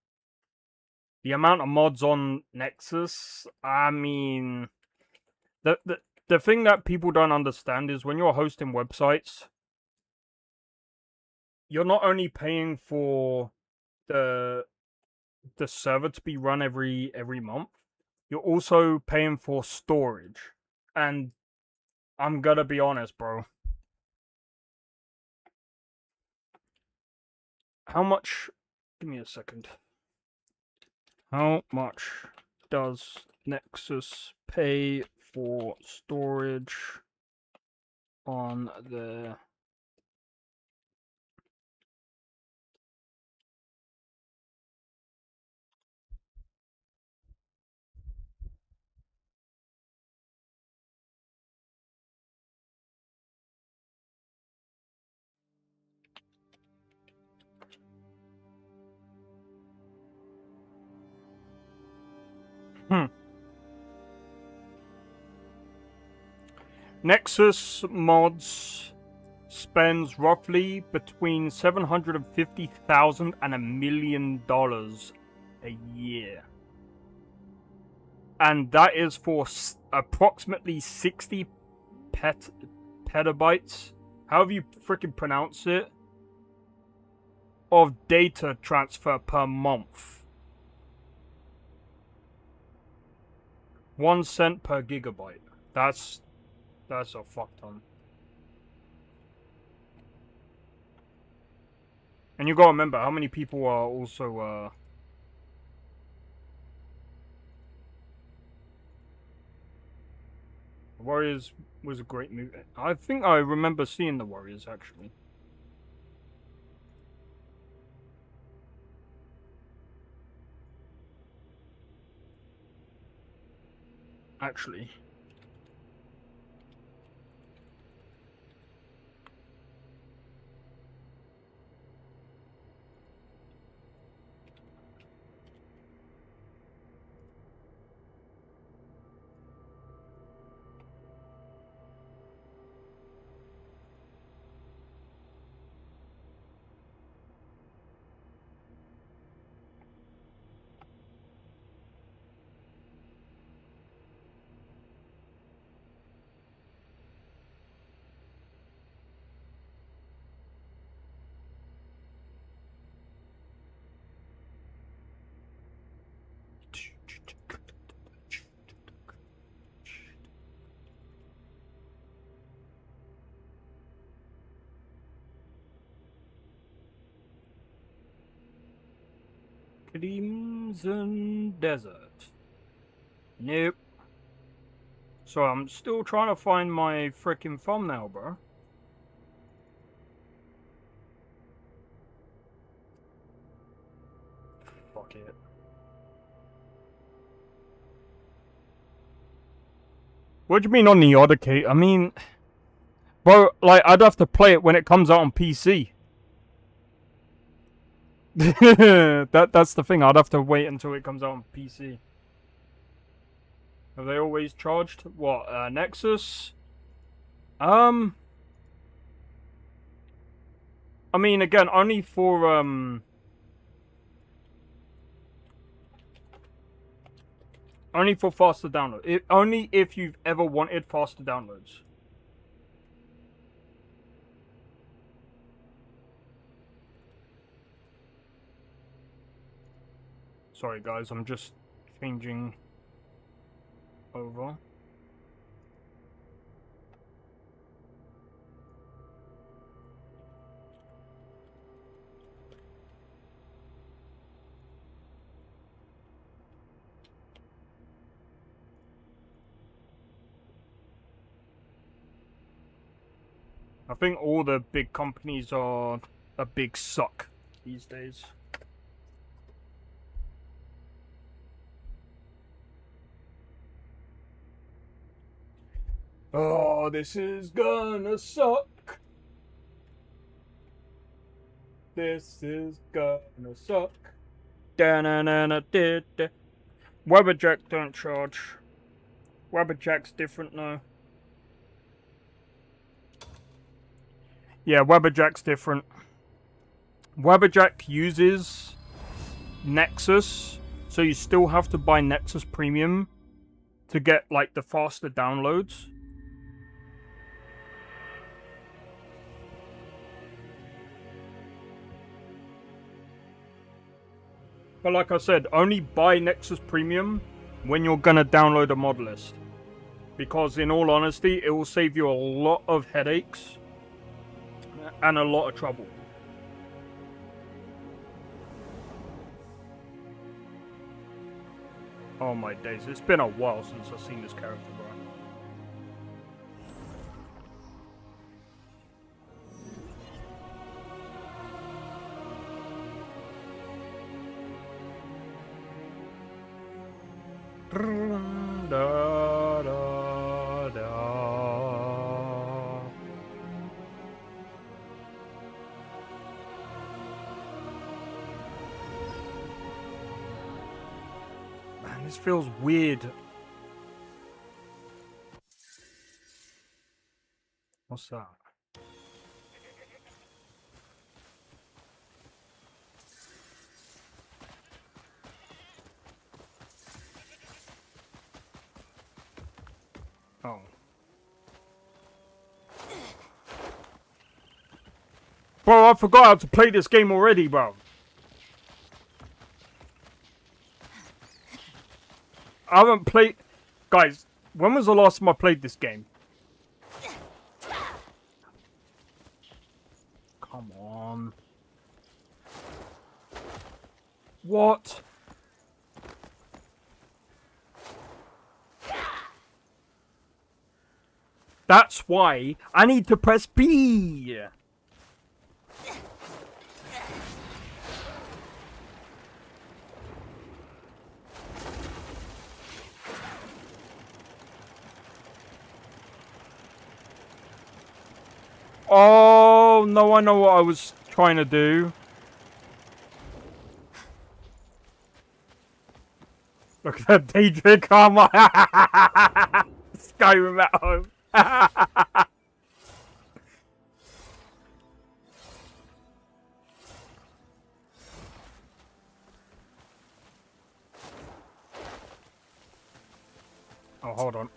the amount of mods on Nexus. I mean, the thing that people don't understand is when you're hosting websites, you're not only paying for the server to be run every month, you're also paying for storage. And I'm gonna be honest, bro. How much? Give me a second. How much does Nexus pay for storage on the Nexus mods spends roughly between $750,000 and $1 million a year. And that is for approximately 60 petabytes, however you freaking pronounce it, of data transfer per month. 1 cent per gigabyte. That's a fuck ton. And you gotta remember how many people are also Warriors was a great movie. I think I remember seeing The Warriors, actually. Actually. Crimson Desert. Nope. So I'm still trying to find my frickin' thumbnail, bro. Fuck it. What do you mean on the odd occasion? I mean, bro, like, I'd have to play it when it comes out on PC. That's the thing. I'd have to wait until it comes out on PC. Have they always charged? What, Nexus? I mean, again, only for, only for faster download. Only if you've ever wanted faster downloads. Sorry guys, I'm just changing over. I think all the big companies are a big suck these days. Oh, this is gonna suck. This is gonna suck. Da-na-na-na-da-da. Webberjack don't charge. Webberjack's different now. Yeah, Webberjack's different. Webberjack uses Nexus, so you still have to buy Nexus Premium to get, like, the faster downloads. But like I said, only buy Nexus Premium when you're gonna download a mod list. Because in all honesty, it will save you a lot of headaches and a lot of trouble. Oh my days, it's been a while since I've seen this character, bro. Da, da, da. Man, this feels weird. What's that? Oh. Bro, I forgot how to play this game already, bro. I haven't played... Guys, when was the last time I played this game? Come on. What? That's why I need to press B. Oh, no, I know what I was trying to do. Look at that daydream, come on. Skyrim at home. Oh, hold on.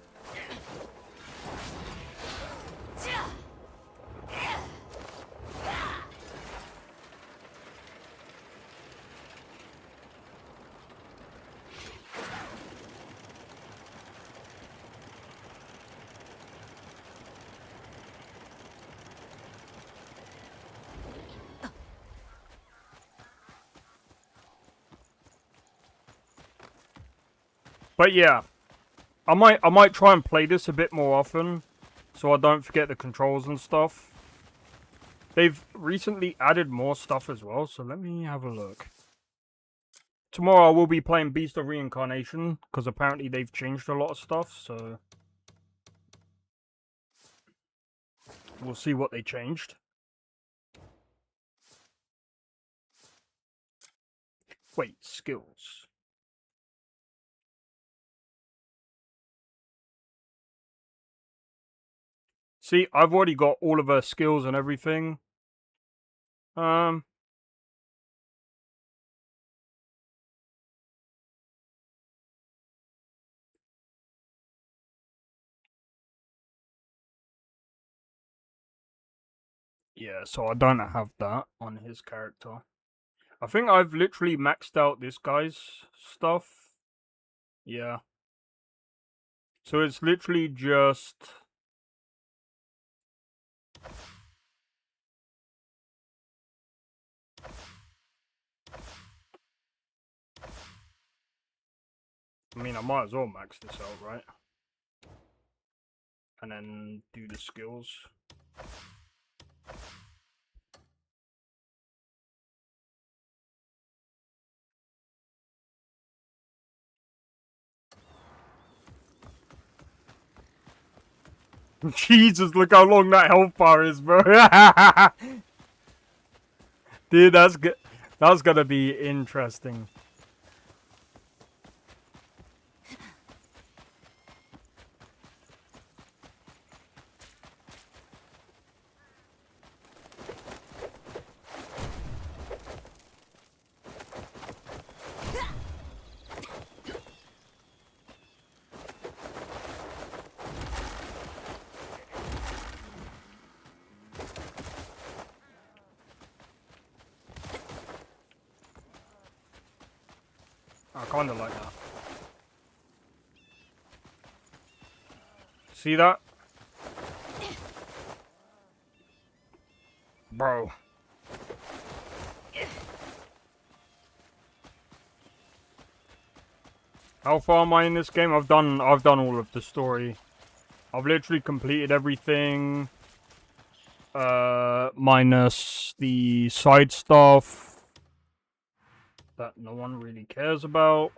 But yeah, I might try and play this a bit more often, so I don't forget the controls and stuff. They've recently added more stuff as well, so let me have a look. Tomorrow I will be playing Beast of Reincarnation, because apparently they've changed a lot of stuff, so we'll see what they changed. Wait, skills. See, I've already got all of her skills and everything. Yeah, so I don't have that on his character. I think I've literally maxed out this guy's stuff. Yeah. So it's literally just... I mean, I might as well max this out, right? And then do the skills. Jesus, look how long that health bar is, bro. Dude, that's good. That's gonna be interesting. I kinda like that. See that? Bro. How far am I in this game? I've done all of the story. I've literally completed everything. Minus the side stuff that no one really cares about.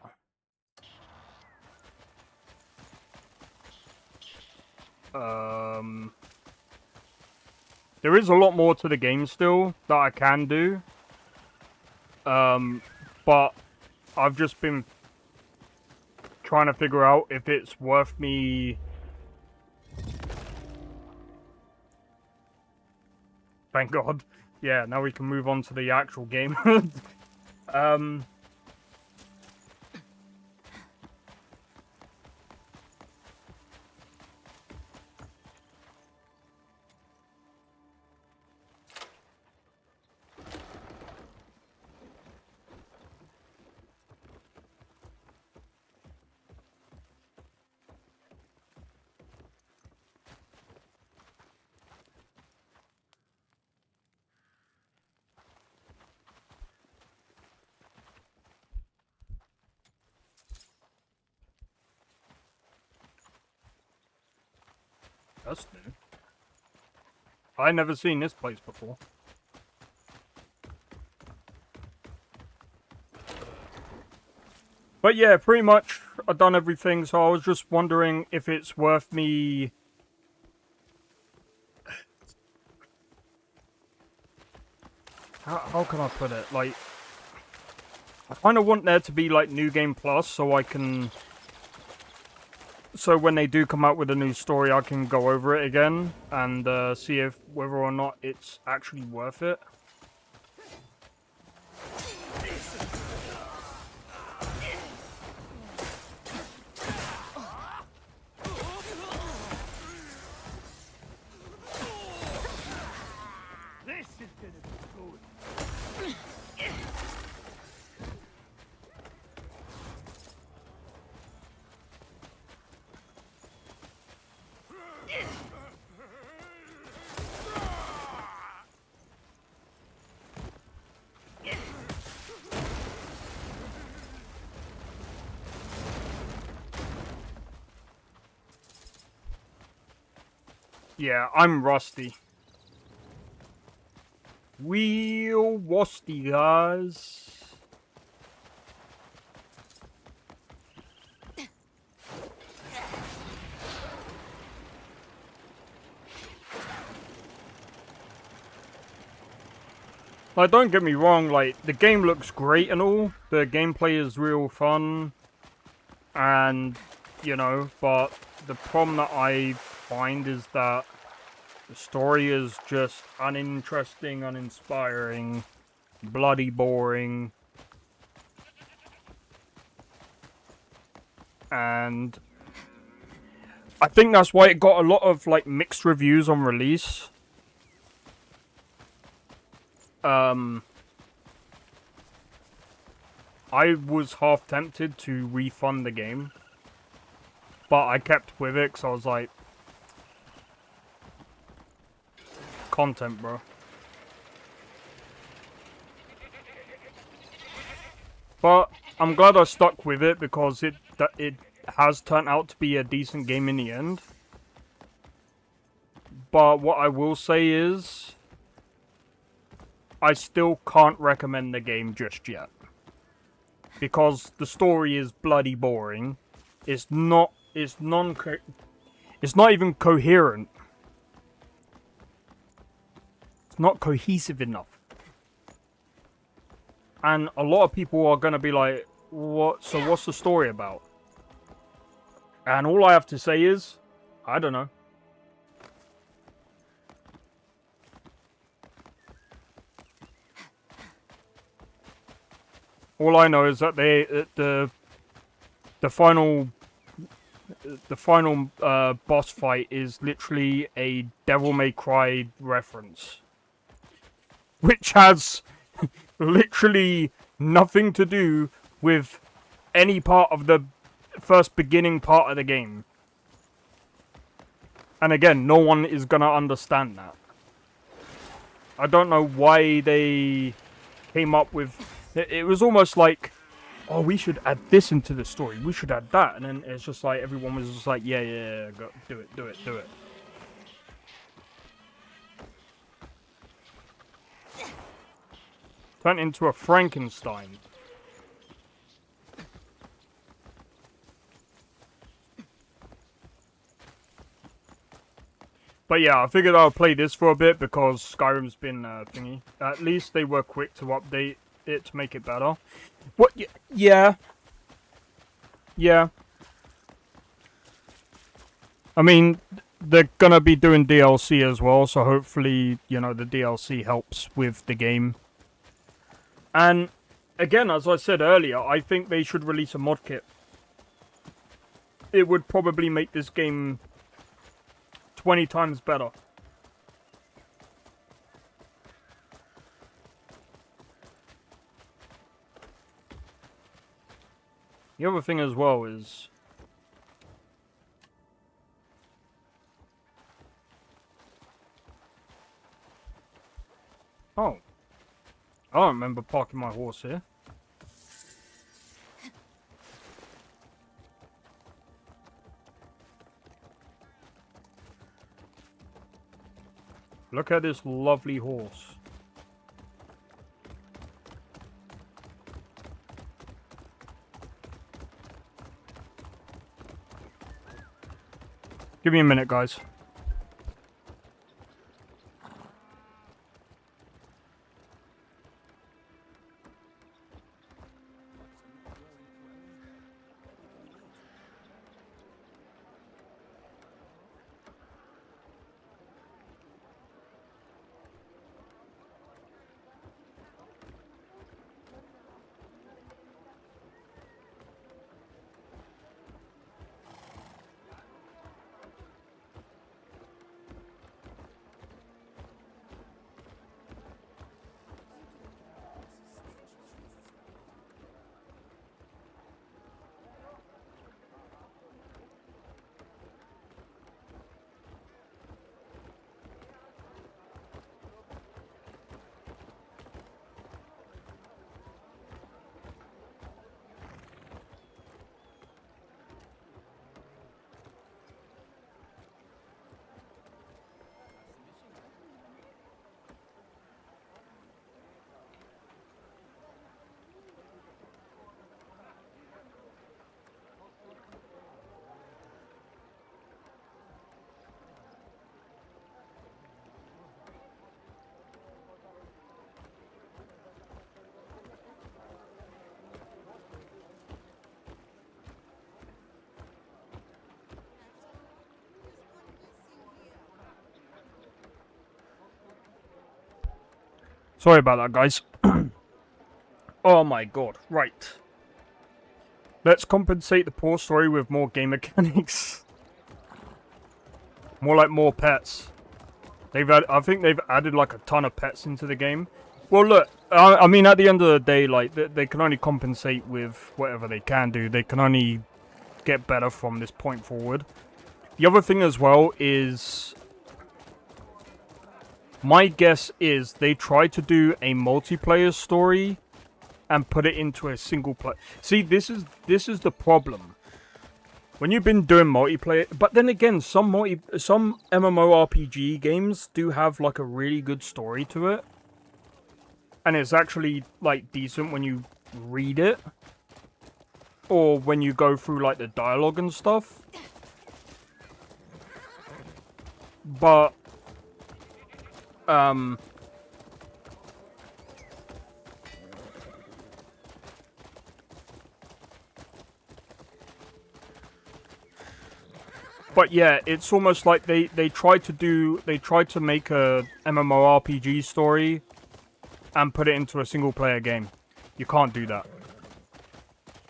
There is a lot more to the game still that I can do. But I've just been trying to figure out if it's worth me... Thank God. Yeah, now we can move on to the actual game. That's new. I never seen this place before. But yeah, pretty much I've done everything, so I was just wondering if it's worth me... How can I put it? Like, I kind of want there to be like New Game Plus, so I can... So when they do come out with a new story, I can go over it again and see if whether or not it's actually worth it. This is gonna be good. Yeah, I'm rusty. Real rusty, guys. Like, don't get me wrong, like, the game looks great and all. The gameplay is real fun. And, you know, but the problem that I find is that the story is just uninteresting, uninspiring, bloody boring. And I think that's why it got a lot of, like, mixed reviews on release. I was half tempted to refund the game, but I kept with it because I was like, content, bro. But I'm glad I stuck with it because it has turned out to be a decent game in the end. But what I will say is, I still can't recommend the game just yet. Because the story is bloody boring. It's not even coherent. It's not cohesive enough. And a lot of people are gonna be like, what, so what's the story about? And all I have to say is, I don't know. All I know is that the final boss fight is literally a Devil May Cry reference, which has literally nothing to do with any part of the first beginning part of the game. And again, no one is gonna understand that. I don't know why they came up with. It was almost like, oh, we should add this into the story. We should add that. And then it's just like, everyone was just like, yeah, go, do it. Turn into a Frankenstein. But yeah, I figured I'll play this for a bit because Skyrim's been thingy. At least they were quick to update it to make it better. What? Yeah. I mean, they're gonna be doing DLC as well, so hopefully, you know, the DLC helps with the game. And again, as I said earlier, I think they should release a mod kit. It would probably make this game 20 times better. The other thing as well is, oh, I don't remember parking my horse here. Look at this lovely horse. Give me a minute, guys. Sorry about that, guys. Oh my god. Right. Let's compensate the poor story with more game mechanics. More like more pets. I think they've added like a ton of pets into the game. Well, look, I mean, at the end of the day, like, they can only compensate with whatever they can do. They can only get better from this point forward. The other thing as well is, my guess is they try to do a multiplayer story and put it into a single player. See, this is the problem. When you've been doing multiplayer, but then again, some MMORPG games do have like a really good story to it, and it's actually like decent when you read it, or when you go through like the dialogue and stuff. But But yeah, it's almost like they tried to make a MMORPG story and put it into a single player game. You can't do that.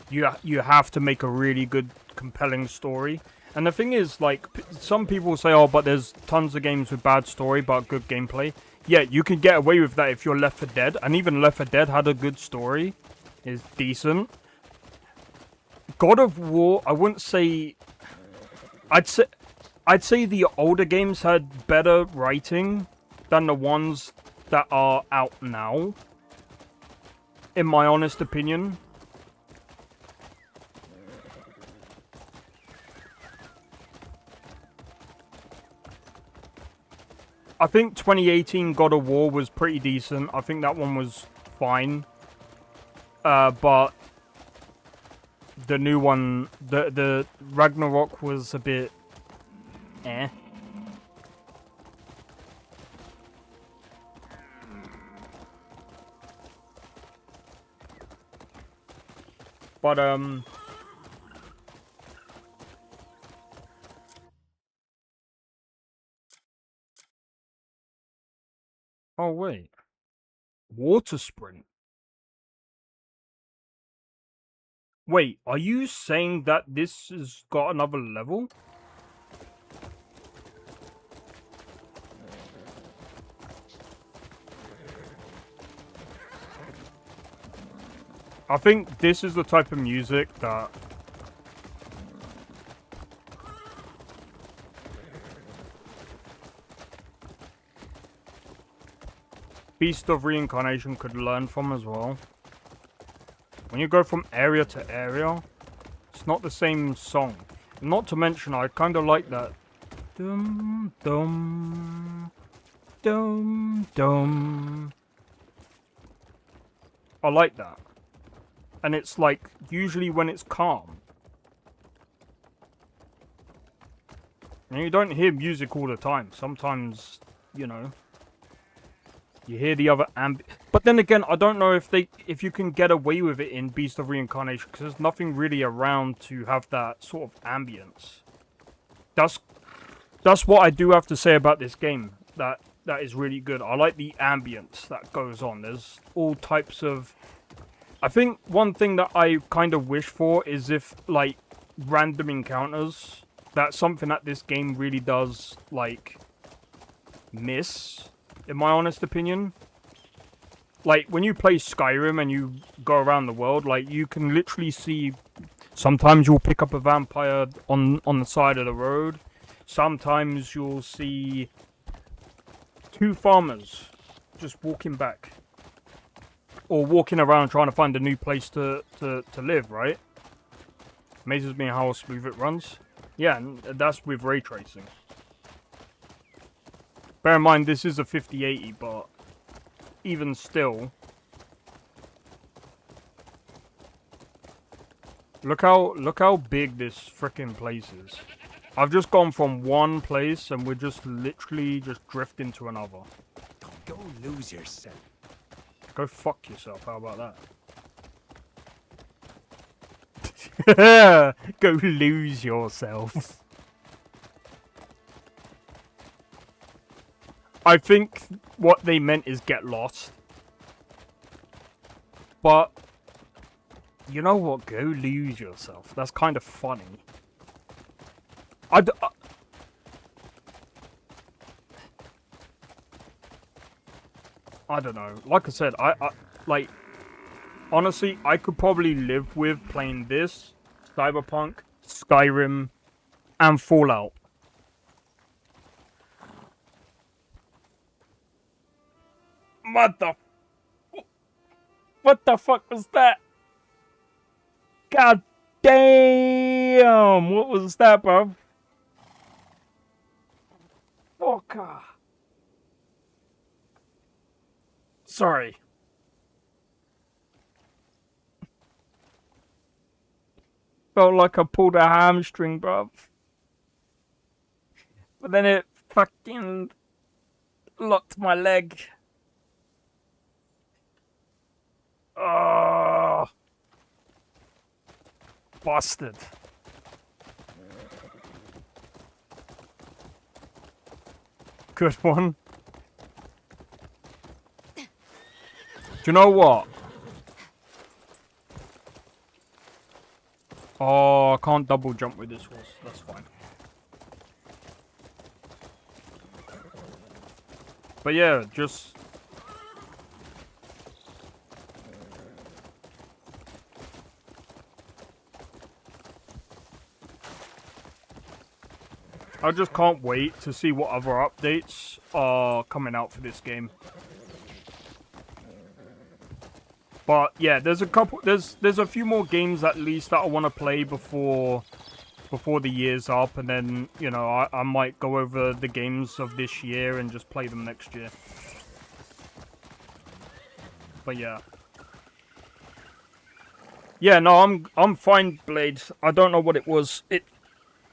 You have to make a really good, compelling story. And the thing is, like, some people say, oh, but there's tons of games with bad story but good gameplay. Yeah, you can get away with that if you're Left 4 Dead, and even Left 4 Dead had a good story. It's decent. God of War, I wouldn't say... I'd say the older games had better writing than the ones that are out now, in my honest opinion. I think 2018 God of War was pretty decent. I think that one was fine. But the new one, the Ragnarok was a bit eh. But oh wait. Water Sprint. Wait, are you saying that this has got another level? I think this is the type of music that... Beast of Reincarnation could learn from as well. When you go from area to area, it's not the same song. Not to mention, I kind of like that. Dum, dum, dum, dum. I like that. And it's like, usually when it's calm. And you don't hear music all the time. Sometimes, you know, you hear the other but then again, I don't know if you can get away with it in Beast of Reincarnation, because there's nothing really around to have that sort of ambience. That's what I do have to say about this game. That is really good. I like the ambience that goes on. There's all types of... I think one thing that I kind of wish for is if, like, random encounters. That's something that this game really does, like, miss, in my honest opinion. Like, when you play Skyrim and you go around the world, like, you can literally see... Sometimes you'll pick up a vampire on the side of the road. Sometimes you'll see 2 farmers just walking back. Or walking around trying to find a new place to live, right? Amazes me how smooth it runs. Yeah, and that's with ray tracing. Bear in mind, this is a 5080, but even still... Look how big this frickin' place is. I've just gone from one place and we're just literally just drifting to another. Go lose yourself. Go fuck yourself, how about that? Go lose yourself. I think what they meant is get lost. But you know what? Go lose yourself. That's kind of funny. I don't know. Like I said, I like honestly, I could probably live with playing this, Cyberpunk, Skyrim, and Fallout. What the fuck was that? God damn! What was that, bro? Fucker. Sorry. Felt like I pulled a hamstring, bruv. But then it fucking locked my leg. Oh, bastard. Good one. Do you know what? Oh, I can't double jump with this horse. That's fine. But yeah, just... I just can't wait to see what other updates are coming out for this game. But yeah, there's a couple. There's a few more games at least that I want to play before the year's up, and then you know I might go over the games of this year and just play them next year. But yeah. Yeah, no, I'm fine, Blade. I don't know what it was.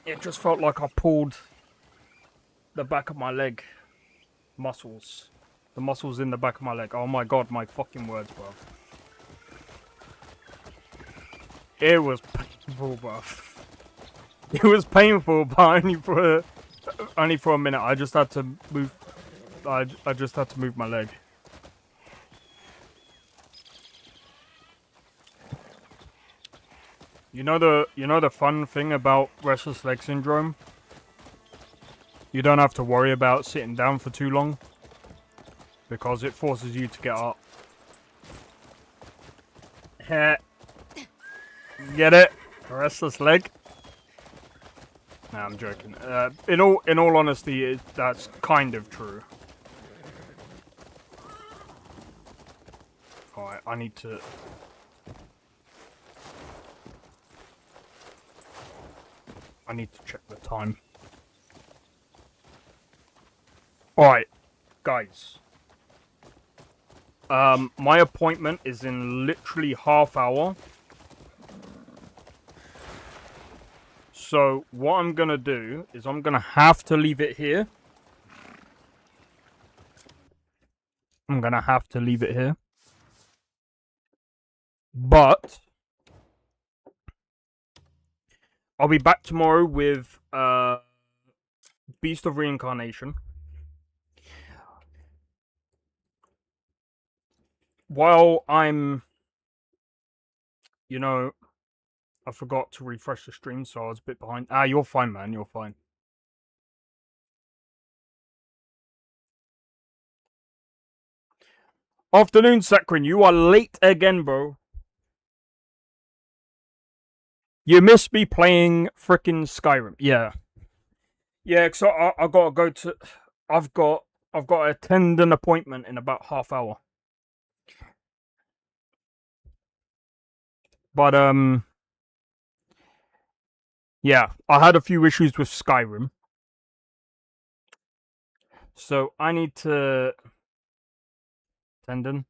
It just felt like I pulled the back of my leg muscles. The muscles in the back of my leg. Oh my god, my fucking words, bro. It was painful, bro. It was painful, but only for a minute. I just had to move. I just had to move my leg. You know the fun thing about restless leg syndrome? You don't have to worry about sitting down for too long because it forces you to get up. Get it? Restless leg? Nah, I'm joking. In all honesty, that's kind of true. Alright, I need to check the time. Alright, guys. My appointment is in literally half hour. So, what I'm gonna do is I'm gonna have to leave it here. But I'll be back tomorrow with Beast of Reincarnation. While I'm, you know, I forgot to refresh the stream, so I was a bit behind. Ah, you're fine, man. You're fine. Afternoon, Sakrin. You are late again, bro. You missed me playing frickin' Skyrim. Yeah. Yeah, so I gotta go to... I've got to attend an appointment in about half hour. But, yeah, I had a few issues with Skyrim. So, I need to... Tendon?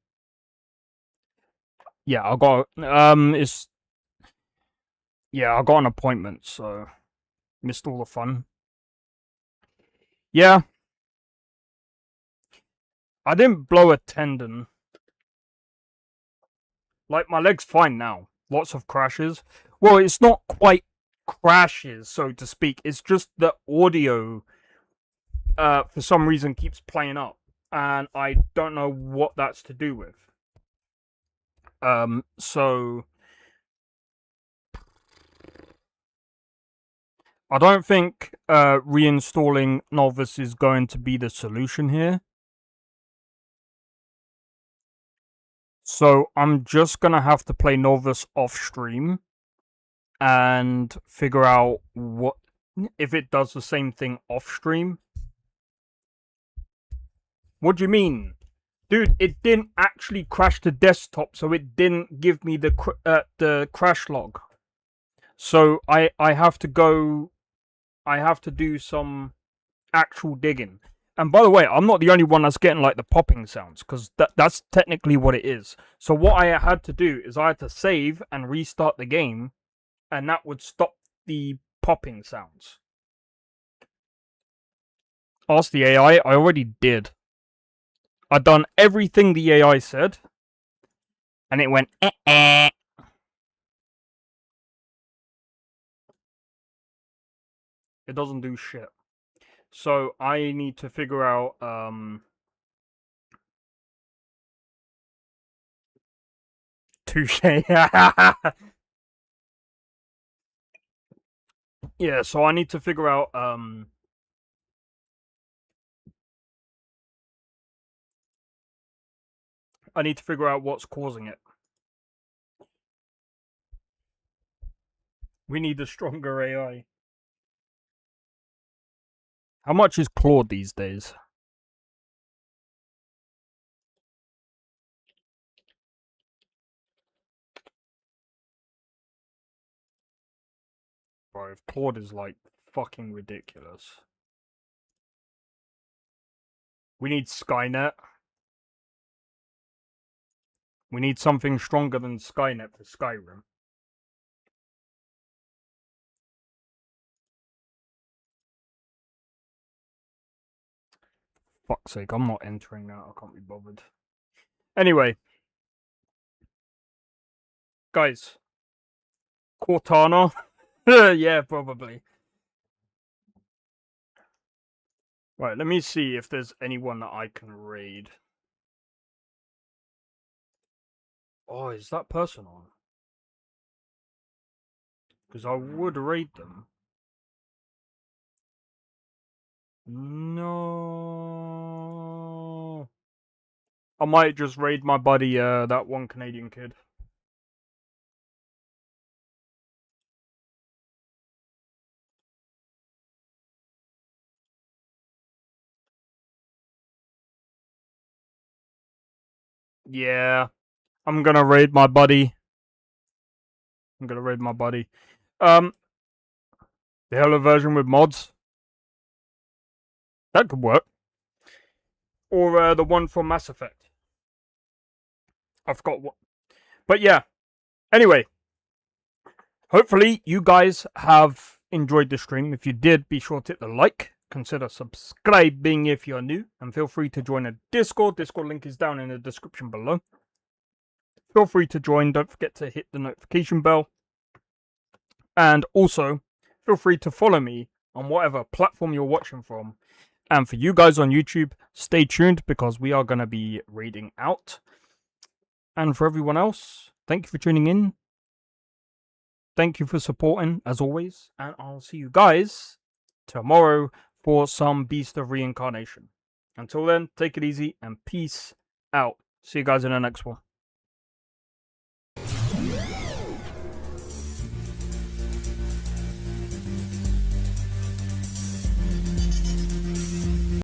Yeah, I got... it's... Yeah, I got an appointment, so... Missed all the fun. Yeah. I didn't blow a tendon. Like, my leg's fine now. Lots of crashes. Well, it's not quite crashes, so to speak. It's just the audio, for some reason, keeps playing up. And I don't know what that's to do with. So I don't think reinstalling Nolvus is going to be the solution here. So I'm just gonna have to play Nolvus off stream and figure out what if it does the same thing off stream. What do you mean? Dude, it didn't actually crash the desktop, so it didn't give me the crash log. So I have to go. I have to do some actual digging. And by the way, I'm not the only one that's getting like the popping sounds, because that's technically what it is. So what I had to do is I had to save and restart the game, and that would stop the popping sounds. Ask the AI. I already did. I done everything the AI said, and it went eh. It doesn't do shit. So I need to figure out touche. Yeah, so I need to figure out what's causing it. We need a stronger AI. How much is Claude these days? Bro, if Claude is like fucking ridiculous. We need Skynet. We need something stronger than Skynet for Skyrim. Fuck's sake, I'm not entering that. I can't be bothered. Anyway. Guys. Cortana? Yeah, probably. Right, let me see if there's anyone that I can raid. Oh, is that person on? Because I would raid them. No. I might just raid my buddy, that one Canadian kid. Yeah. I'm gonna raid my buddy. The Halo version with mods. That could work. Or the one from Mass Effect. I forgot what. But yeah. Anyway. Hopefully you guys have enjoyed the stream. If you did, be sure to hit the like. Consider subscribing if you're new. And feel free to join a Discord. Discord link is down in the description below. Feel free to join. Don't forget to hit the notification bell. And also, feel free to follow me on whatever platform you're watching from. And for you guys on YouTube, stay tuned because we are going to be raiding out. And for everyone else, thank you for tuning in. Thank you for supporting, as always. And I'll see you guys tomorrow for some Beast of Reincarnation. Until then, take it easy and peace out. See you guys in the next one.